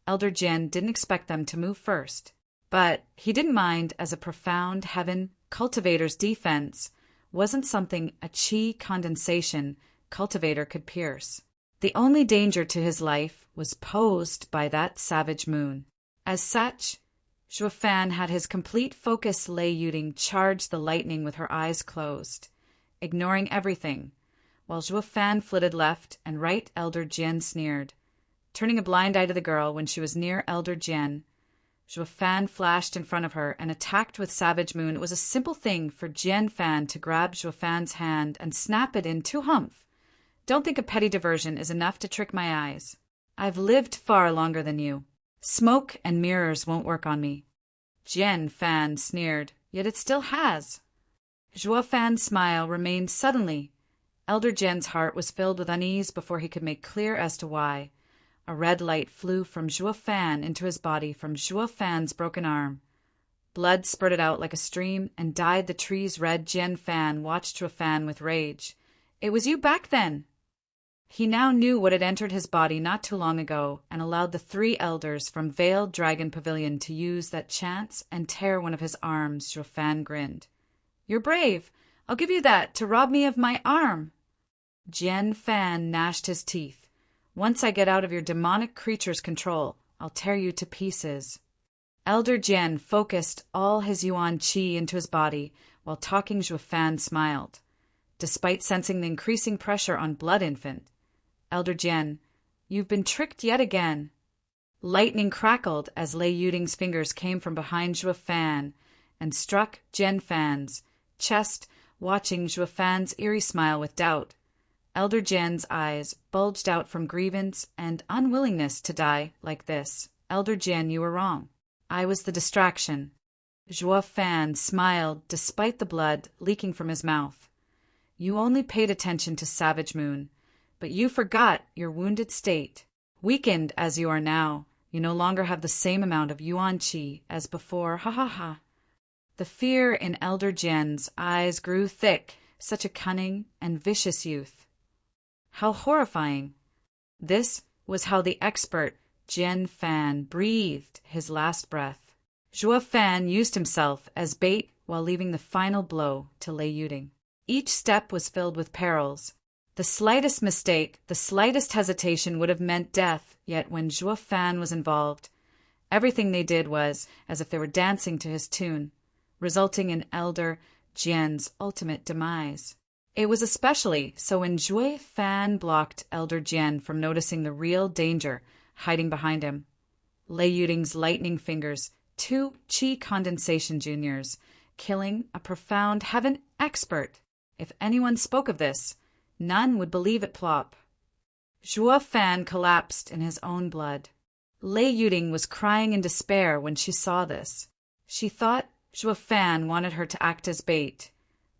Elder Jian didn't expect them to move first, but he didn't mind, as a profound heaven cultivator's defense wasn't something a qi condensation cultivator could pierce. The only danger to his life was posed by that savage moon. As such, Zhuo Fan had his complete focus. Lei Yuding charged the lightning with her eyes closed, ignoring everything, while Zhuo Fan flitted left and right. Elder Jian sneered, turning a blind eye to the girl when she was near Elder Jian. Zhuo Fan flashed in front of her and attacked with Savage Moon. It was a simple thing for Jian Fan to grab Zhuo Fan's hand and snap it in two humph. Don't think a petty diversion is enough to trick my eyes. I've lived far longer than you. Smoke and mirrors won't work on me. Jian Fan sneered, yet it still has. Zhuo Fan's smile remained. Suddenly, Elder Jian's heart was filled with unease before he could make clear as to why. A red light flew from Zhuo Fan into his body from Zhuo Fan's broken arm. Blood spurted out like a stream and dyed the trees red. Jian Fan watched Zhuo Fan with rage. It was you back then! He now knew what had entered his body not too long ago, and allowed the three elders from Veiled Dragon Pavilion to use that chance and tear one of his arms. Zhuo Fan grinned. You're brave. I'll give you that to rob me of my arm. Jian Fan gnashed his teeth. Once I get out of your demonic creature's control, I'll tear you to pieces. Elder Jian focused all his Yuan Qi into his body while talking. Zhuo Fan smiled. Despite sensing the increasing pressure on Blood Infant, Elder Jian, you've been tricked yet again. Lightning crackled as Lei Yuding's fingers came from behind Zhuo Fan and struck Jian Fan's chest, watching Zhuo Fan's eerie smile with doubt. Elder Jian's eyes bulged out from grievance and unwillingness to die like this. Elder Jian, you were wrong. I was the distraction. Zhuo Fan smiled despite the blood leaking from his mouth. You only paid attention to Savage Moon, but you forgot your wounded state. Weakened as you are now, you no longer have the same amount of Yuan Qi as before. Ha ha ha. The fear in Elder Jian's eyes grew thick. Such a cunning and vicious youth. How horrifying. This was how the expert Jian Fan breathed his last breath. Zhuo Fan used himself as bait while leaving the final blow to Lei Yuding. Each step was filled with perils. The slightest mistake, the slightest hesitation would have meant death, yet when Zhuo Fan was involved, everything they did was as if they were dancing to his tune, resulting in Elder Jian's ultimate demise. It was especially so when Zhuo Fan blocked Elder Jian from noticing the real danger hiding behind him. Lei Yuding's lightning fingers, two qi condensation juniors, killing a profound heaven expert. If anyone spoke of this, none would believe it. Plop. Zhuo Fan collapsed in his own blood. Lei Yuding was crying in despair when she saw this. She thought Zhuo Fan wanted her to act as bait,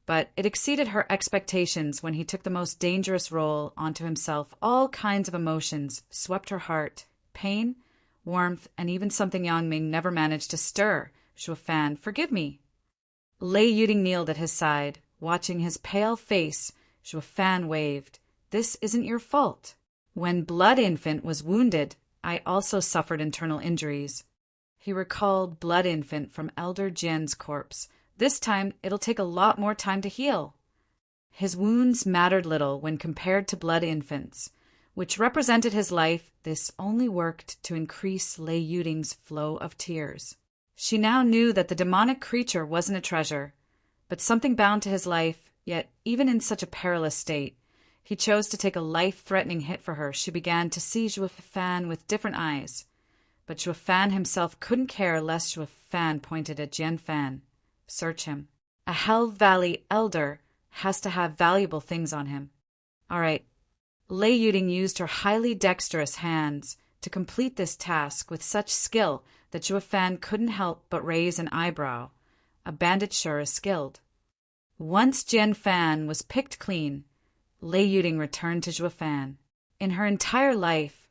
but it exceeded her expectations when he took the most dangerous role onto himself. All kinds of emotions swept her heart: pain, warmth, and even something Yang Ming never managed to stir. Zhuo Fan, forgive me. Lei Yuding kneeled at his side. Watching his pale face, Zhuo Fan waved. This isn't your fault. When Blood Infant was wounded, I also suffered internal injuries. He recalled Blood Infant from Elder Jian's corpse. This time, it'll take a lot more time to heal. His wounds mattered little when compared to Blood Infant's, which represented his life. This only worked to increase Lei Yuding's flow of tears. She now knew that the demonic creature wasn't a treasure, but something bound to his life, yet even in such a perilous state, he chose to take a life-threatening hit for her. She began to see Zhuo Fan with different eyes, but Zhuo Fan himself couldn't care less. Zhuo Fan pointed at Jian Fan. Search him. A Hell Valley elder has to have valuable things on him. All right. Lei Yuding used her highly dexterous hands to complete this task with such skill that Zhuo Fan couldn't help but raise an eyebrow. A bandit sure is skilled. Once Jian Fan was picked clean, Lei Yuding returned to Zhuo Fan. In her entire life,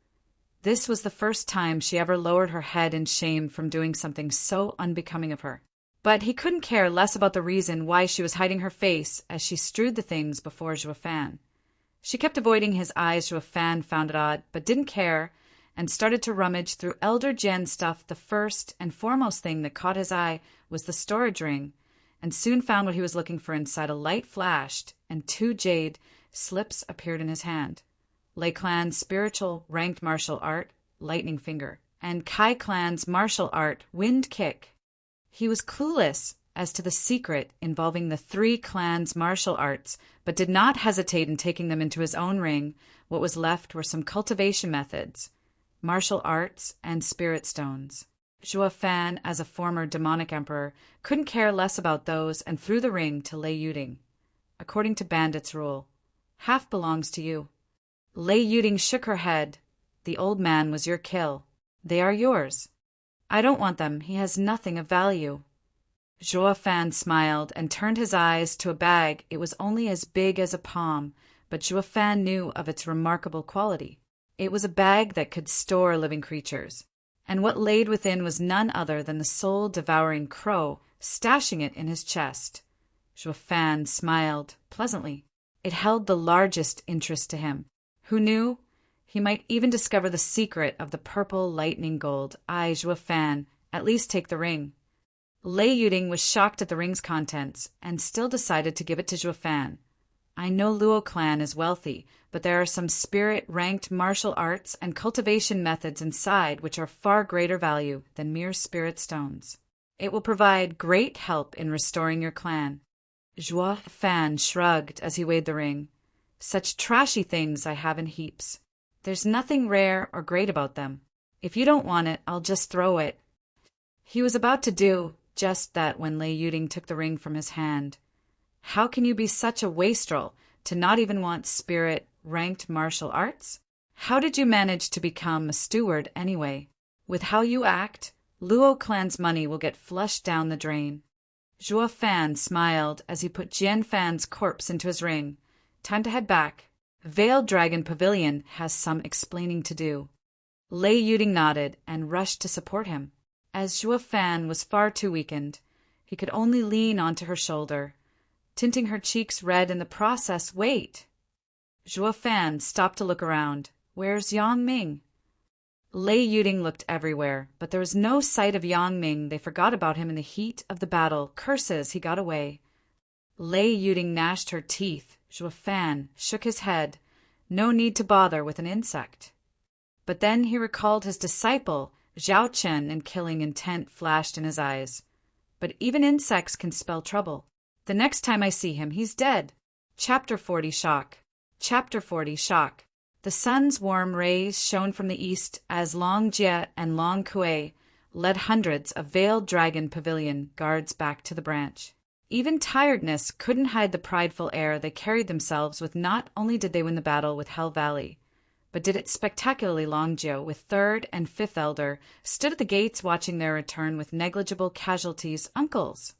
this was the first time she ever lowered her head in shame from doing something so unbecoming of her. But he couldn't care less about the reason why she was hiding her face as she strewed the things before Zhuo Fan. She kept avoiding his eyes. Zhuo Fan found it odd, but didn't care, and started to rummage through Elder Jian stuff. The first and foremost thing that caught his eye was the storage ring, and soon found what he was looking for inside. A light flashed, and 2 jade slips appeared in his hand. Lei Clan's spiritual ranked martial art, Lightning Finger, and Kai Clan's martial art, Wind Kick. He was clueless as to the secret involving the 3 clans' martial arts, but did not hesitate in taking them into his own ring. What was left were some cultivation methods, martial arts, and spirit stones. Zhuo Fan, as a former demonic emperor, couldn't care less about those and threw the ring to Lei Yuding. According to bandits' rule, half belongs to you. Lei Yuding shook her head. The old man was your kill. They are yours. I don't want them. He has nothing of value. Zhuo Fan smiled and turned his eyes to a bag. It was only as big as a palm, but Zhuo Fan knew of its remarkable quality. It was a bag that could store living creatures, and what laid within was none other than the soul-devouring crow, stashing it in his chest. Zhuo Fan smiled pleasantly. It held the largest interest to him. Who knew? He might even discover the secret of the purple lightning gold. Zhuo Fan, at least take the ring. Lei Yuding was shocked at the ring's contents, and still decided to give it to Zhuo Fan. I know Luo clan is wealthy, but there are some spirit-ranked martial arts and cultivation methods inside which are far greater value than mere spirit stones. It will provide great help in restoring your clan. Zhuo Fan shrugged as he weighed the ring. Such trashy things I have in heaps. There's nothing rare or great about them. If you don't want it, I'll just throw it. He was about to do just that when Lei Yuding took the ring from his hand. How can you be such a wastrel to not even want spirit-ranked martial arts? How did you manage to become a steward anyway? With how you act, Luo clan's money will get flushed down the drain. Zhuo Fan smiled as he put Jian Fan's corpse into his ring. Time to head back. Veiled Dragon Pavilion has some explaining to do. Lei Yuding nodded and rushed to support him. As Zhuo Fan was far too weakened, he could only lean onto her shoulder, tinting her cheeks red in the process. Wait! Zhuo Fan stopped to look around. Where's Yang Ming? Lei Yuding looked everywhere, but there was no sight of Yang Ming. They forgot about him in the heat of the battle. Curses, he got away. Lei Yuding gnashed her teeth. Zhuo Fan shook his head. No need to bother with an insect. But then he recalled his disciple, Zhao Chen, and killing intent flashed in his eyes. But even insects can spell trouble. The next time I see him, he's dead. Chapter 40 Shock. Chapter 40 Shock. The sun's warm rays shone from the east as Long Jie and Long Kuei led hundreds of Veiled Dragon Pavilion guards back to the branch. Even tiredness couldn't hide the prideful air they carried themselves with. Not only did they win the battle with Hell Valley, but did it spectacularly. Long Jio, with third and fifth elder, stood at the gates watching their return with negligible casualties. Uncles!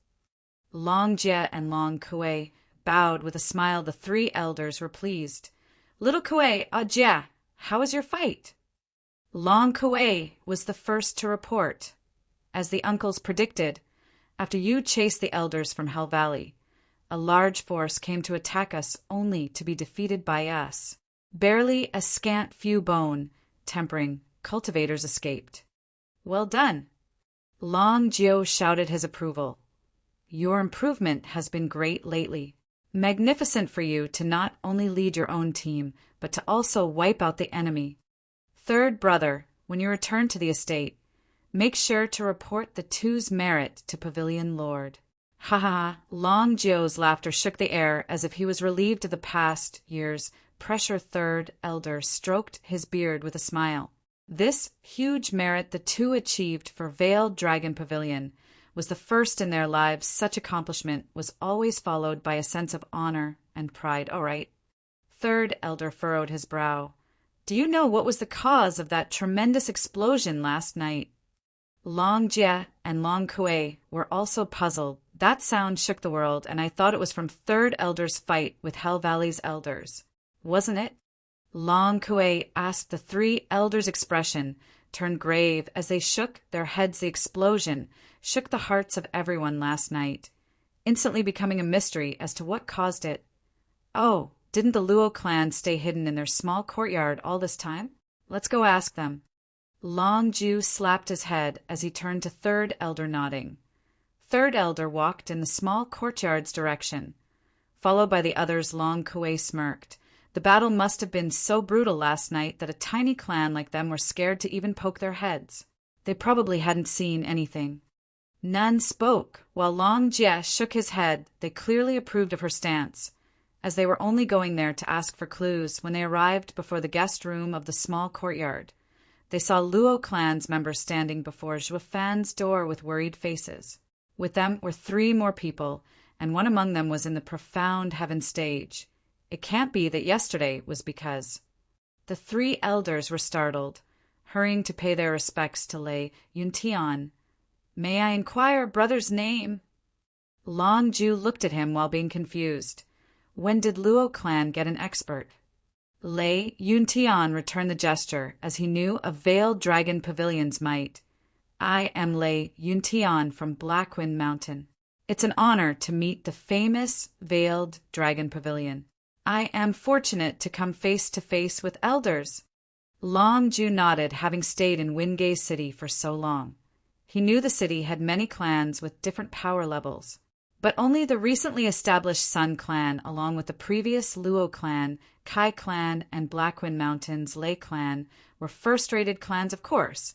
Long Jie and Long Kuei bowed with a smile. The three elders were pleased. Little Kuei, Jie, how was your fight? Long Kuei was the first to report. As the uncles predicted, after you chased the elders from Hell Valley, a large force came to attack us only to be defeated by us. Barely a scant few bone, tempering, cultivators escaped. Well done. Long Jio shouted his approval. Your improvement has been great lately. Magnificent for you to not only lead your own team, but to also wipe out the enemy. Third brother, when you return to the estate, make sure to report the two's merit to Pavilion Lord. Ha ha ha! Long Jio's laughter shook the air as if he was relieved of the past year's pressure. Third elder stroked his beard with a smile. This huge merit the two achieved for Veiled Dragon Pavilion was the first in their lives. Such accomplishment was always followed by a sense of honor and pride. All right. Third elder furrowed his brow. Do you know what was the cause of that tremendous explosion last night? Long Jie and Long Kuei were also puzzled. That sound shook the world, and I thought it was from Third Elder's fight with Hell Valley's elders. Wasn't it? Long Kuei asked. The three elders' expression turned grave as they shook their heads. The explosion shook the hearts of everyone last night, instantly becoming a mystery as to what caused it. Oh, didn't the Luo clan stay hidden in their small courtyard all this time? Let's go ask them. Long Ju slapped his head as he turned to Third Elder, nodding. Third Elder walked in the small courtyard's direction, followed by the others. Long Kuei smirked. The battle must have been so brutal last night that a tiny clan like them were scared to even poke their heads. They probably hadn't seen anything. None spoke, while Long Jie shook his head. They clearly approved of her stance, as they were only going there to ask for clues. When they arrived before the guest room of the small courtyard, they saw Luo clan's members standing before Zhuo Fan's door with worried faces. With them were three more people, and one among them was in the profound heaven stage. It can't be that yesterday was because. The three elders were startled, hurrying to pay their respects to Lei Yuntian. May I inquire brother's name? Long Ju looked at him while being confused. When did Luo clan get an expert? Lei Yuntian returned the gesture, as he knew of Veiled Dragon Pavilion's might. I am Lei Yuntian from Blackwind Mountain. It's an honor to meet the famous Veiled Dragon Pavilion. I am fortunate to come face to face with elders. Long Ju nodded, having stayed in Wingay City for so long. He knew the city had many clans with different power levels, but only the recently established Sun clan, along with the previous Luo clan, Kai clan, and Blackwind Mountain's Lei clan, were first-rated clans, of course.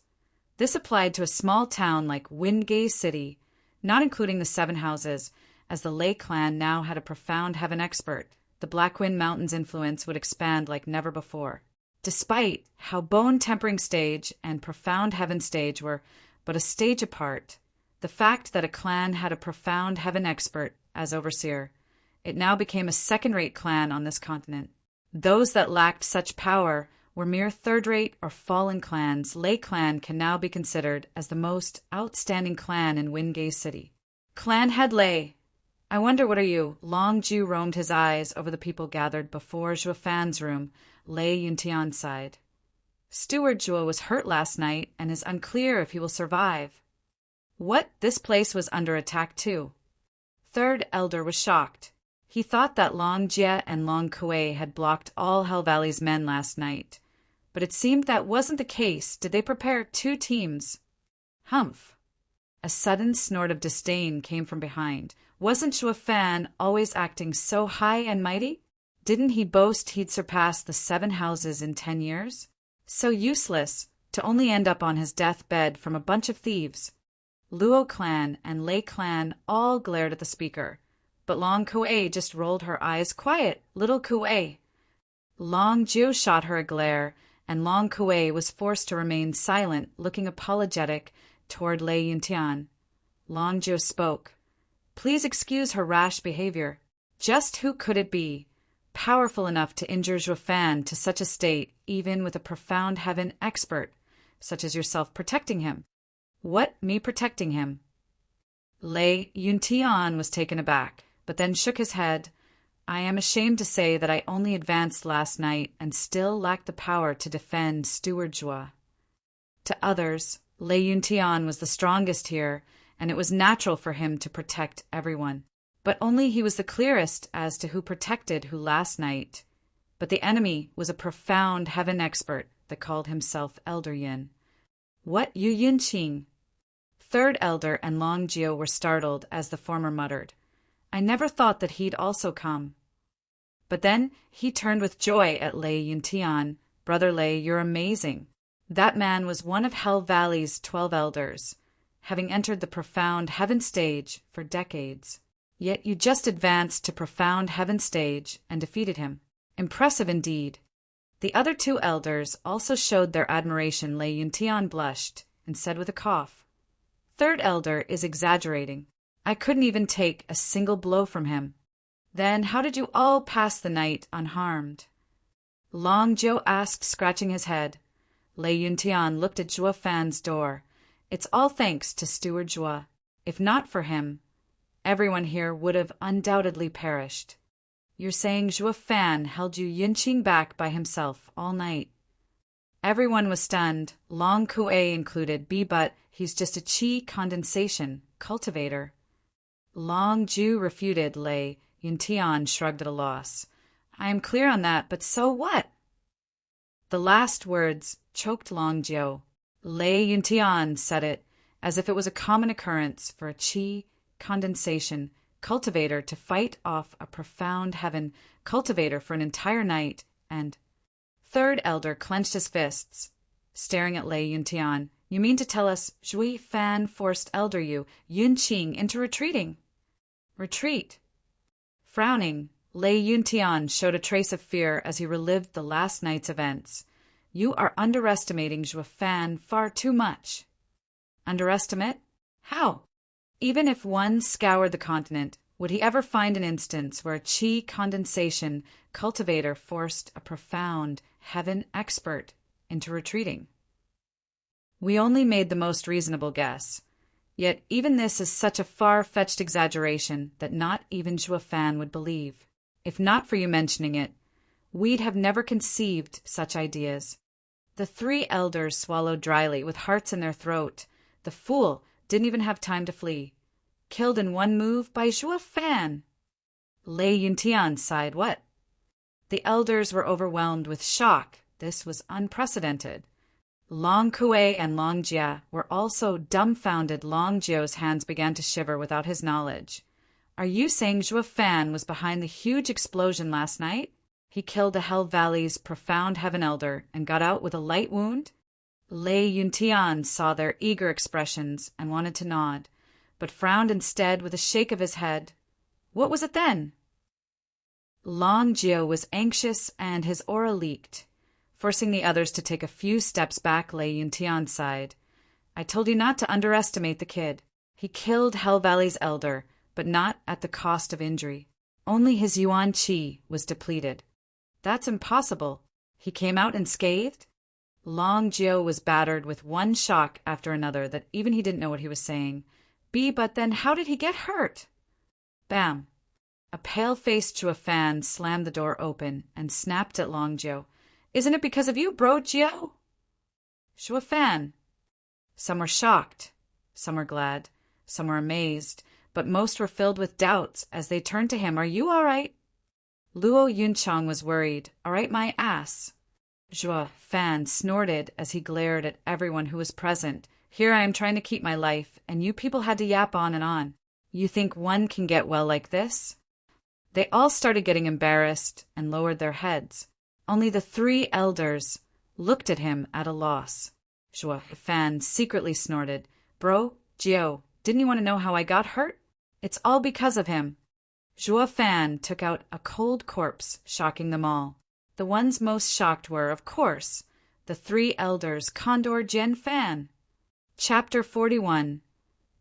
This applied to a small town like Wingay City, not including the Seven Houses, as the Lei clan now had a profound heaven expert. The Blackwind Mountain's influence would expand like never before. Despite how Bone-Tempering Stage and Profound Heaven Stage were but a stage apart, the fact that a clan had a Profound Heaven expert as overseer, it now became a second-rate clan on this continent. Those that lacked such power were mere third-rate or fallen clans. Lei clan can now be considered as the most outstanding clan in Wingay City. Clan head Lei. I wonder what are you? Long Ju roamed his eyes over the people gathered before Zhuo Fan's room. Lei Yuntian sighed. Steward Zhuo was hurt last night and is unclear if he will survive. What? This place was under attack too. Third Elder was shocked. He thought that Long Jie and Long Kuei had blocked all Hell Valley's men last night, but it seemed that wasn't the case. Did they prepare two teams? Humph. A sudden snort of disdain came from behind. Wasn't Zhuo Fan always acting so high and mighty? Didn't he boast he'd surpassed the 7 houses in 10 years? So useless, to only end up on his deathbed from a bunch of thieves. Luo clan and Lei clan all glared at the speaker, but Long Kuei just rolled her eyes. Quiet, little Kuei. Long Jiu shot her a glare, and Long Kuei was forced to remain silent, looking apologetic toward Lei Yuntian. Long Jiu spoke. Please excuse her rash behavior. Just who could it be? powerful enough to injure Zhuo Fan to such a state, even with a profound heaven expert, such as yourself protecting him. What, me protecting him? Lei Yuntian was taken aback, but then shook his head. I am ashamed to say that I only advanced last night and still lack the power to defend Steward Zhuo. To others, Lei Yuntian was the strongest here, and it was natural for him to protect everyone. But only he was the clearest as to who protected who last night. But the enemy was a profound heaven expert that called himself Elder Yin. What Yu Yunqing? Third Elder and Long Jiao were startled as the former muttered, I never thought that he'd also come. But then he turned with joy at Lei Yuntian. Brother Lei, you're amazing. That man was one of Hell Valley's 12 elders, having entered the profound heaven stage for decades. Yet you just advanced to profound heaven stage and defeated him. Impressive indeed. The other 2 elders also showed their admiration. Lei Yuntian blushed and said with a cough, Third Elder is exaggerating. I couldn't even take a single blow from him. Then how did you all pass the night unharmed? Long Jiao asked, scratching his head. Lei Yuntian looked at Zhuo Fan's door. It's all thanks to Steward Zhuo. If not for him, everyone here would have undoubtedly perished. You're saying Zhuo Fan held Yu Yunqing back by himself all night. Everyone was stunned, Long Kuei included. But he's just a qi condensation cultivator. Long Ju refuted. Lei Yuntian shrugged at a loss. I am clear on that, but so what? The last words choked Long Jiao. Lei Yuntian said it as if it was a common occurrence for a qi condensation cultivator to fight off a profound heaven cultivator for an entire night, and Third Elder clenched his fists, staring at Lei Yuntian. You mean to tell us Zhui Fan forced Elder Yu Yunqing into retreating? Retreat. Frowning, Lei Yuntian showed a trace of fear as he relived the last night's events. You are underestimating Zhuo Fan far too much. Underestimate? How? Even if one scoured the continent, would he ever find an instance where a qi condensation cultivator forced a profound heaven expert into retreating? We only made the most reasonable guess. Yet even this is such a far-fetched exaggeration that not even Zhuo Fan would believe. If not for you mentioning it, we'd have never conceived such ideas. The 3 elders swallowed dryly, with hearts in their throat. The fool didn't even have time to flee. Killed in one move by Zhuo Fan. Lei Yuntian sighed. What? The elders were overwhelmed with shock. This was unprecedented. Long Kuei and Long Jia were also dumbfounded. Long Jiao's hands began to shiver without his knowledge. Are you saying Zhuo Fan was behind the huge explosion last night? He killed the Hell Valley's profound heaven elder and got out with a light wound? Lei Yuntian saw their eager expressions and wanted to nod, but frowned instead with a shake of his head. What was it then? Long Jiao was anxious and his aura leaked, forcing the others to take a few steps back. Lei Yuntian sighed. I told you not to underestimate the kid. He killed Hell Valley's elder, but not at the cost of injury. Only his Yuan Qi was depleted. That's impossible. He came out unscathed? Long Jiao was battered with one shock after another that even he didn't know what he was saying. But then how did he get hurt? Bam. A pale-faced Zhuo Fan slammed the door open and snapped at Long Jiao. Isn't it because of you, bro, Jiao? Zhuo Fan. Some were shocked, some were glad, some were amazed, but most were filled with doubts as they turned to him. Are you all right? Luo Yunchang was worried. All right, my ass. Zhuo Fan snorted as he glared at everyone who was present. Here I am trying to keep my life, and you people had to yap on and on. You think one can get well like this? They all started getting embarrassed and lowered their heads. Only the 3 elders looked at him at a loss. Zhuo Fan secretly snorted. Bro, Jiao, didn't you want to know how I got hurt? It's all because of him. Zhuo Fan took out a cold corpse, shocking them all. The ones most shocked were, of course, the 3 elders Condor Jian Fan. Chapter 41.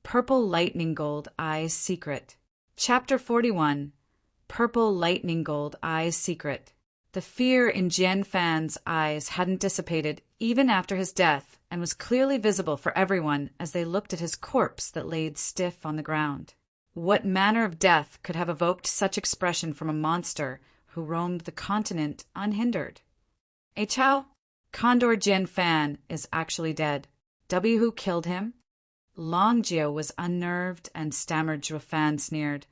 Purple Lightning Gold Eye's Secret. Chapter 41. purple lightning gold eyes secret. The fear in Jian Fan's eyes hadn't dissipated even after his death and was clearly visible for everyone as they looked at his corpse that laid stiff on the ground. What manner of death could have evoked such expression from a monster who roamed the continent unhindered? Chao, Condor Jian Fan is actually dead. Who killed him? Long Jiu was unnerved and stammered. Zhuo Fan sneered.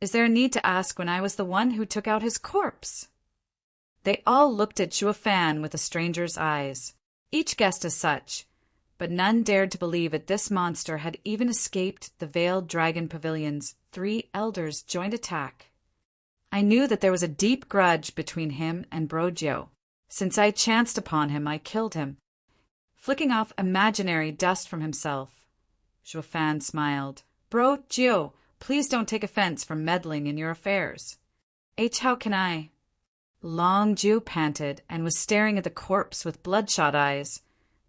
Is there a need to ask when I was the one who took out his corpse? They all looked at Zhuo Fan with a stranger's eyes. Each guessed as such, but none dared to believe that this monster had even escaped the Veiled Dragon Pavilion's 3 elders' joint attack. I knew that there was a deep grudge between him and Brojo. Since I chanced upon him, I killed him. Flicking off imaginary dust from himself, Zhuo Fan smiled. Brojo, please don't take offense from meddling in your affairs. How can I? Long Jiu panted and was staring at the corpse with bloodshot eyes.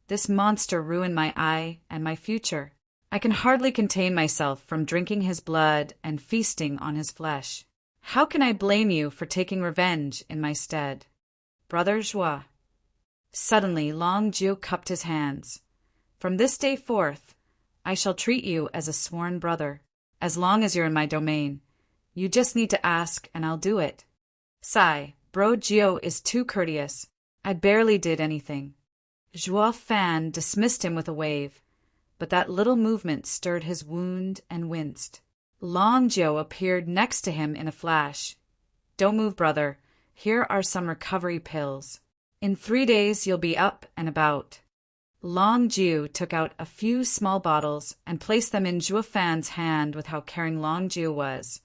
This monster ruined my eye and my future. I can hardly contain myself from drinking his blood and feasting on his flesh. How can I blame you for taking revenge in my stead? Brother Zhuo. Suddenly Long Jiu cupped his hands. From this day forth, I shall treat you as a sworn brother, as long as you're in my domain. You just need to ask and I'll do it. Sigh. Bro Gio is too courteous. I barely did anything. Zhuo Fan dismissed him with a wave, but that little movement stirred his wound and winced. Long Jiu appeared next to him in a flash. Don't move, brother. Here are some recovery pills. In 3 days you'll be up and about. Long Jiu took out a few small bottles and placed them in Zhuo Fan's hand with how caring Long Jiu was.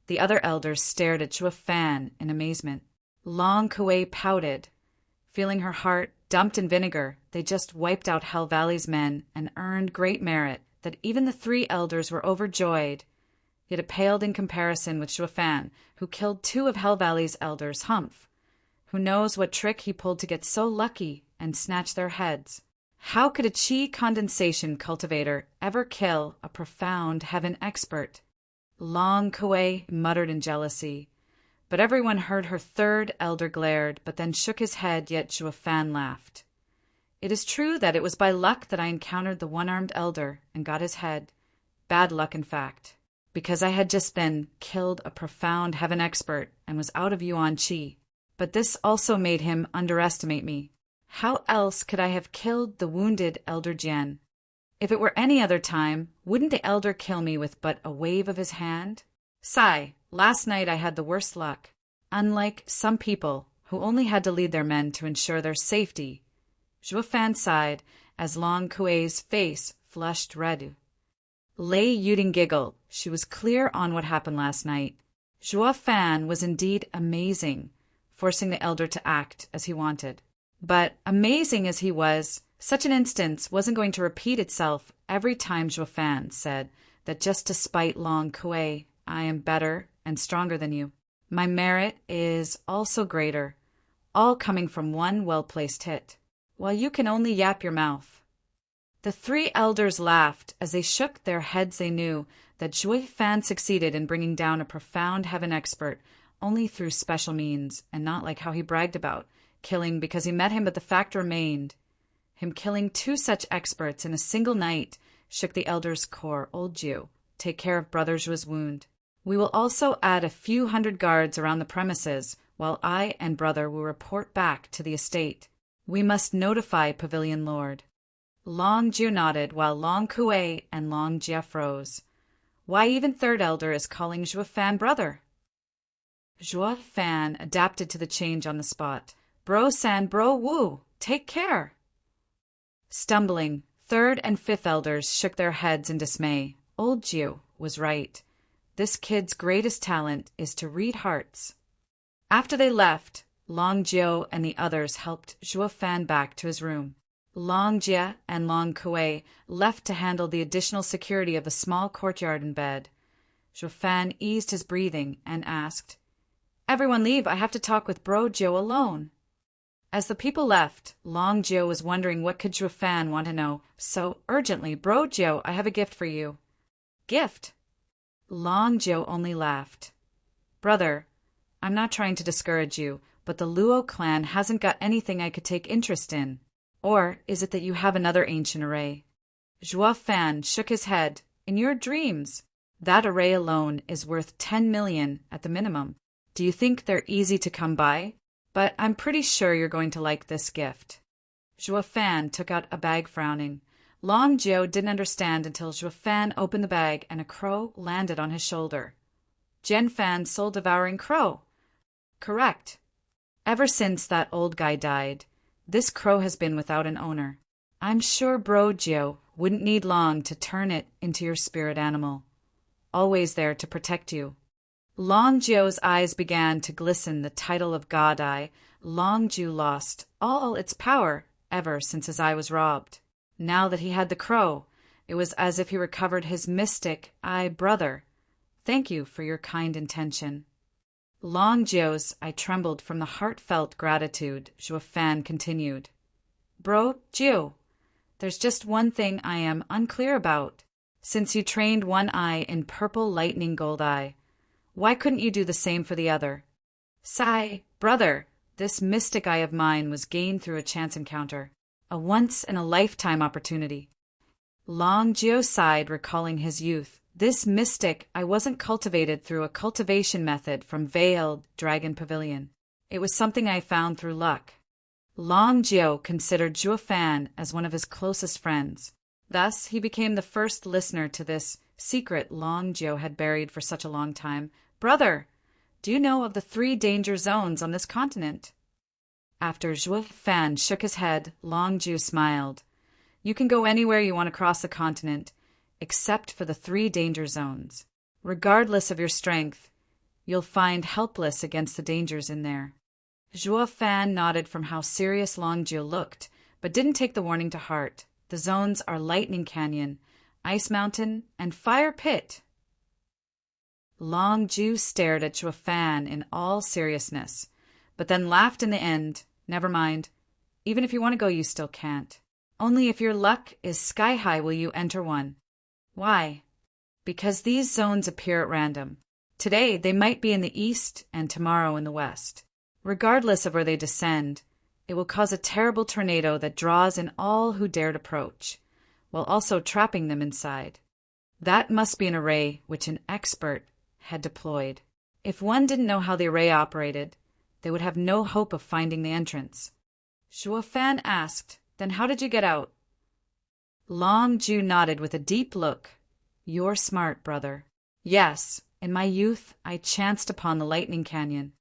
The other elders stared at Zhuo Fan in amazement. Long Kuei pouted. Feeling her heart dumped in vinegar, they just wiped out Hell Valley's men and earned great merit that even the 3 elders were overjoyed. Yet it paled in comparison with Zhuo Fan, who killed 2 of Hell Valley's elders, Humph. Who knows what trick he pulled to get so lucky and snatch their heads? How could a chi condensation cultivator ever kill a profound heaven expert? Long Kuei muttered in jealousy. But everyone heard her 3rd elder glared, but then shook his head, yet Zhuo Fan laughed. It is true that it was by luck that I encountered the one-armed elder and got his head. Bad luck, in fact, because I had just then killed a profound heaven expert and was out of Yuan Qi. But this also made him underestimate me. How else could I have killed the wounded Elder Jian? If it were any other time, wouldn't the elder kill me with but a wave of his hand? Sigh. Last night I had the worst luck. Unlike some people who only had to lead their men to ensure their safety. Zhuo Fan sighed as Long Kuei's face flushed red. Lei Yuding giggled. She was clear on what happened last night. Zhuo Fan was indeed amazing, forcing the elder to act as he wanted. But amazing as he was, such an instance wasn't going to repeat itself every time. Zhuo Fan said that just to spite Long Kuei, I am better and stronger than you. My merit is also greater, all coming from one well-placed hit, while you can only yap your mouth. The 3 elders laughed as they shook their heads. They knew that Zhuo Fan succeeded in bringing down a profound heaven expert only through special means, and not like how he bragged about, killing because he met him, but the fact remained. Him killing 2 such experts in a single night shook the elders' core. Old Jiu, take care of Brother Zhuo's wound. We will also add a few hundred guards around the premises, while I and brother will report back to the estate. We must notify Pavilion Lord. Long Jiu nodded, while Long Kuei and Long Jia froze. Why even 3rd elder is calling Zhuo Fan brother? Zhuo Fan adapted to the change on the spot. Bro San, bro Wu, take care. Stumbling, 3rd and 5th elders shook their heads in dismay. Old Jiu was right. This kid's greatest talent is to read hearts. After they left, Long Jiu and the others helped Zhuo Fan back to his room. Long Jia and Long Kuei left to handle the additional security of the small courtyard and bed. Zhuo Fan eased his breathing and asked, Everyone leave, I have to talk with Bro Jiu alone. As the people left, Long Jiu was wondering what could Zhuo Fan want to know so urgently. Bro Jiu, I have a gift for you. Gift? Long Jiu only laughed. Brother, I'm not trying to discourage you, but the Luo clan hasn't got anything I could take interest in. Or is it that you have another ancient array? Zhuo Fan shook his head. In your dreams. That array alone is worth 10 million at the minimum. Do you think they're easy to come by? But I'm pretty sure you're going to like this gift. Zhuo Fan took out a bag, frowning. Long Jiu didn't understand until Zhuo Fan opened the bag and a crow landed on his shoulder. Jian Fan, soul-devouring crow. Correct. Ever since that old guy died, this crow has been without an owner. I'm sure Bro Jiu wouldn't need long to turn it into your spirit animal. Always there to protect you. Long Jiu's eyes began to glisten. The title of God Eye. Long Jiu lost all its power ever since his eye was robbed. Now that he had the crow, it was as if he recovered his mystic eye brother. Thank you for your kind intention. Long Jiu's eye trembled from the heartfelt gratitude. Zhuo Fan continued. Bro Jiu, there's just one thing I am unclear about. Since you trained one eye in purple lightning gold eye, why couldn't you do the same for the other? Sigh, brother, this mystic eye of mine was gained through a chance encounter. A once-in-a-lifetime opportunity. Long Jiu sighed, recalling his youth. This mystic eye wasn't cultivated through a cultivation method from Veiled Dragon Pavilion. It was something I found through luck. Long Jiu considered Zhuo Fan as one of his closest friends. Thus, he became the first listener to this secret Long Jiu had buried for such a long time. Brother, do you know of the 3 danger zones on this continent? After Zhuo Fan shook his head, Long Jiu smiled. You can go anywhere you want across the continent, except for the 3 danger zones. Regardless of your strength, you'll find helpless against the dangers in there. Zhuo Fan nodded from how serious Long Jiu looked, but didn't take the warning to heart. The zones are Lightning Canyon, Ice Mountain, and Fire Pit. Long Jiu stared at Zhuo Fan in all seriousness, but then laughed in the end. Never mind. Even if you want to go, you still can't. Only if your luck is sky high will you enter one. Why? Because these zones appear at random. Today they might be in the east and tomorrow in the west. Regardless of where they descend, it will cause a terrible tornado that draws in all who dared approach, while also trapping them inside. That must be an array which an expert had deployed. If one didn't know how the array operated, they would have no hope of finding the entrance. Zhuo Fan asked, Then how did you get out? Long Jiu nodded with a deep look. You're smart, brother. Yes, in my youth I chanced upon the Lightning Canyon.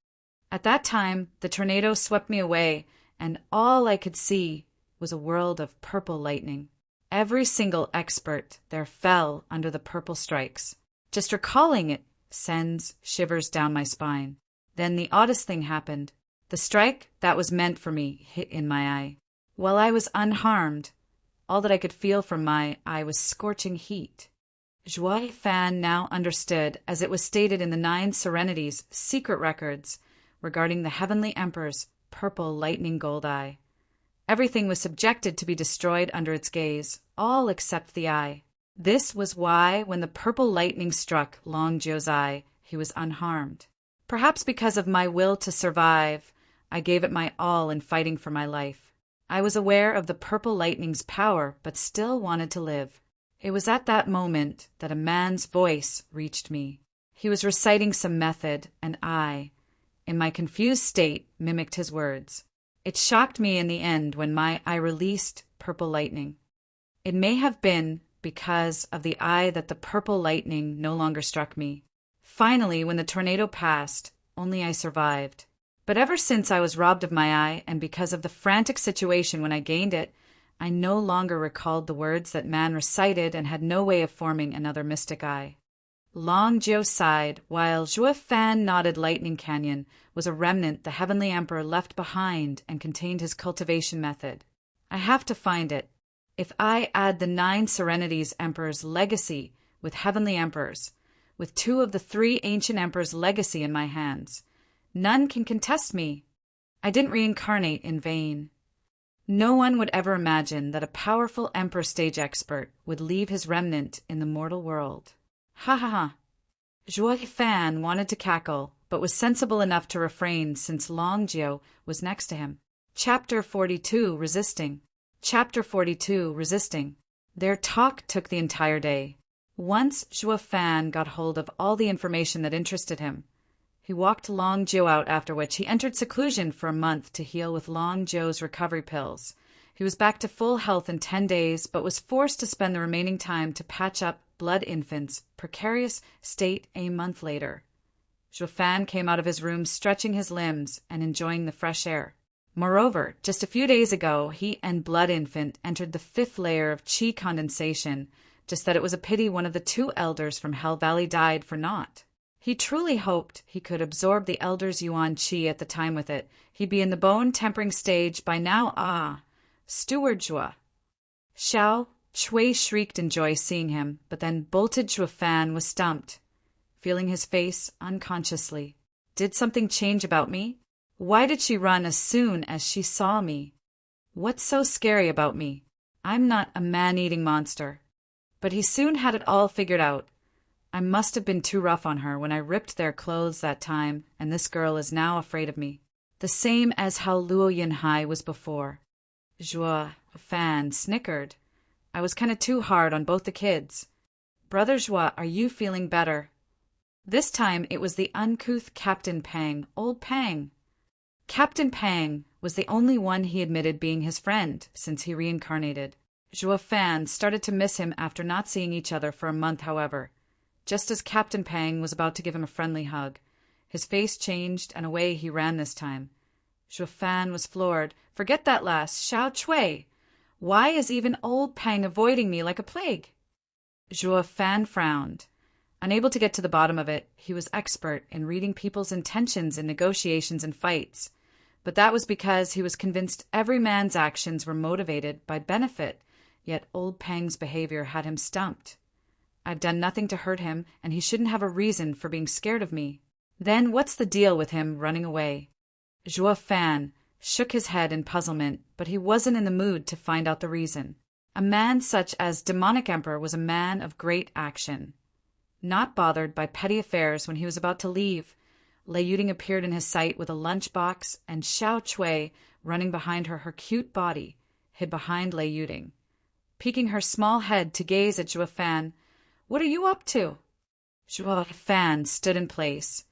At that time, the tornado swept me away, and all I could see was a world of purple lightning. Every single expert there fell under the purple strikes. Just recalling it sends shivers down my spine. Then the oddest thing happened. The strike that was meant for me hit in my eye. While I was unharmed, all that I could feel from my eye was scorching heat. Zhuo Fan now understood, as it was stated in the 9 Serenities secret records regarding the Heavenly Emperor's purple lightning gold eye. Everything was subjected to be destroyed under its gaze, all except the eye. This was why, when the purple lightning struck Long Jiu's eye, he was unharmed. Perhaps because of my will to survive, I gave it my all in fighting for my life. I was aware of the purple lightning's power, but still wanted to live. It was at that moment that a man's voice reached me. He was reciting some method, and I, in my confused state, mimicked his words. It shocked me in the end when my eye released purple lightning. It may have been because of the eye that the purple lightning no longer struck me. Finally, when the tornado passed, only I survived. But ever since I was robbed of my eye, and because of the frantic situation when I gained it, I no longer recalled the words that man recited and had no way of forming another mystic eye. Long Jiu sighed, while Zhuo Fan nodded. Lightning Canyon was a remnant the Heavenly Emperor left behind and contained his cultivation method. I have to find it. If I add the 9 Serenities Emperor's legacy with Heavenly Emperors, with 2 of the 3 ancient Emperors' legacy in my hands, none can contest me. I didn't reincarnate in vain. No one would ever imagine that a powerful Emperor stage expert would leave his remnant in the mortal world. Ha ha ha. Zhuo Fan wanted to cackle, but was sensible enough to refrain since Long Jiu was next to him. Chapter 42 Resisting. Chapter 42 Resisting. Their talk took the entire day. Once Zhuo Fan got hold of all the information that interested him, he walked Long Jiu out, after which he entered seclusion for a month to heal with Long Jiu's recovery pills. He was back to full health in 10 days, but was forced to spend the remaining time to patch up Blood Infant's precarious state a month later. Zhuo Fan came out of his room stretching his limbs and enjoying the fresh air. Moreover, just a few days ago, he and Blood Infant entered the 5th layer of qi condensation, just that it was a pity one of the 2 elders from Hell Valley died for naught. He truly hoped he could absorb the elder's yuan qi at the time with it. He'd be in the bone-tempering stage by now. Steward Zhuo. Xiao Chui shrieked in joy seeing him, but then bolted Zhuo Fan was stumped, feeling his face unconsciously. Did something change about me? Why did she run as soon as she saw me? What's so scary about me? I'm not a man-eating monster. But he soon had it all figured out. I must have been too rough on her when I ripped their clothes that time, and this girl is now afraid of me. The same as how Luo Yinhai was before. Zhuo Fan snickered. I was kinda too hard on both the kids. Brother Zhuo, are you feeling better? This time it was the uncouth Captain Pang, old Pang. Captain Pang was the only one he admitted being his friend since he reincarnated. Zhuo Fan started to miss him after not seeing each other for a month, however. Just as Captain Pang was about to give him a friendly hug, his face changed and away he ran this time. Zhuo Fan was floored. Forget that last, Xiao Chui. Why is even old Pang avoiding me like a plague? Zhuo Fan frowned. Unable to get to the bottom of it, he was expert in reading people's intentions in negotiations and fights. But that was because he was convinced every man's actions were motivated by benefit, yet old Pang's behavior had him stumped. I've done nothing to hurt him, and he shouldn't have a reason for being scared of me. Then what's the deal with him running away? Zhuo Fan shook his head in puzzlement, but he wasn't in the mood to find out the reason. A man such as Demonic Emperor was a man of great action. Not bothered by petty affairs when he was about to leave, Lei Yuding appeared in his sight with a lunchbox, and Xiao Chui, running behind her cute body, hid behind Lei Yuding. Peeking her small head to gaze at Zhuo Fan, "What are you up to?" Zhuo Fan stood in place.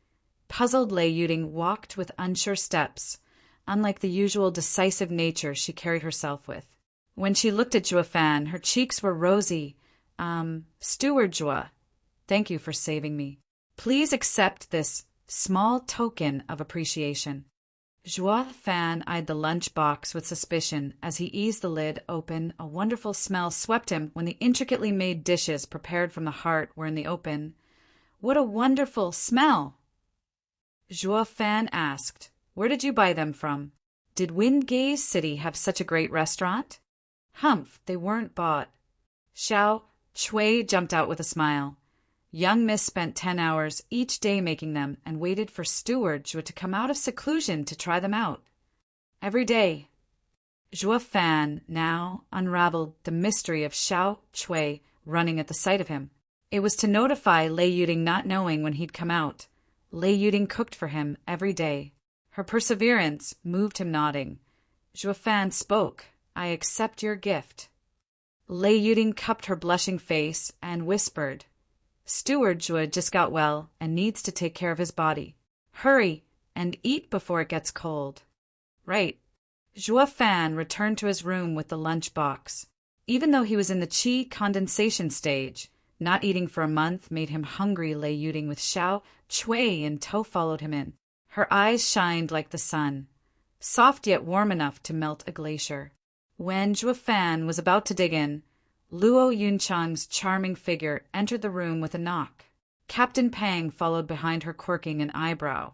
Puzzled Lei Yuding walked with unsure steps, unlike the usual decisive nature she carried herself with. When she looked at Zhuo Fan, her cheeks were rosy. Steward Zhuo, thank you for saving me. Please accept this small token of appreciation. Zhuo Fan eyed the lunch box with suspicion. As he eased the lid open, a wonderful smell swept him when the intricately made dishes prepared from the heart were in the open. What a wonderful smell! Zhuo Fan asked, "Where did you buy them from? Did Windgaze City have such a great restaurant?" Humph, they weren't bought. Xiao Chui jumped out with a smile. Young Miss spent 10 hours each day making them and waited for Steward Zhuo to come out of seclusion to try them out. Every day. Zhuo Fan now unraveled the mystery of Xiao Chui running at the sight of him. It was to notify Lei Yuding not knowing when he'd come out. Lei Yuding cooked for him every day. Her perseverance moved him nodding. Zhuo Fan spoke. "I accept your gift." Lei Yuding cupped her blushing face and whispered, "Steward Zhuo just got well and needs to take care of his body. Hurry and eat before it gets cold." Right. Zhuo Fan returned to his room with the lunch box. Even though he was in the qi condensation stage, not eating for a month made him hungry. Lei Yuding with Xiao Chui in tow followed him in. Her eyes shined like the sun, soft yet warm enough to melt a glacier. When Zhuo Fan was about to dig in, Luo Yunchang's charming figure entered the room with a knock. Captain Pang followed behind her, quirking an eyebrow.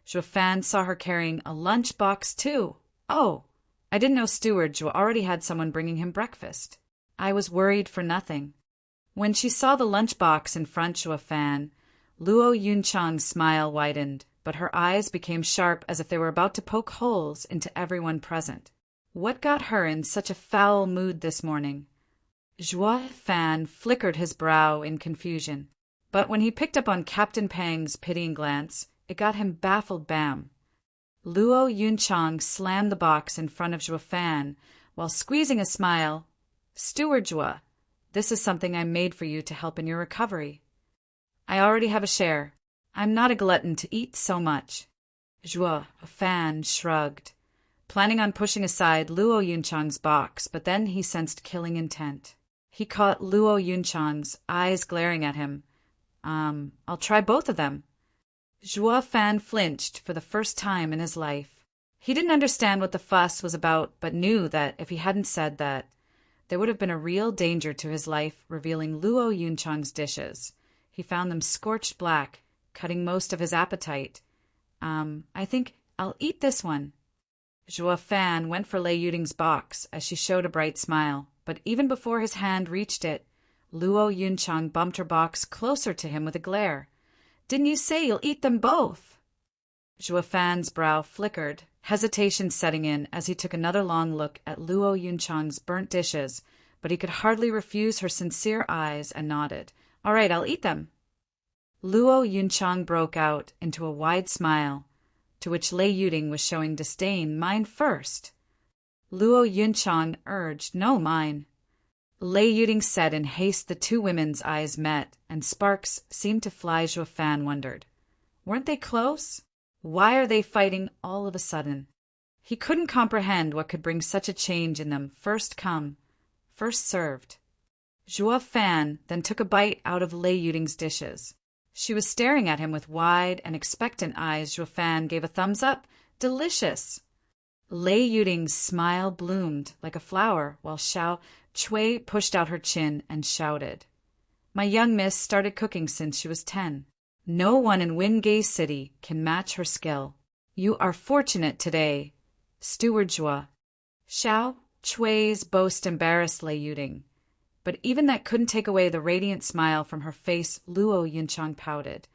Zhuo Fan saw her carrying a lunch box too. "Oh, I didn't know Steward Zhuo already had someone bringing him breakfast. I was worried for nothing." When she saw the lunch box in front Zhuo Fan, Luo Yunchang's smile widened, but her eyes became sharp as if they were about to poke holes into everyone present. What got her in such a foul mood this morning? Zhuo Fan flickered his brow in confusion. But when he picked up on Captain Pang's pitying glance, it got him baffled bam. Luo Yunchang slammed the box in front of Zhuo Fan while squeezing a smile. Steward Zhuo, this is something I made for you to help in your recovery. I already have a share. I'm not a glutton to eat so much. Zhuo Fan shrugged, planning on pushing aside Luo Yunchang's box, but then he sensed killing intent. He caught Luo Yunchang's eyes glaring at him. I'll try both of them. Zhuo Fan flinched for the first time in his life. He didn't understand what the fuss was about, but knew that if he hadn't said that, there would have been a real danger to his life revealing Luo Yunchang's dishes. He found them scorched black, cutting most of his appetite. I think I'll eat this one. Zhuo Fan went for Lei Yuding's box as she showed a bright smile, but even before his hand reached it, Luo Yunchang bumped her box closer to him with a glare. Didn't you say you'll eat them both? Zhuo Fan's brow flickered, hesitation setting in as he took another long look at Luo Yunchang's burnt dishes, but he could hardly refuse her sincere eyes and nodded. All right, I'll eat them. Luo Yunchang broke out into a wide smile, to which Lei Yuding was showing disdain. Mine first. Luo Yunchang urged, no, mine. Lei Yuding said in haste. The two women's eyes met, and sparks seemed to fly. Zhuo Fan wondered. Weren't they close? Why are they fighting all of a sudden? He couldn't comprehend what could bring such a change in them. First come, first served. Zhuo Fan then took a bite out of Lei Yuding's dishes. She was staring at him with wide and expectant eyes. Zhuo Fan gave a thumbs up. Delicious. Lei Yuding's smile bloomed like a flower, while Xiao Chui pushed out her chin and shouted. My young miss started cooking since she was 10. No one in Wingay City can match her skill. You are fortunate today, Steward Zhuo. Xiao Chui's boast embarrassed Lei Yuding, but even that couldn't take away the radiant smile from her face. Luo Yunchang pouted.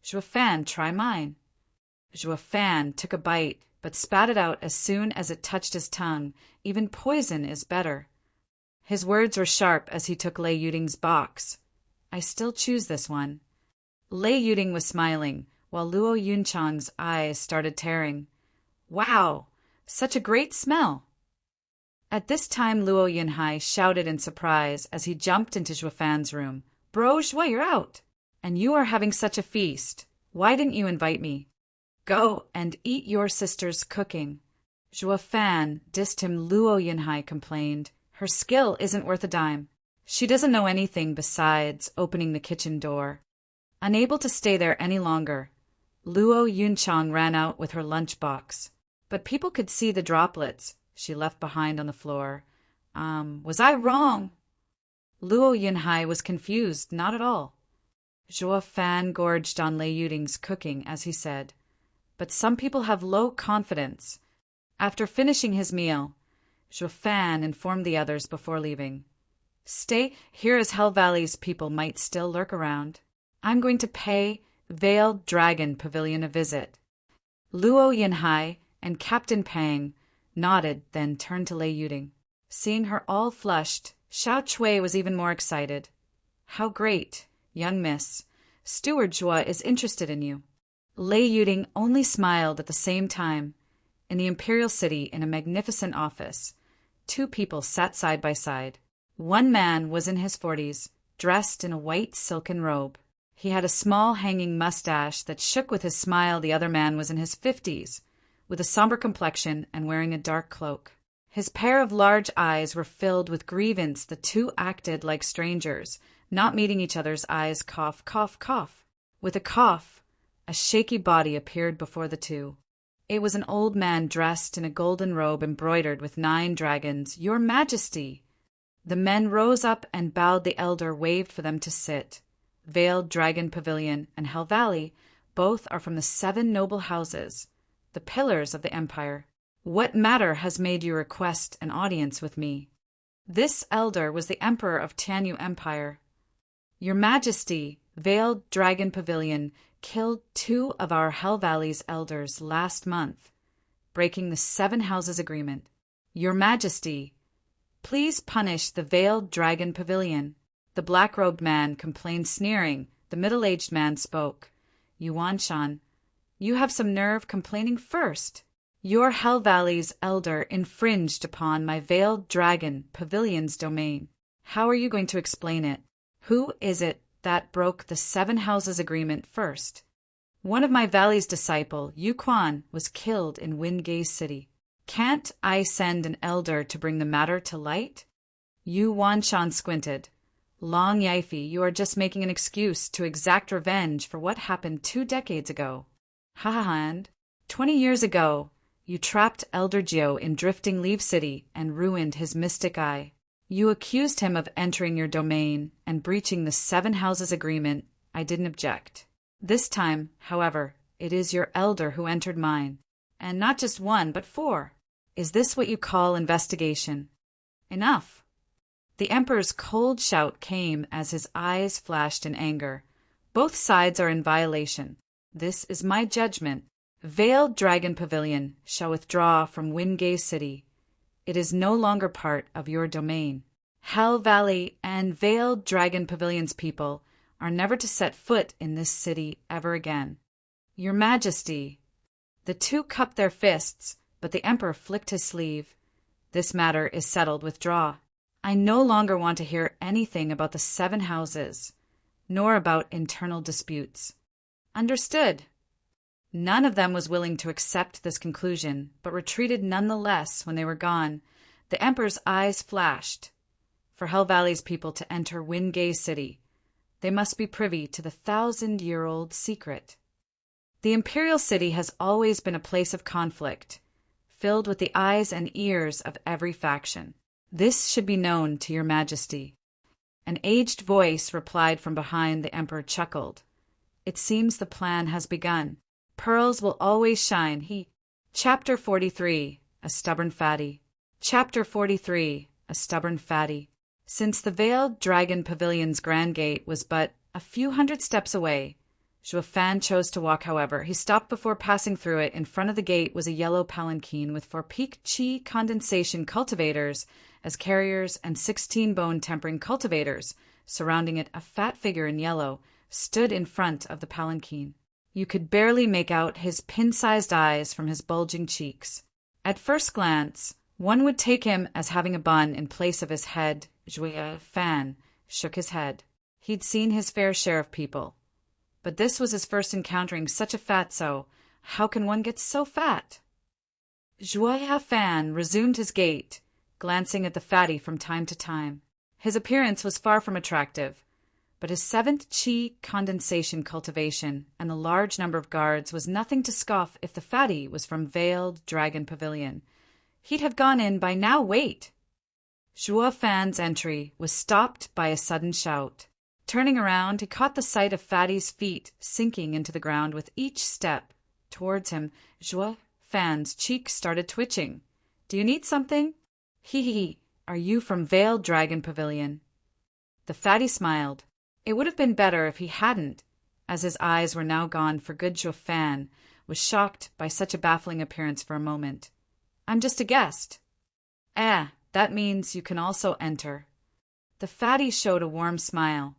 Zhuo Fan, try mine. Zhuo Fan took a bite, but spat it out as soon as it touched his tongue. Even poison is better. His words were sharp as he took Lei Yuding's box. I still choose this one. Lei Yuding was smiling, while Luo Yunchang's eyes started tearing. Wow, such a great smell. At this time Luo Yunhai shouted in surprise as he jumped into Zhuo Fan's room. Bro, Zhuo, you're out. And you are having such a feast. Why didn't you invite me? Go and eat your sister's cooking. Zhuo Fan dissed him. Luo Yunhai complained. Her skill isn't worth a dime. She doesn't know anything besides opening the kitchen door. Unable to stay there any longer, Luo Yunchang ran out with her lunchbox. But people could see the droplets she left behind on the floor. Was I wrong? Luo Yunhai was confused. Not at all. Zhuo Fan gorged on Lei Yuding's cooking as he said, but some people have low confidence. After finishing his meal, Zhuo Fan informed the others before leaving. Stay here as Hell Valley's people might still lurk around. I'm going to pay Veiled Dragon Pavilion a visit. Luo Yunhai and Captain Pang nodded, then turned to Lei Yuding. Seeing her all flushed, Xiao Chui was even more excited. How great, young miss. Steward Zhuo is interested in you. Lei Yuding only smiled at the same time. In the imperial city, in a magnificent office, two people sat side by side. One man was in his 40s, dressed in a white silken robe. He had a small hanging mustache that shook with his smile. The other man was in his 50s, with a somber complexion and wearing a dark cloak. His pair of large eyes were filled with grievance. The two acted like strangers, not meeting each other's eyes. Cough, cough, cough. With a cough, a shaky body appeared before the two. It was an old man dressed in a golden robe embroidered with 9 dragons. Your Majesty! The men rose up and bowed. The elder waved for them to sit. Veiled Dragon Pavilion and Hell Valley, both are from the 7 noble houses, the pillars of the empire. What matter has made you request an audience with me? This elder was the emperor of Tianyu Empire. Your Majesty, Veiled Dragon Pavilion killed 2 of our Hell Valley's elders last month, breaking the 7 houses agreement. Your Majesty, please punish the Veiled Dragon Pavilion. The black-robed man complained, sneering. The middle-aged man spoke. Yuan Shan, you have some nerve complaining first. Your Hell Valley's elder infringed upon my Veiled Dragon Pavilion's domain. How are you going to explain it? Who is it that broke the 7 houses agreement first? One of my valley's disciple, Yu Quan, was killed in Wingay City. Can't I send an elder to bring the matter to light? Yu Wanshan squinted. Long Yifei, you are just making an excuse to exact revenge for what happened 2 decades ago. And 20 years ago, you trapped Elder Jiu in Drifting Leaf City and ruined his mystic eye. You accused him of entering your domain and breaching the 7 houses agreement. I didn't object. This time, however, it is your elder who entered mine. And not just 1, but 4. Is this what you call investigation? Enough. The Emperor's cold shout came as his eyes flashed in anger. Both sides are in violation. This is my judgment. Veiled Dragon Pavilion shall withdraw from Wingay City. It is no longer part of your domain. Hell Valley and Veiled Dragon Pavilion's people are never to set foot in this city ever again. Your Majesty. The 2 cupped their fists, but the Emperor flicked his sleeve. This matter is settled. Withdraw. I no longer want to hear anything about the 7 houses, nor about internal disputes. Understood. None of them was willing to accept this conclusion, but retreated nonetheless when they were gone. The Emperor's eyes flashed. For Hell Valley's people to enter Wingay City, they must be privy to the 1,000-year-old secret. The Imperial City has always been a place of conflict, filled with the eyes and ears of every faction. This should be known to your Majesty. An aged voice replied from behind. The Emperor chuckled. It seems the plan has begun. Pearls will always shine. Chapter 43. A Stubborn Fatty. Chapter 43. A Stubborn Fatty. Since the Veiled Dragon Pavilion's grand gate was but a few hundred steps away, Zhuo Fan chose to walk. However, he stopped before passing through it. In front of the gate was a yellow palanquin with 4 peak chi condensation cultivators as carriers and 16 bone tempering cultivators. Surrounding it, a fat figure in yellow stood in front of the palanquin. You could barely make out his pin-sized eyes from his bulging cheeks. At first glance, one would take him as having a bun in place of his head. Zhuo Fan shook his head. He'd seen his fair share of people, but this was his first encountering such a fatso. How can one get so fat? Zhuo Fan resumed his gait, glancing at the fatty from time to time. His appearance was far from attractive, but his 7th chi condensation cultivation and the large number of guards was nothing to scoff. If the fatty was from Veiled Dragon Pavilion, he'd have gone in by now. Wait! Zhuo Fan's entry was stopped by a sudden shout. Turning around, he caught the sight of Fatty's feet sinking into the ground with each step towards him. Zhuo Fan's cheeks started twitching. Do you need something? Are you from Veiled Dragon Pavilion? The fatty smiled. It would have been better if he hadn't, as his eyes were now gone for good. Zhuo Fan was shocked by such a baffling appearance for a moment. I'm just a guest. That means you can also enter. The fatty showed a warm smile.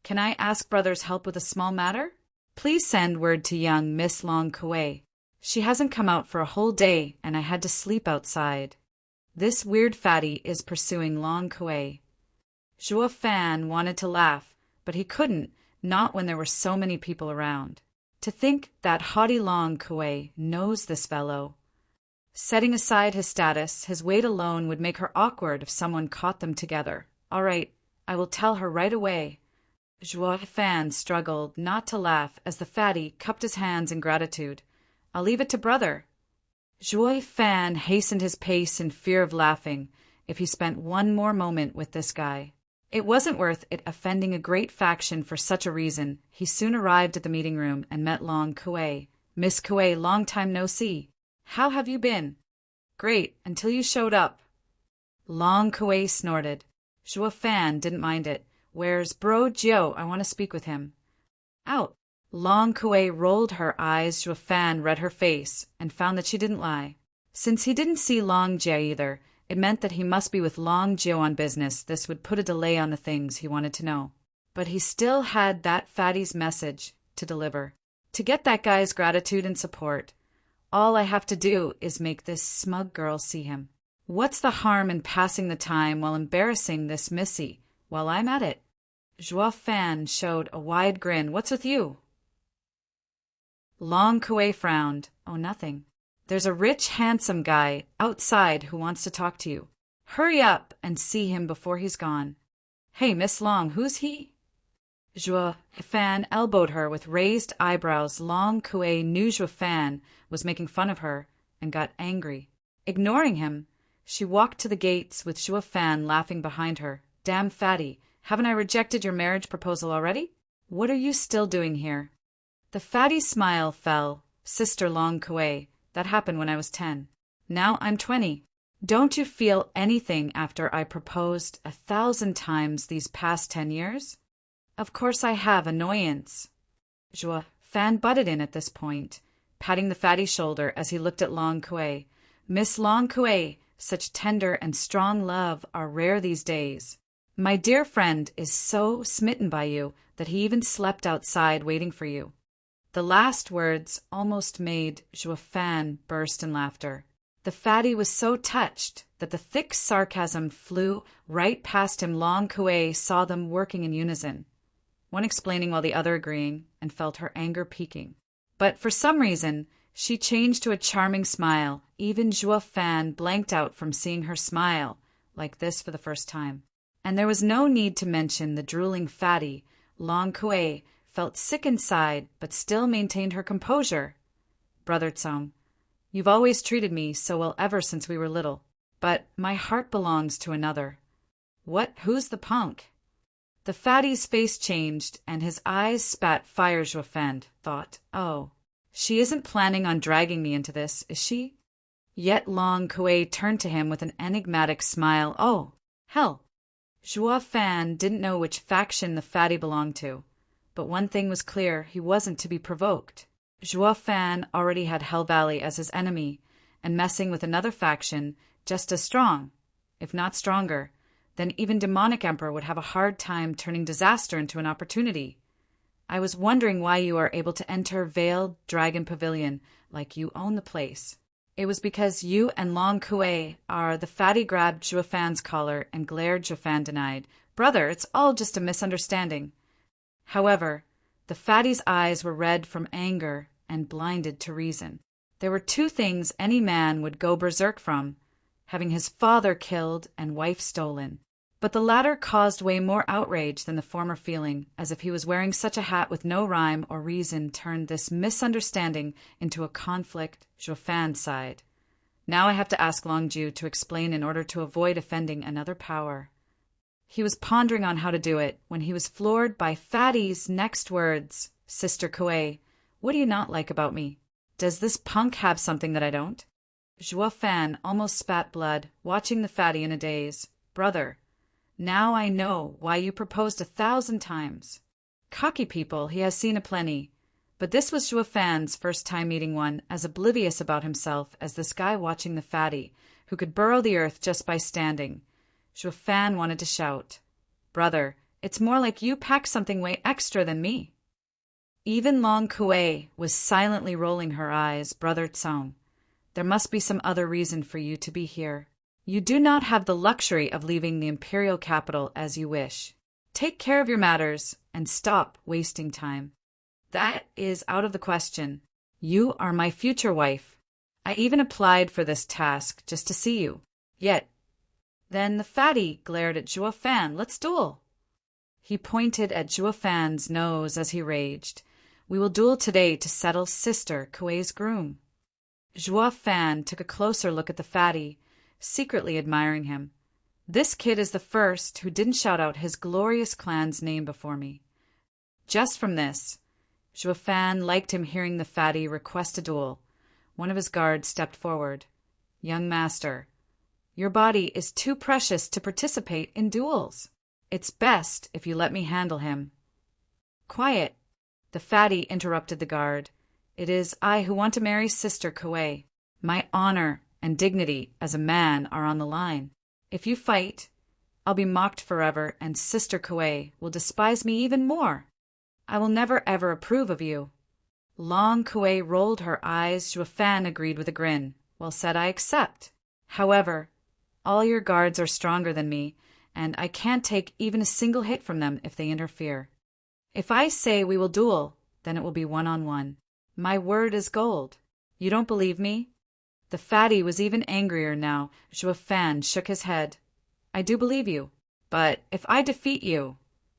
Can I ask brother's help with a small matter? Please send word to young Miss Long Kuei. She hasn't come out for a whole day, and I had to sleep outside. This weird fatty is pursuing Long Kuei. Zhuo Fan wanted to laugh, but he couldn't, not when there were so many people around. To think that haughty Long Kuei knows this fellow. Setting aside his status, his weight alone would make her awkward if someone caught them together. All right, I will tell her right away. Zhuo Fan struggled not to laugh as the fatty cupped his hands in gratitude. I'll leave it to brother. Zhuo Fan hastened his pace in fear of laughing if he spent one more moment with this guy. It wasn't worth it offending a great faction for such a reason. He soon arrived at the meeting room and met Long Kuei. Miss Kuei, long time no see. How have you been? Great, until you showed up. Long Kuei snorted. Zhuo Fan didn't mind it. Where's Bro Jiu? I want to speak with him. Out. Long Kuei rolled her eyes. Zhuo Fan read her face and found that she didn't lie. Since he didn't see Long Jiu either, it meant that he must be with Long Jiu on business. This would put a delay on the things he wanted to know. but he still had that fatty's message to deliver. To get that guy's gratitude and support, all I have to do is make this smug girl see him. What's the harm in passing the time while embarrassing this missy while I'm at it? Joie Fan showed a wide grin. What's with you? Long Kuei frowned. Oh, nothing. There's a rich, handsome guy outside who wants to talk to you. Hurry up and see him before he's gone. Hey, Miss Long, who's he? Joie Fan elbowed her with raised eyebrows. Long Kuei knew Joie Fan was making fun of her and got angry. Ignoring him, she walked to the gates with Joie Fan laughing behind her. Damn fatty, haven't I rejected your marriage proposal already? What are you still doing here? The fatty's smile fell. Sister Long Kuei, that happened when I was 10. Now I'm 20. Don't you feel anything after I proposed 1,000 times these past 10 years? Of course I have, annoyance. Joie Fan butted in at this point, patting the fatty's shoulder as he looked at Long Kuei. Miss Long Kuei, such tender and strong love are rare these days. My dear friend is so smitten by you that he even slept outside waiting for you. The last words almost made Joie Fan burst in laughter. The fatty was so touched that the thick sarcasm flew right past him. Long Kuei saw them working in unison, one explaining while the other agreeing, and felt her anger peaking. But for some reason, she changed to a charming smile. Even Joie Fan blanked out from seeing her smile like this for the first time. And there was no need to mention the drooling fatty. Long Kuei felt sick inside, but still maintained her composure. Brother Tsong, you've always treated me so well ever since we were little, but my heart belongs to another. What? Who's the punk? The fatty's face changed, and his eyes spat fire. Joie Fan thought, oh, she isn't planning on dragging me into this, is she? Yet Long Kuei turned to him with an enigmatic smile. Oh, hell. Joie Fan didn't know which faction the fatty belonged to, but one thing was clear, he wasn't to be provoked. Joie Fan already had Hell Valley as his enemy, and messing with another faction just as strong, if not stronger, then even Demonic Emperor would have a hard time turning disaster into an opportunity. I was wondering why you are able to enter Veiled Dragon Pavilion like you own the place. It was because you and Long Kuei are. The fatty grabbed Joie Fan's collar and glared. Joie Fan denied. Brother, it's all just a misunderstanding. However, the fatty's eyes were red from anger and blinded to reason. There were two things any man would go berserk from, having his father killed and wife stolen. But the latter caused way more outrage than the former feeling, as if he was wearing such a hat with no rhyme or reason turned this misunderstanding into a conflict. Joie Fan sighed. Now I have to ask Long Ju to explain in order to avoid offending another power. He was pondering on how to do it when he was floored by Fatty's next words. Sister Kuei, what do you not like about me? Does this punk have something that I don't? Joie Fan almost spat blood, watching the fatty in a daze. Brother, now I know why you proposed 1,000 times. Cocky people he has seen aplenty, but this was Joie Fan's first time meeting one as oblivious about himself as this guy watching the fatty, who could burrow the earth just by standing. Joie Fan wanted to shout, Brother, it's more like you pack something way extra than me. Even Long Kuei was silently rolling her eyes. Brother Tsong, there must be some other reason for you to be here. You do not have the luxury of leaving the imperial capital as you wish. Take care of your matters and stop wasting time. That is out of the question. You are my future wife. I even applied for this task just to see you. Yet, then the fatty glared at Joie Fan. Let's duel. He pointed at Joie Fan's nose as he raged. We will duel today to settle Sister Kuei's groom. Joie Fan took a closer look at the fatty, secretly admiring him. This kid is the first who didn't shout out his glorious clan's name before me. Just from this, Joie Fan liked him hearing the fatty request a duel. One of his guards stepped forward. Young master, your body is too precious to participate in duels. It's best if you let me handle him. Quiet, the fatty interrupted the guard. It is I who want to marry Sister Kuei. My honor and dignity as a man are on the line. If you fight, I'll be mocked forever, and Sister Kuei will despise me even more. I will never ever approve of you." Long Kuei rolled her eyes. Zhuo Fan agreed with a grin. "Well said, I accept. However, all your guards are stronger than me, and I can't take even a single hit from them if they interfere. If I say we will duel, then it will be one-on-one. My word is gold. You don't believe me?" The fatty was even angrier now. Zhuo Fan shook his head. "I do believe you. But if I defeat you,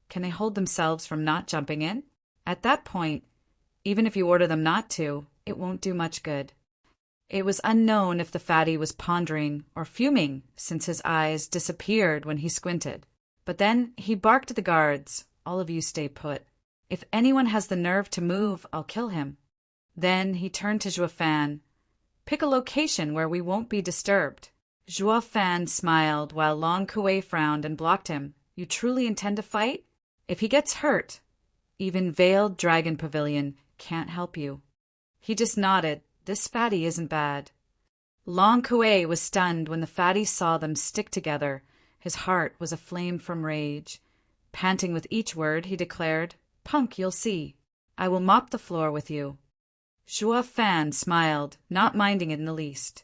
can they hold themselves from not jumping in? At that point, even if you order them not to, it won't do much good." It was unknown if the fatty was pondering or fuming, since his eyes disappeared when he squinted. But then he barked at the guards, "All of you stay put. If anyone has the nerve to move, I'll kill him." Then he turned to Zhuo Fan. "Pick a location where we won't be disturbed." Zhuo Fan smiled while Long Kuei frowned and blocked him. "You truly intend to fight? If he gets hurt, even Veiled Dragon Pavilion can't help you." He just nodded. This fatty isn't bad. Long Kuei was stunned when the fatty saw them stick together. His heart was aflame from rage. Panting with each word, he declared, "Punk, you'll see. I will mop the floor with you." Zhuo Fan smiled, not minding it in the least.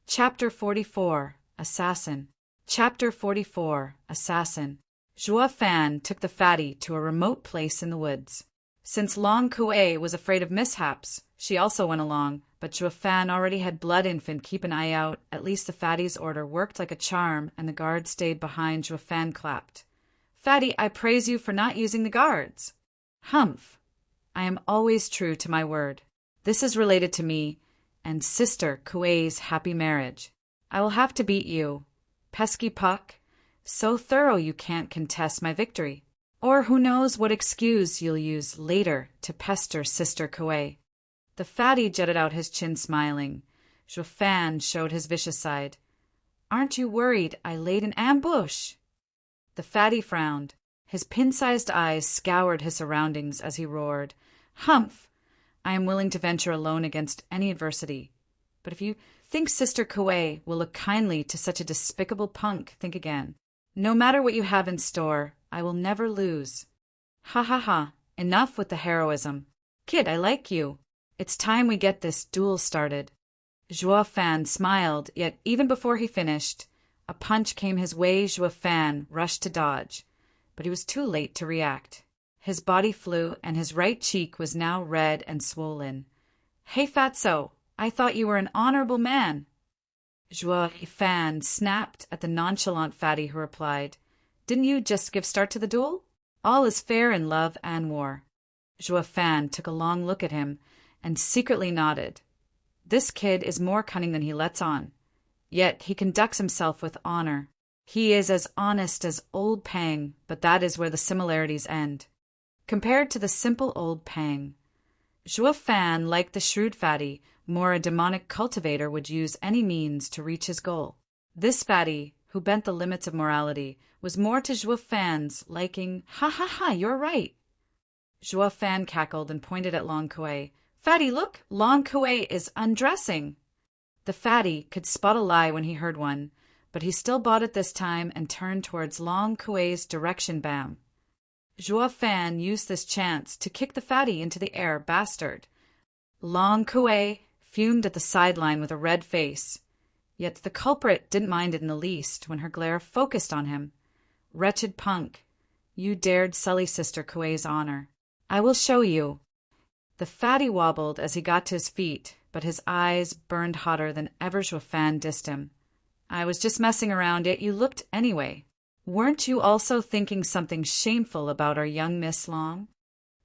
Chapter 44. Assassin. Chapter 44. Assassin. Zhuo Fan took the fatty to a remote place in the woods. Since Long Kuei was afraid of mishaps, she also went along, but Zhuo Fan already had Blood Infant keep an eye out. At least the fatty's order worked like a charm, and the guards stayed behind. Zhuo Fan clapped. "Fatty, I praise you for not using the guards." "Humph. I am always true to my word. This is related to me and Sister Kuei's happy marriage. I will have to beat you, pesky Puck, so thorough you can't contest my victory. Or who knows what excuse you'll use later to pester Sister Kuei." The fatty jutted out his chin, smiling. Zhuo Fan showed his vicious side. "Aren't you worried I laid an ambush?" The fatty frowned. His pin-sized eyes scoured his surroundings as he roared. "Humph! I am willing to venture alone against any adversity. But if you think Sister Kuei will look kindly to such a despicable punk, think again. No matter what you have in store, I will never lose. Ha ha ha, enough with the heroism. Kid, I like you. It's time we get this duel started." Zhuo Fan smiled, yet even before he finished, a punch came his way. Zhuo Fan rushed to dodge, but he was too late to react. His body flew, and his right cheek was now red and swollen. "Hey, Fatso, I thought you were an honorable man." Zhuo Fan snapped at the nonchalant fatty, who replied, "Didn't you just give start to the duel? All is fair in love and war." Zhuo Fan took a long look at him and secretly nodded. This kid is more cunning than he lets on, yet he conducts himself with honor. He is as honest as old Pang, but that is where the similarities end. Compared to the simple old Pang, Zhuo Fan, like the shrewd fatty, more a demonic cultivator, would use any means to reach his goal. This fatty, who bent the limits of morality, was more to Zhuo Fan's liking. "Ha ha ha, you're right." Zhuo Fan cackled and pointed at Long Kuei. "Fatty, look! Long Kuei is undressing." The fatty could spot a lie when he heard one, but he still bought it this time and turned towards Long Kuei's direction. Bam! Zhuo Fan used this chance to kick the fatty into the air. Bastard! Long Kuei fumed at the sideline with a red face, yet the culprit didn't mind it in the least when her glare focused on him. "Wretched punk! You dared sully Sister Kuei's honor. I will show you." The fatty wobbled as he got to his feet, but his eyes burned hotter than ever. Zhuo Fan dissed him. "I was just messing around, yet you looked anyway. Weren't you also thinking something shameful about our young Miss Long?"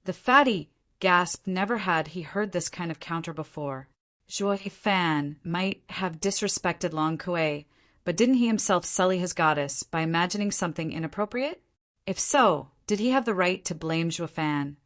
The fatty gasped. Never had he heard this kind of counter before. Zhuo Fan might have disrespected Long Kuei, but didn't he himself sully his goddess by imagining something inappropriate? If so, did he have the right to blame Zhuo Fan?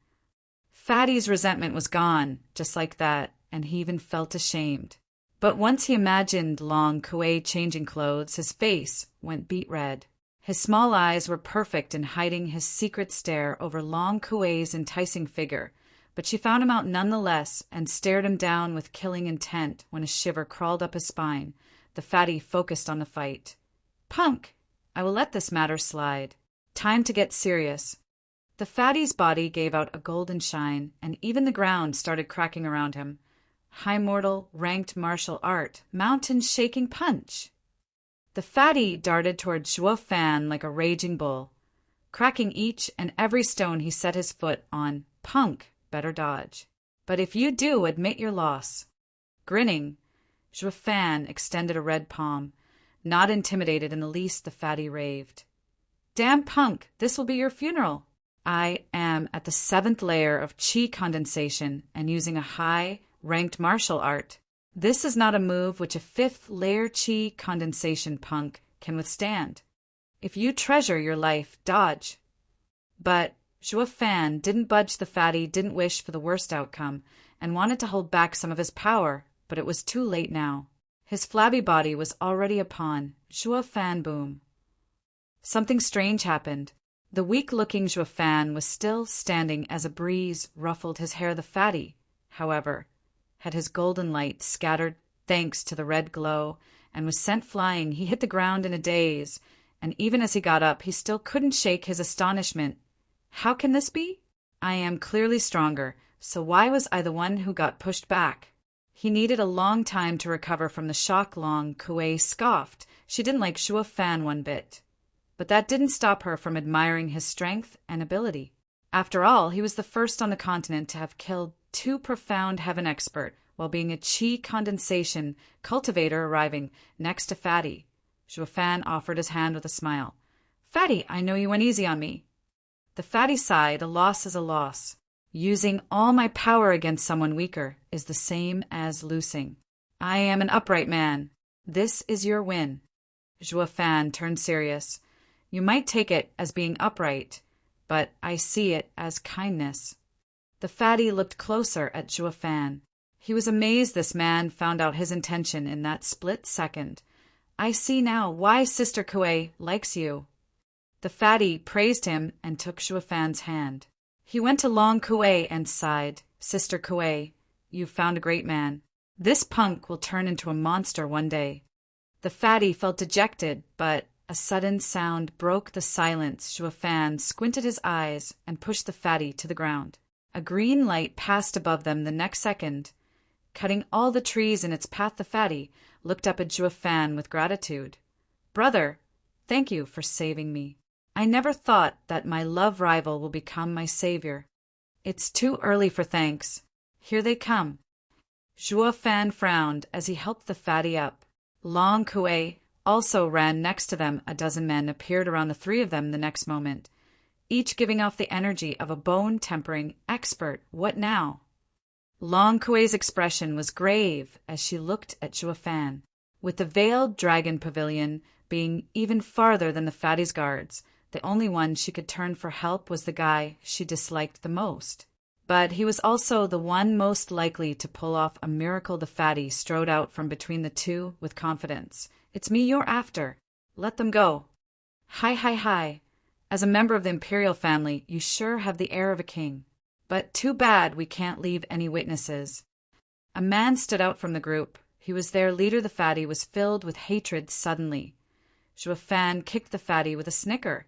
Fatty's resentment was gone, just like that, and he even felt ashamed. But once he imagined Long Kuei changing clothes, his face went beet red. His small eyes were perfect in hiding his secret stare over Long Kuei's enticing figure, but she found him out nonetheless and stared him down with killing intent. When a shiver crawled up his spine, the fatty focused on the fight. "Punk, I will let this matter slide. Time to get serious. The fatty's body gave out a golden shine, and even the ground started cracking around him. High mortal, ranked martial art, mountain-shaking punch! The fatty darted toward Zhuo Fan like a raging bull, cracking each and every stone he set his foot on. Punk, better dodge. But if you do, admit your loss. Grinning, Zhuo Fan extended a red palm. Not intimidated in the least, the fatty raved. Damn punk, this will be your funeral. I am at the 7th layer of qi condensation and using a high-ranked martial art. This is not a move which a 5th layer qi condensation punk can withstand. If you treasure your life, dodge. But Zhuo Fan didn't budge. The fatty didn't wish for the worst outcome and wanted to hold back some of his power, but it was too late now. His flabby body was already upon Zhuo Fan. Boom. Something strange happened. The weak-looking Zhuo Fan was still standing as a breeze ruffled his hair. The fatty, however, had his golden light scattered thanks to the red glow and was sent flying. He hit the ground in a daze, and even as he got up, he still couldn't shake his astonishment. How can this be? I am clearly stronger, so why was I the one who got pushed back? He needed a long time to recover from the shock. Long Kuei scoffed. She didn't like Zhuo Fan one bit. But that didn't stop her from admiring his strength and ability. After all, he was the first on the continent to have killed 2 profound heaven expert while being a qi condensation cultivator arriving next to Fatty. Zhuo Fan offered his hand with a smile. Fatty, I know you went easy on me. The fatty sighed. A loss is a loss. Using all my power against someone weaker is the same as losing. I am an upright man. This is your win. Zhuo Fan turned serious. You might take it as being upright, but I see it as kindness. The fatty looked closer at Zhuo Fan. He was amazed this man found out his intention in that split second. I see now why Sister Kuei likes you. The fatty praised him and took Zhuo Fan's hand. He went to Long Kuei and sighed. Sister Kuei, you've found a great man. This punk will turn into a monster one day. The fatty felt dejected, but a sudden sound broke the silence. Zhuo Fan squinted his eyes and pushed the fatty to the ground. A green light passed above them the next second, cutting all the trees in its path. The fatty looked up at Zhuo Fan with gratitude. Brother, thank you for saving me. I never thought that my love rival will become my savior. It's too early for thanks. Here they come. Zhuo Fan frowned as he helped the fatty up. Long Kuei also ran next to them. A dozen men appeared around the 3 of them the next moment, each giving off the energy of a bone-tempering expert. What now? Long Kuei's expression was grave as she looked at Zhuo Fan. With the veiled dragon pavilion being even farther than the fatty's guards, the only one she could turn for help was the guy she disliked the most. But he was also the one most likely to pull off a miracle. The fatty strode out from between the 2 with confidence. It's me you're after. Let them go. Hi. As a member of the imperial family, you sure have the air of a king. But too bad we can't leave any witnesses. A man stood out from the group. He was their leader. The fatty was filled with hatred suddenly. Zhuo Fan kicked the fatty with a snicker.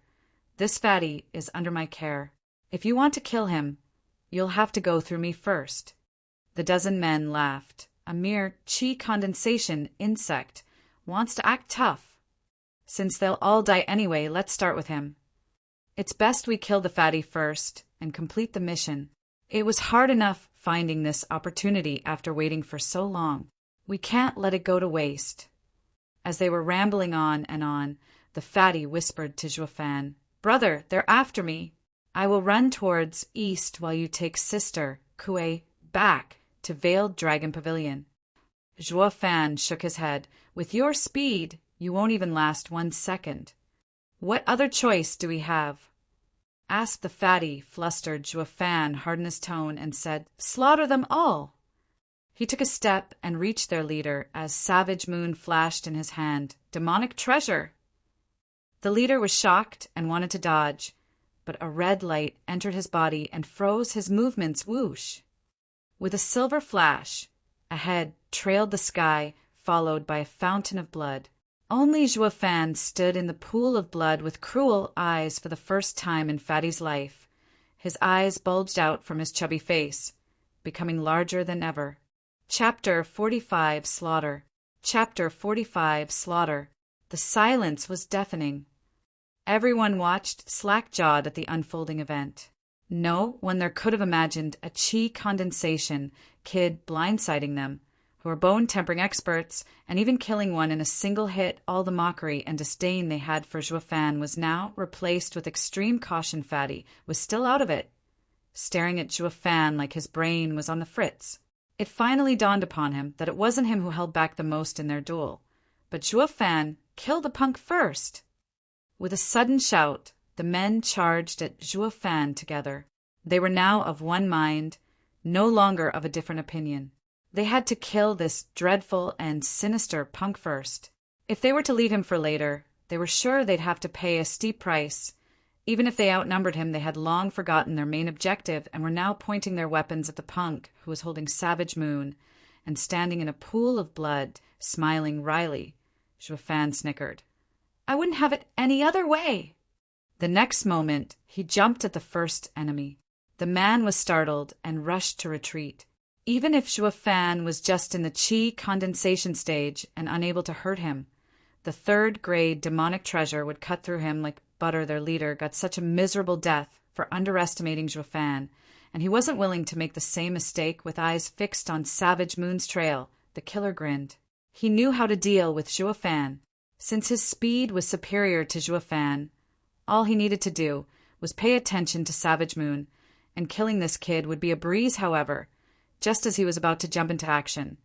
This fatty is under my care. If you want to kill him, you'll have to go through me first. The dozen men laughed. A mere qi condensation insect wants to act tough. Since they'll all die anyway, let's start with him. It's best we kill the fatty first and complete the mission. It was hard enough finding this opportunity after waiting for so long. We can't let it go to waste. As they were rambling on and on, the fatty whispered to Zhuo Fan, Brother, they're after me. I will run towards east while you take Sister Kuei back to Veiled Dragon Pavilion. Zhuo Fan shook his head. With your speed, you won't even last 1 second. What other choice do we have? Asked the fatty. Flustered Zhuo Fan hardened his tone and said, Slaughter them all. He took a step and reached their leader as Savage Moon flashed in his hand. Demonic treasure! The leader was shocked and wanted to dodge, but a red light entered his body and froze his movements. Whoosh! With a silver flash, a head trailed the sky, followed by a fountain of blood. Only Zhuo Fan stood in the pool of blood with cruel eyes for the first time in Fatty's life. His eyes bulged out from his chubby face, becoming larger than ever. Chapter 45 Slaughter. Chapter 45 Slaughter. The silence was deafening. Everyone watched slack-jawed at the unfolding event. No one there could have imagined a chi condensation kid blindsiding them, who were bone-tempering experts, and even killing one in a single hit. All the mockery and disdain they had for Zhuo Fan was now replaced with extreme caution. Fatty was still out of it, staring at Zhuo Fan like his brain was on the fritz. It finally dawned upon him that it wasn't him who held back the most in their duel, but Zhuo Fan killed the punk first. With a sudden shout, the men charged at Zhuo Fan together. They were now of one mind, no longer of a different opinion. They had to kill this dreadful and sinister punk first. If they were to leave him for later, they were sure they'd have to pay a steep price. Even if they outnumbered him, they had long forgotten their main objective and were now pointing their weapons at the punk, who was holding Savage Moon and standing in a pool of blood, smiling wryly. Zhuo Fan snickered. "I wouldn't have it any other way." The next moment, he jumped at the first enemy. The man was startled and rushed to retreat. Even if Zhuo Fan was just in the chi condensation stage and unable to hurt him, the third-grade demonic treasure would cut through him like butter. Their leader got such a miserable death for underestimating Zhuo Fan, and he wasn't willing to make the same mistake. With eyes fixed on Savage Moon's trail, the killer grinned. He knew how to deal with Zhuo Fan. Since his speed was superior to Zhuo Fan, all he needed to do was pay attention to Savage Moon, and killing this kid would be a breeze. However, just as he was about to jump into action,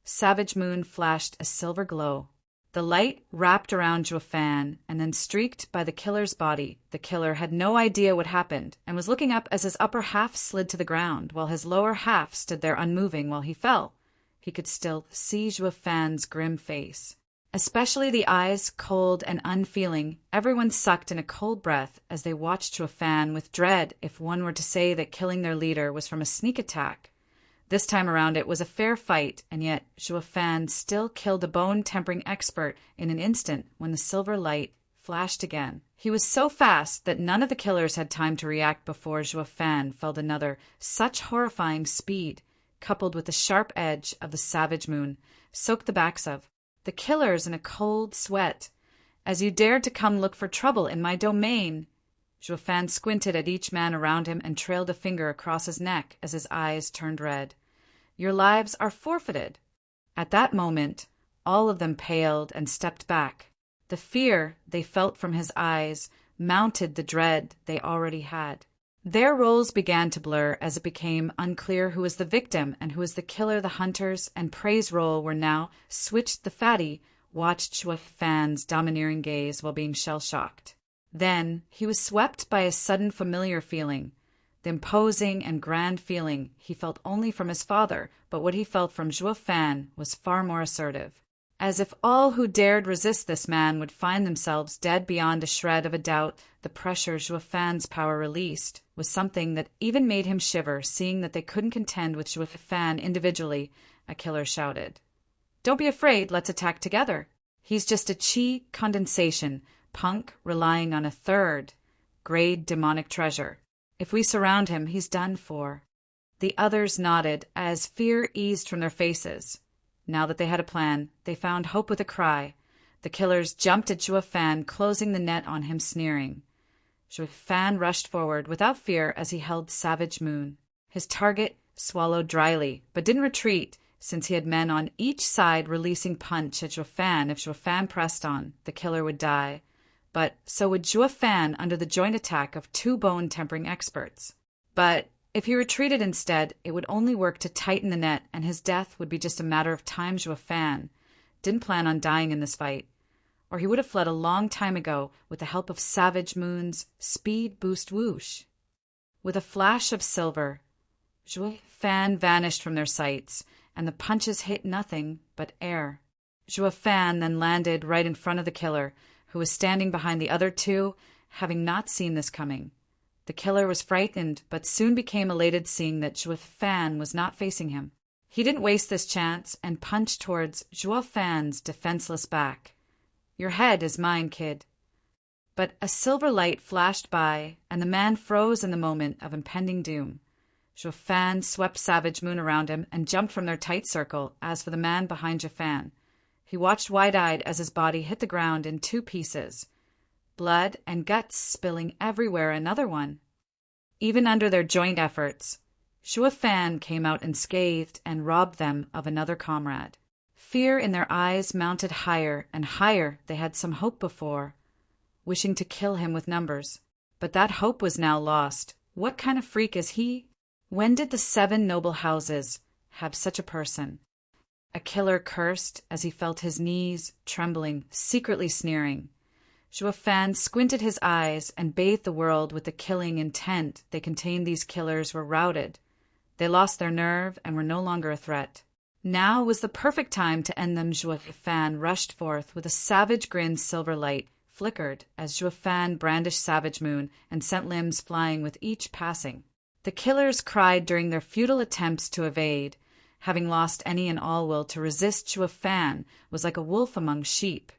Savage Moon flashed a silver glow. The light wrapped around Zhuo Fan and then streaked by the killer's body. The killer had no idea what happened and was looking up as his upper half slid to the ground, while his lower half stood there unmoving while he fell. He could still see Zhuo Fan's grim face, especially the eyes, cold and unfeeling. Everyone sucked in a cold breath as they watched Zhuo Fan with dread. If one were to say that killing their leader was from a sneak attack, this time around it was a fair fight, and yet Zhuo Fan still killed a bone-tempering expert in an instant when the silver light flashed again. He was so fast that none of the killers had time to react before Zhuo Fan felt another. Such horrifying speed, coupled with the sharp edge of the Savage Moon, soaked the backs of the killers in a cold sweat. "As you dared to come look for trouble in my domain." Zhuo Fan squinted at each man around him and trailed a finger across his neck as his eyes turned red. "Your lives are forfeited." At that moment, all of them paled and stepped back. The fear they felt from his eyes mounted the dread they already had. Their roles began to blur as it became unclear who was the victim and who was the killer. The hunters and prey's role were now switched. The Fatty watched Zhuo Fan's domineering gaze while being shell-shocked. Then he was swept by a sudden familiar feeling. The imposing and grand feeling he felt only from his father, but what he felt from Zhuo Fan was far more assertive. As if all who dared resist this man would find themselves dead beyond a shred of a doubt. The pressure Zhuo Fan's power released was something that even made him shiver. Seeing that they couldn't contend with Zhuo Fan individually, a killer shouted, "Don't be afraid, let's attack together. He's just a chi condensation punk relying on a third-grade demonic treasure. If we surround him, he's done for." The others nodded as fear eased from their faces. Now that they had a plan, they found hope with a cry. The killers jumped at Zhuo Fan, closing the net on him, sneering. Zhuo Fan rushed forward without fear as he held Savage Moon. His target swallowed dryly, but didn't retreat, since he had men on each side releasing punch at Zhuo Fan. If Zhuo Fan pressed on, the killer would die. But so would Zhuo Fan under the joint attack of two bone-tempering experts. But if he retreated instead, it would only work to tighten the net, and his death would be just a matter of time. Zhuo Fan didn't plan on dying in this fight, or he would have fled a long time ago with the help of Savage Moon's speed boost whoosh. With a flash of silver, Zhuo Fan vanished from their sights, and the punches hit nothing but air. Zhuo Fan then landed right in front of the killer, who was standing behind the other two, having not seen this coming. The killer was frightened, but soon became elated seeing that Zhuo Fan was not facing him. He didn't waste this chance and punched towards Zhuo Fan's defenseless back. Your head is mine, kid." But a silver light flashed by, and the man froze in the moment of impending doom. Joafan swept Savage Moon around him and jumped from their tight circle. As for the man behind Joafan, he watched wide-eyed as his body hit the ground in two pieces, blood and guts spilling everywhere. Another one. Even under their joint efforts, Joafan came out unscathed and robbed them of another comrade. Fear in their eyes mounted higher and higher. They had some hope before, wishing to kill him with numbers. But that hope was now lost. What kind of freak is he? When did the 7 noble houses have such a person? A killer cursed as he felt his knees trembling, secretly sneering. Joafan squinted his eyes and bathed the world with the killing intent they contained. These killers were routed. They lost their nerve and were no longer a threat. Now was the perfect time to end them. Joafan rushed forth with a savage grin. Silver light flickered as Joafan brandished Savage Moon and sent limbs flying with each passing. The killers cried during their futile attempts to evade. Having lost any and all will to resist, Joafan was like a wolf among sheep,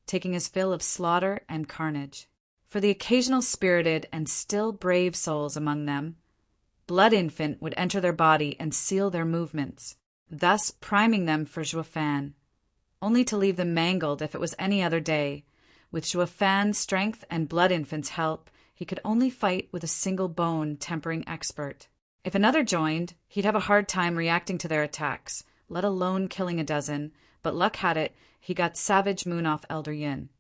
taking his fill of slaughter and carnage. For the occasional spirited and still brave souls among them, Blood Infant would enter their body and seal their movements, thus priming them for Joafan, only to leave them mangled if it was any other day. With Joafan's strength and Blood Infant's help, he could only fight with a single bone-tempering expert. If another joined, he'd have a hard time reacting to their attacks, let alone killing a dozen, but luck had it, he got Savage Moon off Elder Yin,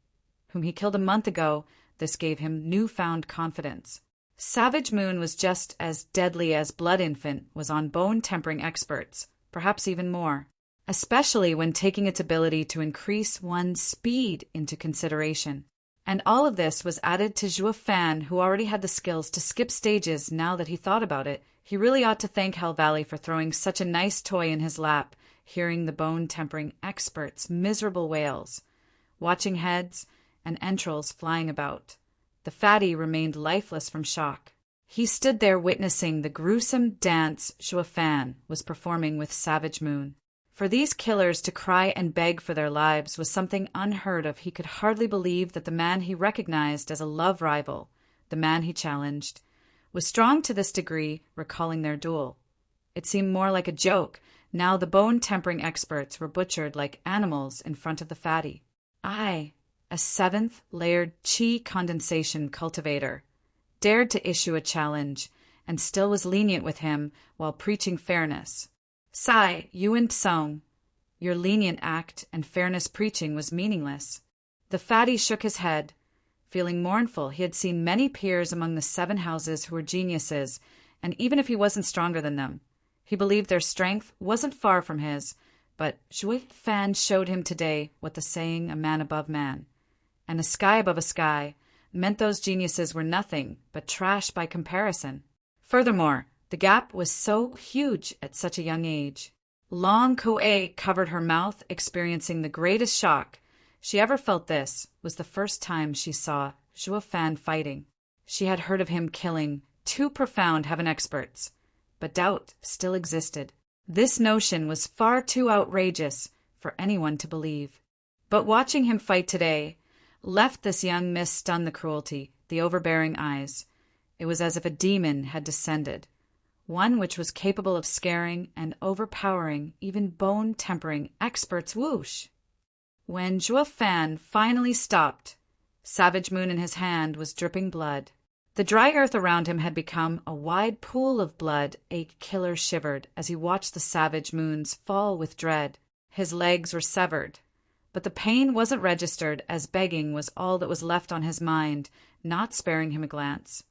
whom he killed a month ago. This gave him newfound confidence. Savage Moon was just as deadly as Blood Infant was on bone-tempering experts, perhaps even more, especially when taking its ability to increase one's speed into consideration. And all of this was added to Joafan, who already had the skills to skip stages. Now that he thought about it, he really ought to thank Hell Valley for throwing such a nice toy in his lap, hearing the bone-tempering experts' miserable wails, watching heads and entrails flying about. The fatty remained lifeless from shock. He stood there witnessing the gruesome dance Joafan was performing with Savage Moon. For these killers to cry and beg for their lives was something unheard of. He could hardly believe that the man he recognized as a love rival, the man he challenged, was strong to this degree. Recalling their duel, it seemed more like a joke. Now the bone-tempering experts were butchered like animals in front of the fatty. I, a 7th-layered chi condensation cultivator, dared to issue a challenge, and still was lenient with him while preaching fairness. Sai, Yuan Psong, your lenient act and fairness preaching was meaningless. The fatty shook his head, feeling mournful. He had seen many peers among the 7 houses who were geniuses, and even if he wasn't stronger than them, he believed their strength wasn't far from his. But Joafan showed him today what the saying, a man above man, and a sky above a sky, meant. Those geniuses were nothing but trash by comparison. Furthermore, the gap was so huge at such a young age. Long Koe covered her mouth, experiencing the greatest shock she ever felt. This was the first time she saw Joafan fighting. She had heard of him killing 2 profound heaven experts, but doubt still existed. This notion was far too outrageous for anyone to believe. But watching him fight today left this young miss stunned. The cruelty, the overbearing eyes. It was as if a demon had descended, one which was capable of scaring and overpowering even bone-tempering experts. Whoosh! When Joafan finally stopped, Savage Moon in his hand was dripping blood. The dry earth around him had become a wide pool of blood. A killer shivered as he watched the Savage Moons fall with dread. His legs were severed, but the pain wasn't registered, as begging was all that was left on his mind. Not sparing him a glance,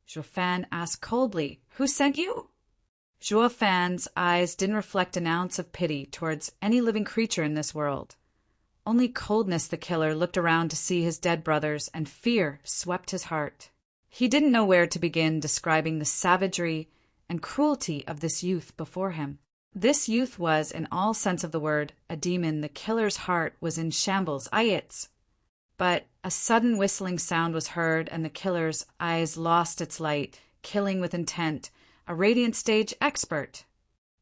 Joafan asked coldly, "Who sent you?" Joafan's eyes didn't reflect an ounce of pity towards any living creature in this world. Only coldness. The killer looked around to see his dead brothers, and fear swept his heart. He didn't know where to begin describing the savagery and cruelty of this youth before him. This youth was, in all sense of the word, a demon. The killer's heart was in shambles. Ayits! But a sudden whistling sound was heard, and the killer's eyes lost its light. Killing with intent, a radiant stage expert.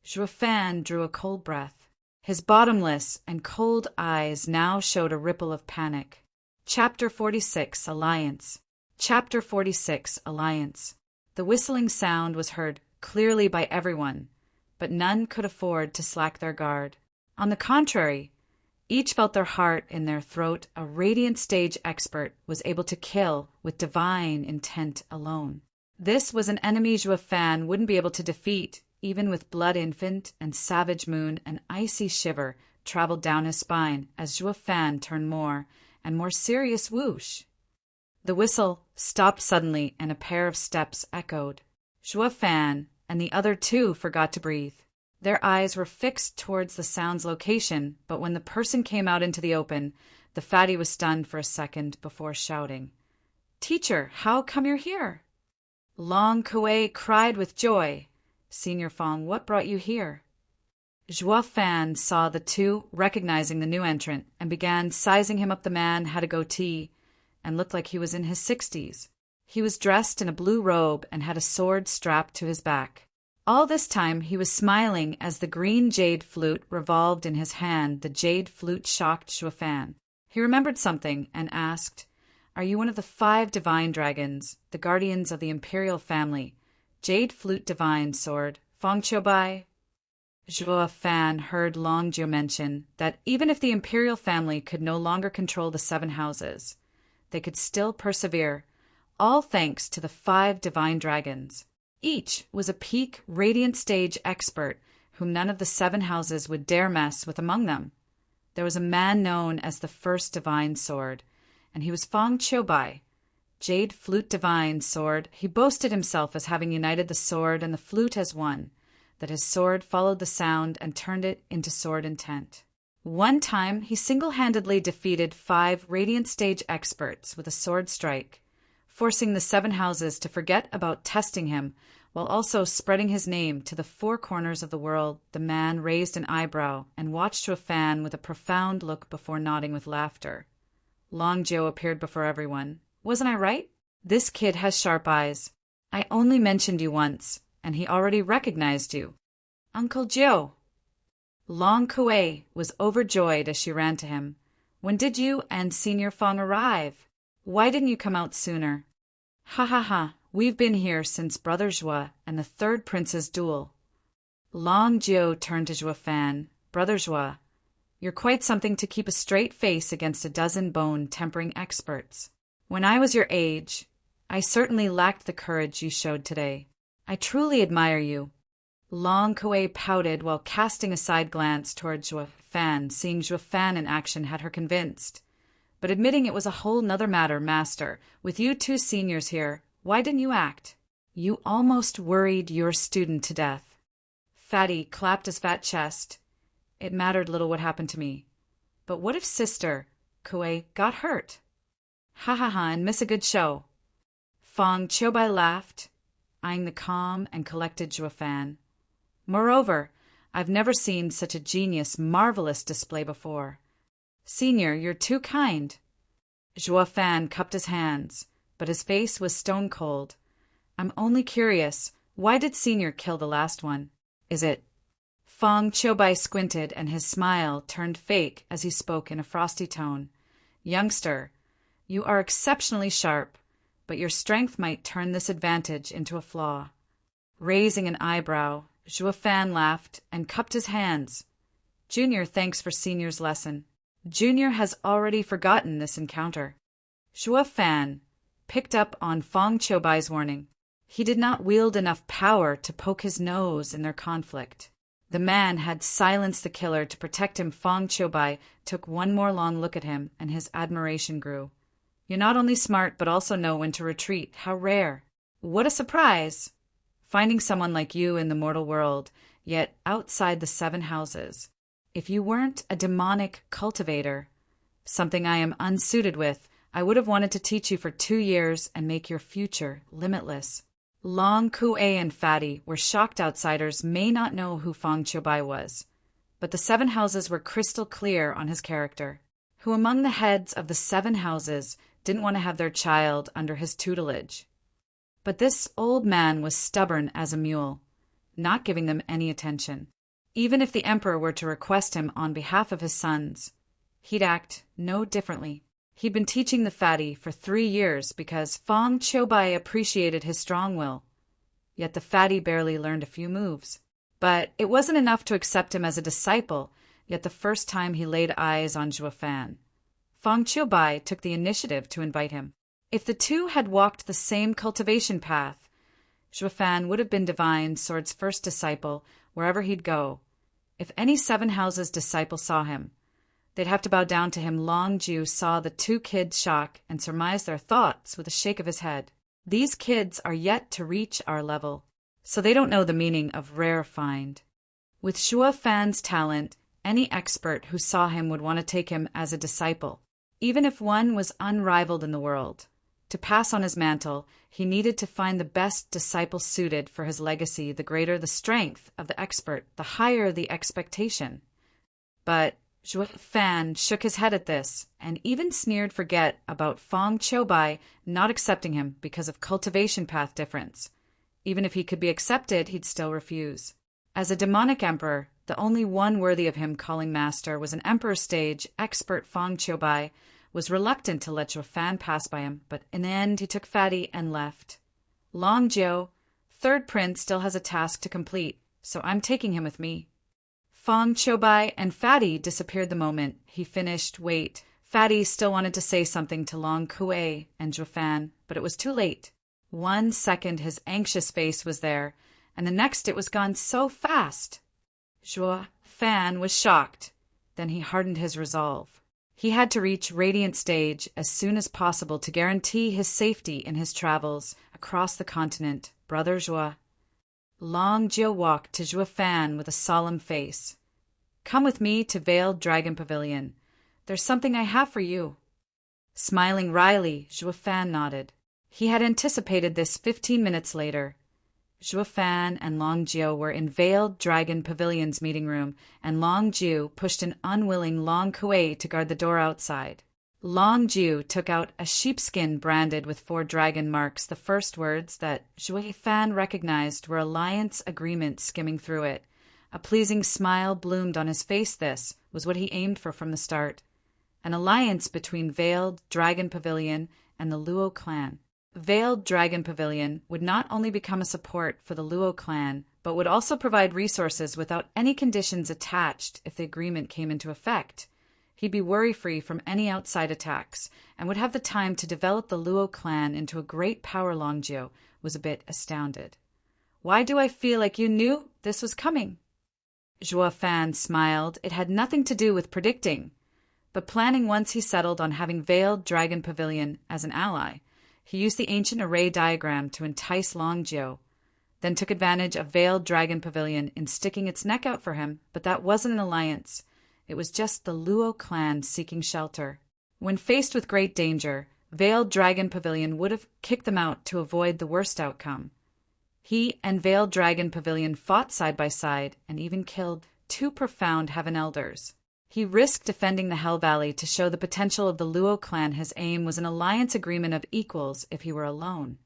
Joafan drew a cold breath. His bottomless and cold eyes now showed a ripple of panic. Chapter 46 Alliance. Chapter 46 Alliance. The whistling sound was heard clearly by everyone, but none could afford to slack their guard. On the contrary, each felt their heart in their throat. A radiant stage expert was able to kill with divine intent alone. This was an enemy Zhuo Fan wouldn't be able to defeat, even with Blood Infant and Savage Moon. An icy shiver traveled down his spine as Zhuo Fan turned more and more serious whoosh. The whistle stopped suddenly and a pair of steps echoed. Zhuo Fan and the other two forgot to breathe. Their eyes were fixed towards the sound's location, but when the person came out into the open, the fatty was stunned for a second before shouting, "Teacher, how come you're here?" Long Kuei cried with joy. "Senior Fong, what brought you here?" Zhuo Fan saw the two, recognizing the new entrant, and began sizing him up. The man had a goatee and looked like he was in his 60s. He was dressed in a blue robe and had a sword strapped to his back. All this time he was smiling as the green jade flute revolved in his hand. The jade flute shocked Zhuo Fan. He remembered something and asked, "Are you one of the 5 divine dragons, the guardians of the imperial family? Jade flute divine sword, Fong Qiubai?" Zhuo Fan heard Long Jiu mention that even if the imperial family could no longer control the 7 houses, they could still persevere, all thanks to the 5 divine dragons. Each was a peak radiant stage expert whom none of the 7 houses would dare mess with among them. There was a man known as the First Divine Sword, and he was Fong Qiubai, Jade Flute Divine Sword. He boasted himself as having united the sword and the flute as one, that his sword followed the sound and turned it into sword intent. One time, he single-handedly defeated 5 radiant stage experts with a sword strike, forcing the 7 houses to forget about testing him while also spreading his name to the 4 corners of the world. The man raised an eyebrow and watched Zhuo Fan with a profound look before nodding with laughter. Long Jiu appeared before everyone. "Wasn't I right? This kid has sharp eyes. I only mentioned you once, and he already recognized you. Uncle Jiu." Long Kuei was overjoyed as she ran to him. "When did you and Senior Fong arrive? Why didn't you come out sooner?" "Ha ha ha, we've been here since Brother Zhuo and the 3rd Prince's duel." Long Jiu turned to Zhuo Fan. "Brother Zhuo, you're quite something to keep a straight face against a dozen bone-tempering experts. When I was your age, I certainly lacked the courage you showed today. I truly admire you." Long Kuei pouted while casting a side glance toward Zhuo Fan. Seeing Zhuo Fan in action had her convinced. But admitting it was a whole nother matter. "Master, with you 2 seniors here, why didn't you act? You almost worried your student to death." Fatty clapped his fat chest. "It mattered little what happened to me. But what if Sister Kuei got hurt? Ha ha ha, and miss a good show." Fong Qiubai laughed, eyeing the calm and collected Zhuo Fan. "Moreover, I've never seen such a genius, marvelous display before. Senior, you're too kind." Zhuo Fan cupped his hands, but his face was stone cold. "I'm only curious, why did Senior kill the last one? Is it—" Fong Qiubai squinted and his smile turned fake as he spoke in a frosty tone. "Youngster, you are exceptionally sharp, but your strength might turn this advantage into a flaw." Raising an eyebrow, Zhuo Fan laughed and cupped his hands. "Junior thanks for Senior's lesson. Junior has already forgotten this encounter." Zhuo Fan picked up on Fong Qiubai's warning. He did not wield enough power to poke his nose in their conflict. The man had silenced the killer to protect him. Fong Qiubai took one more long look at him, and his admiration grew. "You're not only smart, but also know when to retreat. How rare. What a surprise, finding someone like you in the mortal world, yet outside the 7 houses. If you weren't a demonic cultivator, something I am unsuited with, I would have wanted to teach you for 2 years and make your future limitless." Long Kuei and Fatty were shocked. Outsiders may not know who Fong Qiubai was, but the 7 houses were crystal clear on his character. Who among the heads of the 7 houses didn't want to have their child under his tutelage? But this old man was stubborn as a mule, not giving them any attention. Even if the emperor were to request him on behalf of his sons, he'd act no differently. He'd been teaching the fatty for 3 years because Fong Qiubai appreciated his strong will. Yet the fatty barely learned a few moves. But it wasn't enough to accept him as a disciple, yet the first time he laid eyes on Zhuo Fan, Fong Qiubai took the initiative to invite him. If the two had walked the same cultivation path, Zhuo Fan would have been Divine Sword's first disciple wherever he'd go. If any 7 houses disciple saw him, they'd have to bow down to him. Long Jiu saw the 2 kids' shock and surmised their thoughts with a shake of his head. These kids are yet to reach our level, so they don't know the meaning of rare find. With Zhuo Fan's talent, any expert who saw him would want to take him as a disciple, even if one was unrivaled in the world. To pass on his mantle, he needed to find the best disciple suited for his legacy. The greater the strength of the expert, the higher the expectation. But Zhuo Fan shook his head at this, and even sneered forget about Fong Qiubai not accepting him because of cultivation path difference. Even if he could be accepted, he'd still refuse. As a demonic emperor, the only one worthy of him calling master was an emperor stage expert. Fong Qiubai was reluctant to let Zhuo Fan pass by him, but in the end he took fatty and left. Long Jiu, 3rd prince, still has a task to complete, so I'm taking him with me. Fong Qiubai and fatty disappeared the moment he finished. Wait, fatty still wanted to say something to Long Kuei and Zhuo Fan, but it was too late. 1 second his anxious face was there, and the next it was gone so fast. Zhuo Fan was shocked. Then he hardened his resolve. He had to reach Radiant Stage as soon as possible to guarantee his safety in his travels across the continent. Brother Zhuo. Long Jiu walked to Zhuo Fan with a solemn face. Come with me to Veiled Dragon Pavilion. There's something I have for you. Smiling wryly, Zhuo Fan nodded. He had anticipated this. 15 minutes later, Zhuo Fan and Long Jiu were in Veiled Dragon Pavilion's meeting room, and Long Jiu pushed an unwilling Long Kuei to guard the door outside. Long Jiu took out a sheepskin branded with 4 dragon marks. The first words that Zhuo Fan recognized were alliance agreement skimming through it. A pleasing smile bloomed on his face. This was what he aimed for from the start. An alliance between Veiled Dragon Pavilion and the Luo clan. Veiled Dragon Pavilion would not only become a support for the Luo clan, but would also provide resources without any conditions attached if the agreement came into effect. He'd be worry-free from any outside attacks, and would have the time to develop the Luo clan into a great power. Long Jiu was a bit astounded. Why do I feel like you knew this was coming? Zhuo Fan smiled. It had nothing to do with predicting, but planning. Once he settled on having Veiled Dragon Pavilion as an ally, he used the ancient array diagram to entice Long Jiu, then took advantage of Veiled Dragon Pavilion in sticking its neck out for him. But that wasn't an alliance. It was just the Luo clan seeking shelter. When faced with great danger, Veiled Dragon Pavilion would have kicked them out to avoid the worst outcome. He and Veiled Dragon Pavilion fought side by side and even killed 2 profound Heaven Elders. He risked defending the Hell Valley to show the potential of the Luo clan. His aim was an alliance agreement of equals if he were alone.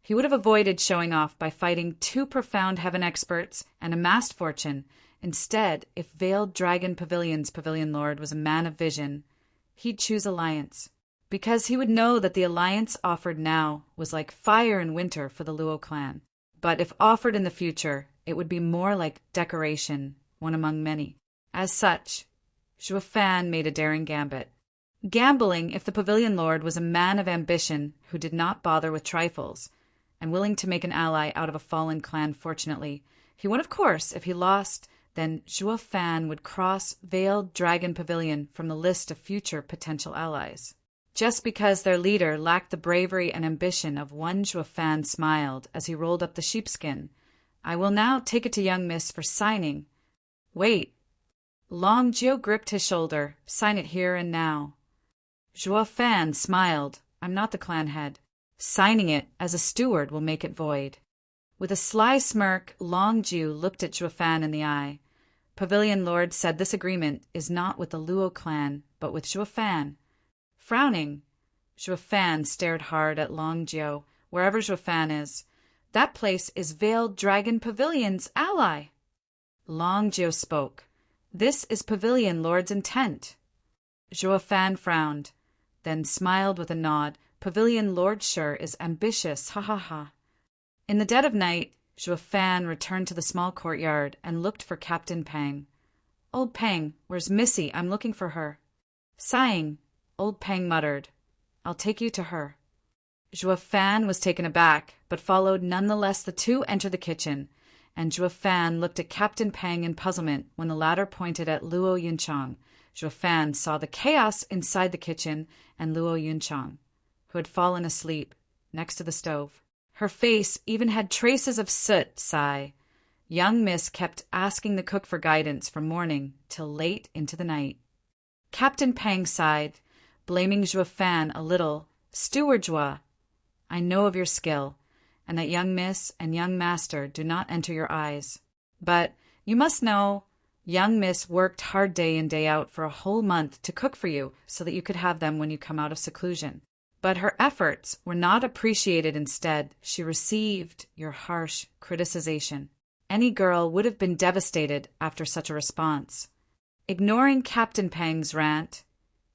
He would have avoided showing off by fighting 2 profound heaven experts and amassed fortune. Instead, if Veiled Dragon Pavilion's Pavilion Lord was a man of vision, he'd choose alliance, because he would know that the alliance offered now was like fire in winter for the Luo clan. But if offered in the future, it would be more like decoration, one among many. As such, Zhuo Fan made a daring gambit. Gambling if the Pavilion Lord was a man of ambition who did not bother with trifles, and willing to make an ally out of a fallen clan. Fortunately, he would, of course. If he lost, then Zhuo Fan would cross Veiled Dragon Pavilion from the list of future potential allies. Just because their leader lacked the bravery and ambition of one, Zhuo Fan smiled as he rolled up the sheepskin. I will now take it to young miss for signing. Wait. Long Jiu gripped his shoulder. Sign it here and now. Zhuo Fan smiled. I'm not the clan head. Signing it as a steward will make it void. With a sly smirk, Long Jiu looked at Zhuo Fan in the eye. Pavilion Lord said this agreement is not with the Luo clan, but with Zhuo Fan. Frowning, Zhuo Fan stared hard at Long Jiu. Wherever Zhuo Fan is, that place is Veiled Dragon Pavilion's ally. Long Jiu spoke. This is Pavilion Lord's intent. Zhuo Fan frowned. then smiled with a nod. Pavilion Lord Sure is ambitious, ha ha ha. In the dead of night, Zhuo Fan returned to the small courtyard and looked for Captain Pang. Old Pang, where's Missy? I'm looking for her. Sighing, old Pang muttered, I'll take you to her. Zhuo Fan was taken aback, but followed nonetheless. The two entered the kitchen, and Zhuo Fan looked at Captain Pang in puzzlement when the latter pointed at Luo Yunchang. Zhuo Fan saw the chaos inside the kitchen and Luo Yunchang, who had fallen asleep next to the stove. Her face even had traces of soot. Sigh. Young Miss kept asking the cook for guidance from morning till late into the night. Captain Pang sighed, blaming Zhuo Fan a little. Steward Zhuo, I know of your skill, and that young miss and young master do not enter your eyes. But you must know, young miss worked hard day in day out for a whole month to cook for you so that you could have them when you come out of seclusion. But her efforts were not appreciated. Instead, she received your harsh criticization. Any girl would have been devastated after such a response. Ignoring Captain Pang's rant,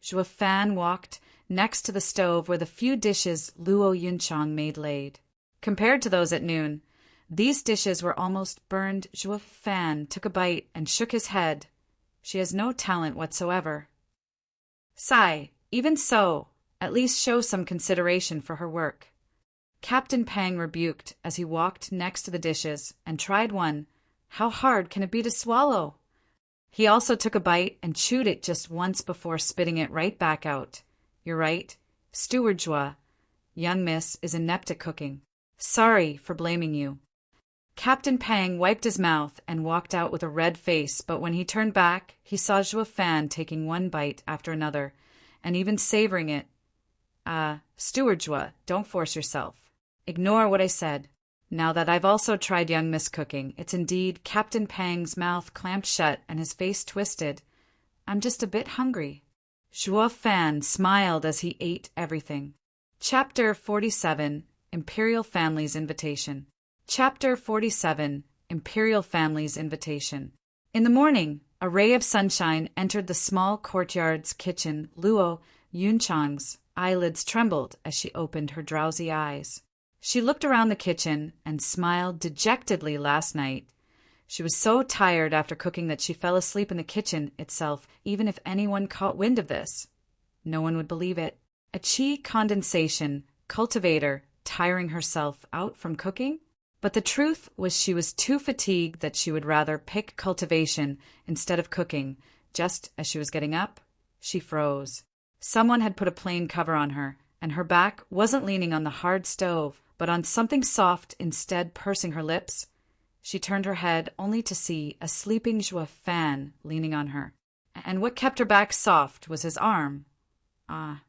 Zhuo Fan walked next to the stove where the few dishes Luo Yunchang made laid. Compared to those at noon, these dishes were almost burned. Zhuo Fan took a bite and shook his head. She has no talent whatsoever. Sigh, even so, at least show some consideration for her work. Captain Pang rebuked as he walked next to the dishes and tried one. How hard can it be to swallow? He also took a bite and chewed it just once before spitting it right back out. You're right, Steward Zhuo. Young miss is inept at cooking. Sorry for blaming you. Captain Pang wiped his mouth and walked out with a red face, but when he turned back, he saw Zhuo Fan taking one bite after another, and even savoring it. Steward Zhuo, don't force yourself. Ignore what I said. Now that I've also tried young miss cooking, it's indeed. Captain Pang's mouth clamped shut and his face twisted. I'm just a bit hungry. Zhuo Fan smiled as he ate everything. Chapter 47, Imperial Family's Invitation. Chapter 47, Imperial Family's Invitation. In the morning, a ray of sunshine entered the small courtyard's kitchen. Luo Yunchang's eyelids trembled as she opened her drowsy eyes. She looked around the kitchen and smiled dejectedly. Last night, she was so tired after cooking that she fell asleep in the kitchen itself. Even if anyone caught wind of this, no one would believe it. A chi condensation cultivator tiring herself out from cooking? But the truth was she was too fatigued that she would rather pick cultivation instead of cooking. Just as she was getting up, she froze. Someone had put a plain cover on her, and her back wasn't leaning on the hard stove, but on something soft instead. Pursing her lips, she turned her head only to see a sleeping Zhuo Fan leaning on her. And what kept her back soft was his arm. Ah.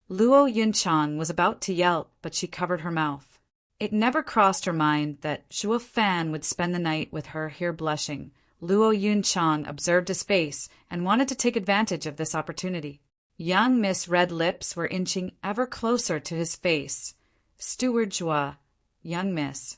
Luo Yunchang was about to yelp, but she covered her mouth. It never crossed her mind that Zhuo Fan would spend the night with her here blushing. Luo Yunchang observed his face and wanted to take advantage of this opportunity. Young Miss Red Lips were inching ever closer to his face. Steward Zhuo, young miss.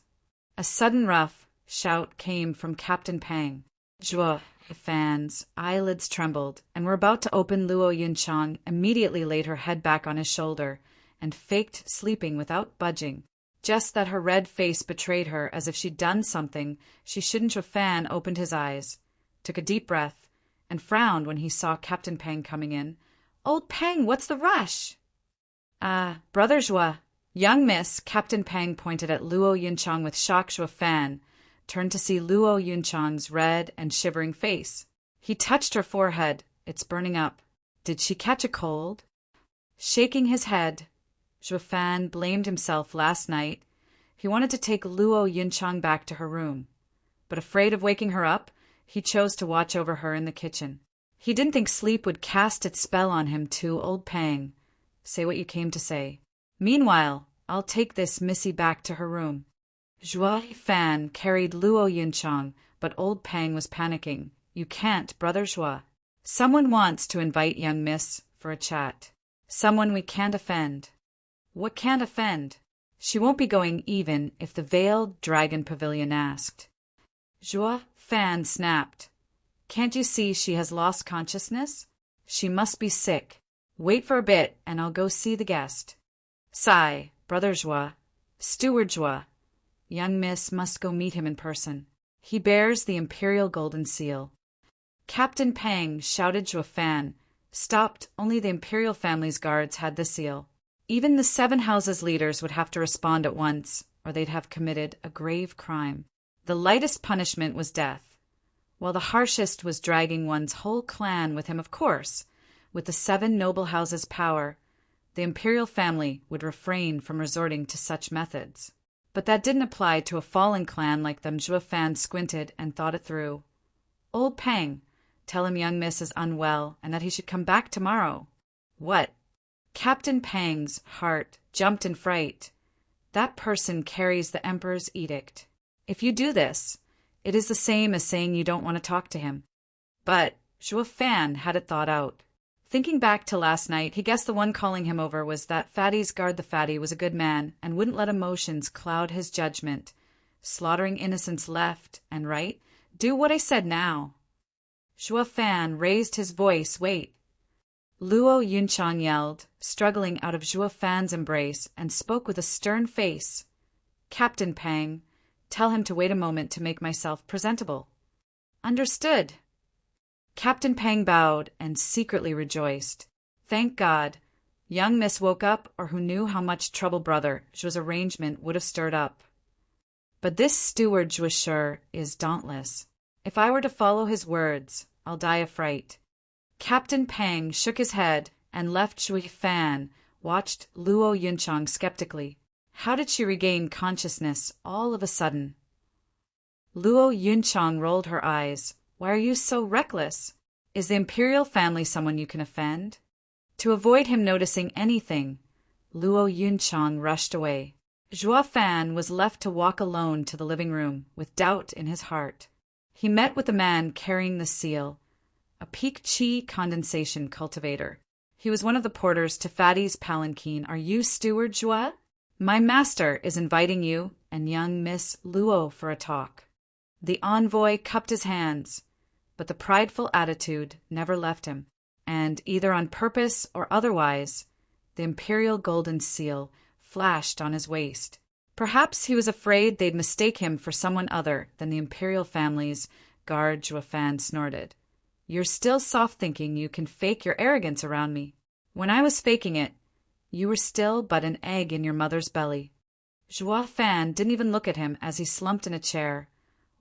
A sudden rough shout came from Captain Pang. Zhuo Fan's eyelids trembled and were about to open. Luo Yunchang immediately laid her head back on his shoulder and faked sleeping without budging. Just that her red face betrayed her, as if she'd done something she shouldn't. Zhuo Fan opened his eyes, took a deep breath, and frowned when he saw Captain Pang coming in. Old Pang, what's the rush? Brother Zhuo. Young miss. Captain Pang pointed at Luo Yunchang with shock. Zhuo Fan turned to see Luo Yunchang's red and shivering face. He touched her forehead. It's burning up. Did she catch a cold? Shaking his head, Zhuo Fan blamed himself. Last night, he wanted to take Luo Yunchang back to her room, but afraid of waking her up, he chose to watch over her in the kitchen. He didn't think sleep would cast its spell on him too. Old Pang, say what you came to say. Meanwhile, I'll take this missy back to her room. Zhuo Fan carried Luo Yunchang, but old Pang was panicking. You can't, Brother Zhuo. Someone wants to invite young miss for a chat. Someone we can't offend. What can't offend? She won't be going even if the Veiled Dragon Pavilion asked. Zhuo Fan snapped. Can't you see she has lost consciousness? She must be sick. Wait for a bit, and I'll go see the guest. Sigh, Brother Joie, Steward Joie. Young miss must go meet him in person. He bears the imperial golden seal. Captain Pang, shouted Joie Fan. Stopped, only the imperial family's guards had the seal. Even the 7 houses' leaders would have to respond at once, or they'd have committed a grave crime. The lightest punishment was death, while the harshest was dragging one's whole clan with him. Of course, with the 7 noble houses' power, the imperial family would refrain from resorting to such methods. But that didn't apply to a fallen clan like them. Joie Fan squinted and thought it through. Old Pang, tell him young miss is unwell and that he should come back tomorrow. What? Captain Pang's heart jumped in fright. That person carries the emperor's edict. If you do this, it is the same as saying you don't want to talk to him. But Joie Fan had it thought out. Thinking back to last night, he guessed the one calling him over was that Fatty's guard. The Fatty was a good man and wouldn't let emotions cloud his judgment. Slaughtering innocents left and right. Do what I said now. Joie Fan raised his voice. Wait. Luo Yunchang yelled, struggling out of Joie Fan's embrace, and spoke with a stern face. Captain Pang, tell him to wait a moment to make myself presentable. Understood. Captain Pang bowed and secretly rejoiced. Thank God. Young miss woke up, or who knew how much trouble Brother Joie's arrangement would have stirred up. But this steward Joie sure is dauntless. If I were to follow his words, I'll die of fright. Captain Pang shook his head and left Joie Fan, watched Luo Yunchang skeptically. How did she regain consciousness all of a sudden? Luo Yunchang rolled her eyes. Why are you so reckless? Is the imperial family someone you can offend? To avoid him noticing anything, Luo Yunchang rushed away. Joie Fan was left to walk alone to the living room, with doubt in his heart. He met with the man carrying the seal, a peak chi condensation cultivator. He was one of the porters to Fatty's palanquin. Are you Steward Joie? My master is inviting you and young Miss Luo for a talk. The envoy cupped his hands, but the prideful attitude never left him, and either on purpose or otherwise, the imperial golden seal flashed on his waist. Perhaps he was afraid they'd mistake him for someone other than the imperial family's guard. Joie Fan snorted. You're still soft thinking you can fake your arrogance around me. When I was faking it, you were still but an egg in your mother's belly. Joie Fan didn't even look at him as he slumped in a chair,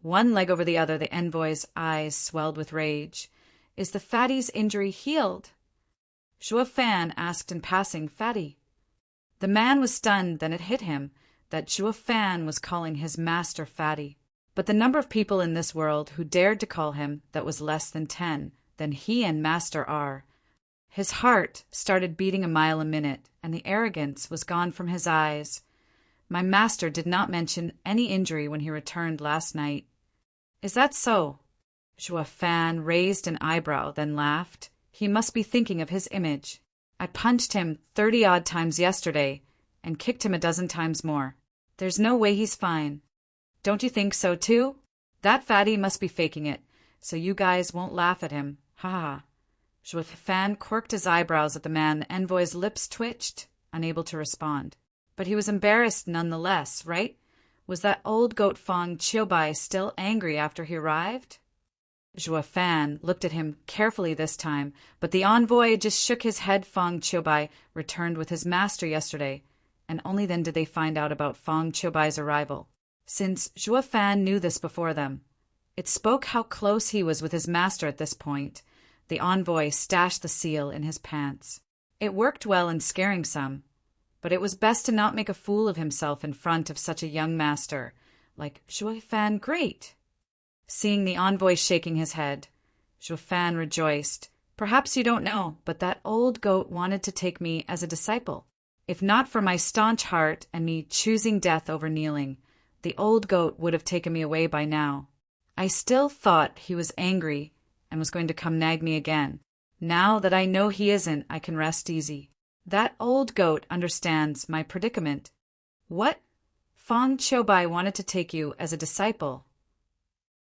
one leg over the other. The envoy's eyes swelled with rage. Is the Fatty's injury healed? Joie Fan asked in passing. Fatty. The man was stunned. Then it hit him that Joie Fan was calling his master Fatty. But the number of people in this world who dared to call him that was less than 10 than he and master are. His heart started beating a mile a minute, and the arrogance was gone from his eyes. My master did not mention any injury when he returned last night. Is that so? Joie Fan raised an eyebrow, then laughed. He must be thinking of his image. I punched him 30-odd times yesterday and kicked him a dozen times more. There's no way he's fine. Don't you think so, too? That Fatty must be faking it, so you guys won't laugh at him. Ha ha. Joie Fan quirked his eyebrows at the man. The envoy's lips twitched, unable to respond. But he was embarrassed nonetheless, right? Was that old goat Fong Chiobai still angry after he arrived? Joie Fan looked at him carefully this time, but the envoy just shook his head. Fong Chiobai returned with his master yesterday, and only then did they find out about Fong Chiobai's arrival. Since Joie Fan knew this before them, it spoke how close he was with his master at this point. The envoy stashed the seal in his pants. It worked well in scaring some, but it was best to not make a fool of himself in front of such a young master like Joie Fan. Great! Seeing the envoy shaking his head, Joie Fan rejoiced. Perhaps you don't know, but that old goat wanted to take me as a disciple. If not for my staunch heart and me choosing death over kneeling, the old goat would have taken me away by now. I still thought he was angry and was going to come nag me again. Now that I know he isn't, I can rest easy. That old goat understands my predicament. What? Fong Chiobai wanted to take you as a disciple.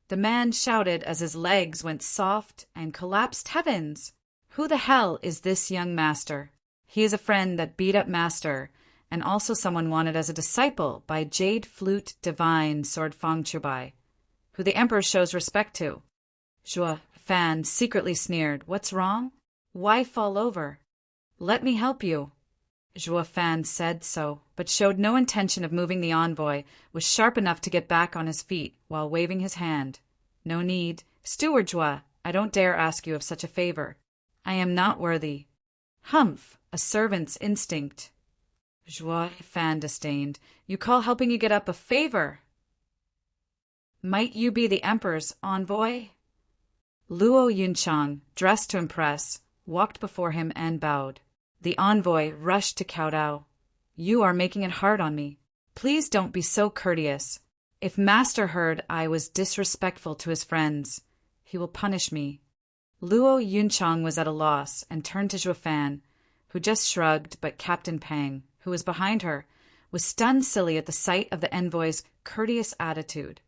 The man shouted as his legs went soft and collapsed. Heavens! Who the hell is this young master? He is a friend that beat up master, and also someone wanted as a disciple by Jade Flute Divine Sword Fang Chubai, who the emperor shows respect to. Zhuo Fan secretly sneered. What's wrong? Why fall over? Let me help you. Zhuo Fan said so, but showed no intention of moving. The envoy was sharp enough to get back on his feet while waving his hand. No need. Steward Zhuo, I don't dare ask you of such a favor. I am not worthy. Humph, a servant's instinct. Zhuo Fan disdained. You call helping you get up a favor? Might you be the emperor's envoy? Luo Yunchang, dressed to impress, walked before him and bowed. The envoy rushed to kowtow. You are making it hard on me. Please don't be so courteous. If master heard I was disrespectful to his friends, he will punish me. Luo Yunchang was at a loss and turned to Zhuo Fan, who just shrugged, but Captain Pang, who was behind her, was stunned silly at the sight of the envoy's courteous attitude.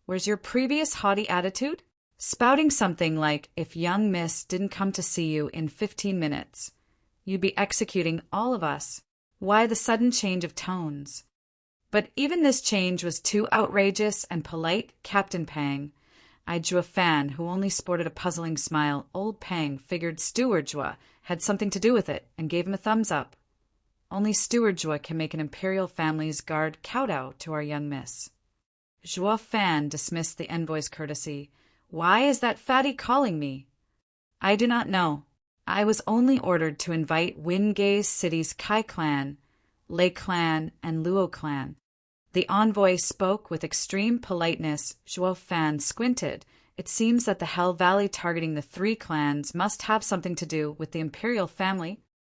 Where's your previous haughty attitude? Spouting something like, if young miss didn't come to see you in 15 minutes, you'd be executing all of us. Why the sudden change of tones? But even this change was too outrageous and polite. Captain Pang eyed Zhuo Fan, who only sported a puzzling smile. Old Pang figured Steward Zhuo had something to do with it and gave him a thumbs up. Only Steward Zhuo can make an imperial family's guard kowtow to our young miss. Zhuo Fan dismissed the envoy's courtesy. Why is that fatty calling me? I do not know. I was only ordered to invite Wingay City's Kai clan, Lei clan, and Luo clan. The envoy spoke with extreme politeness. Zhuo Fan squinted. It seems that the Hell Valley targeting the 3 clans must have something to do with the imperial family.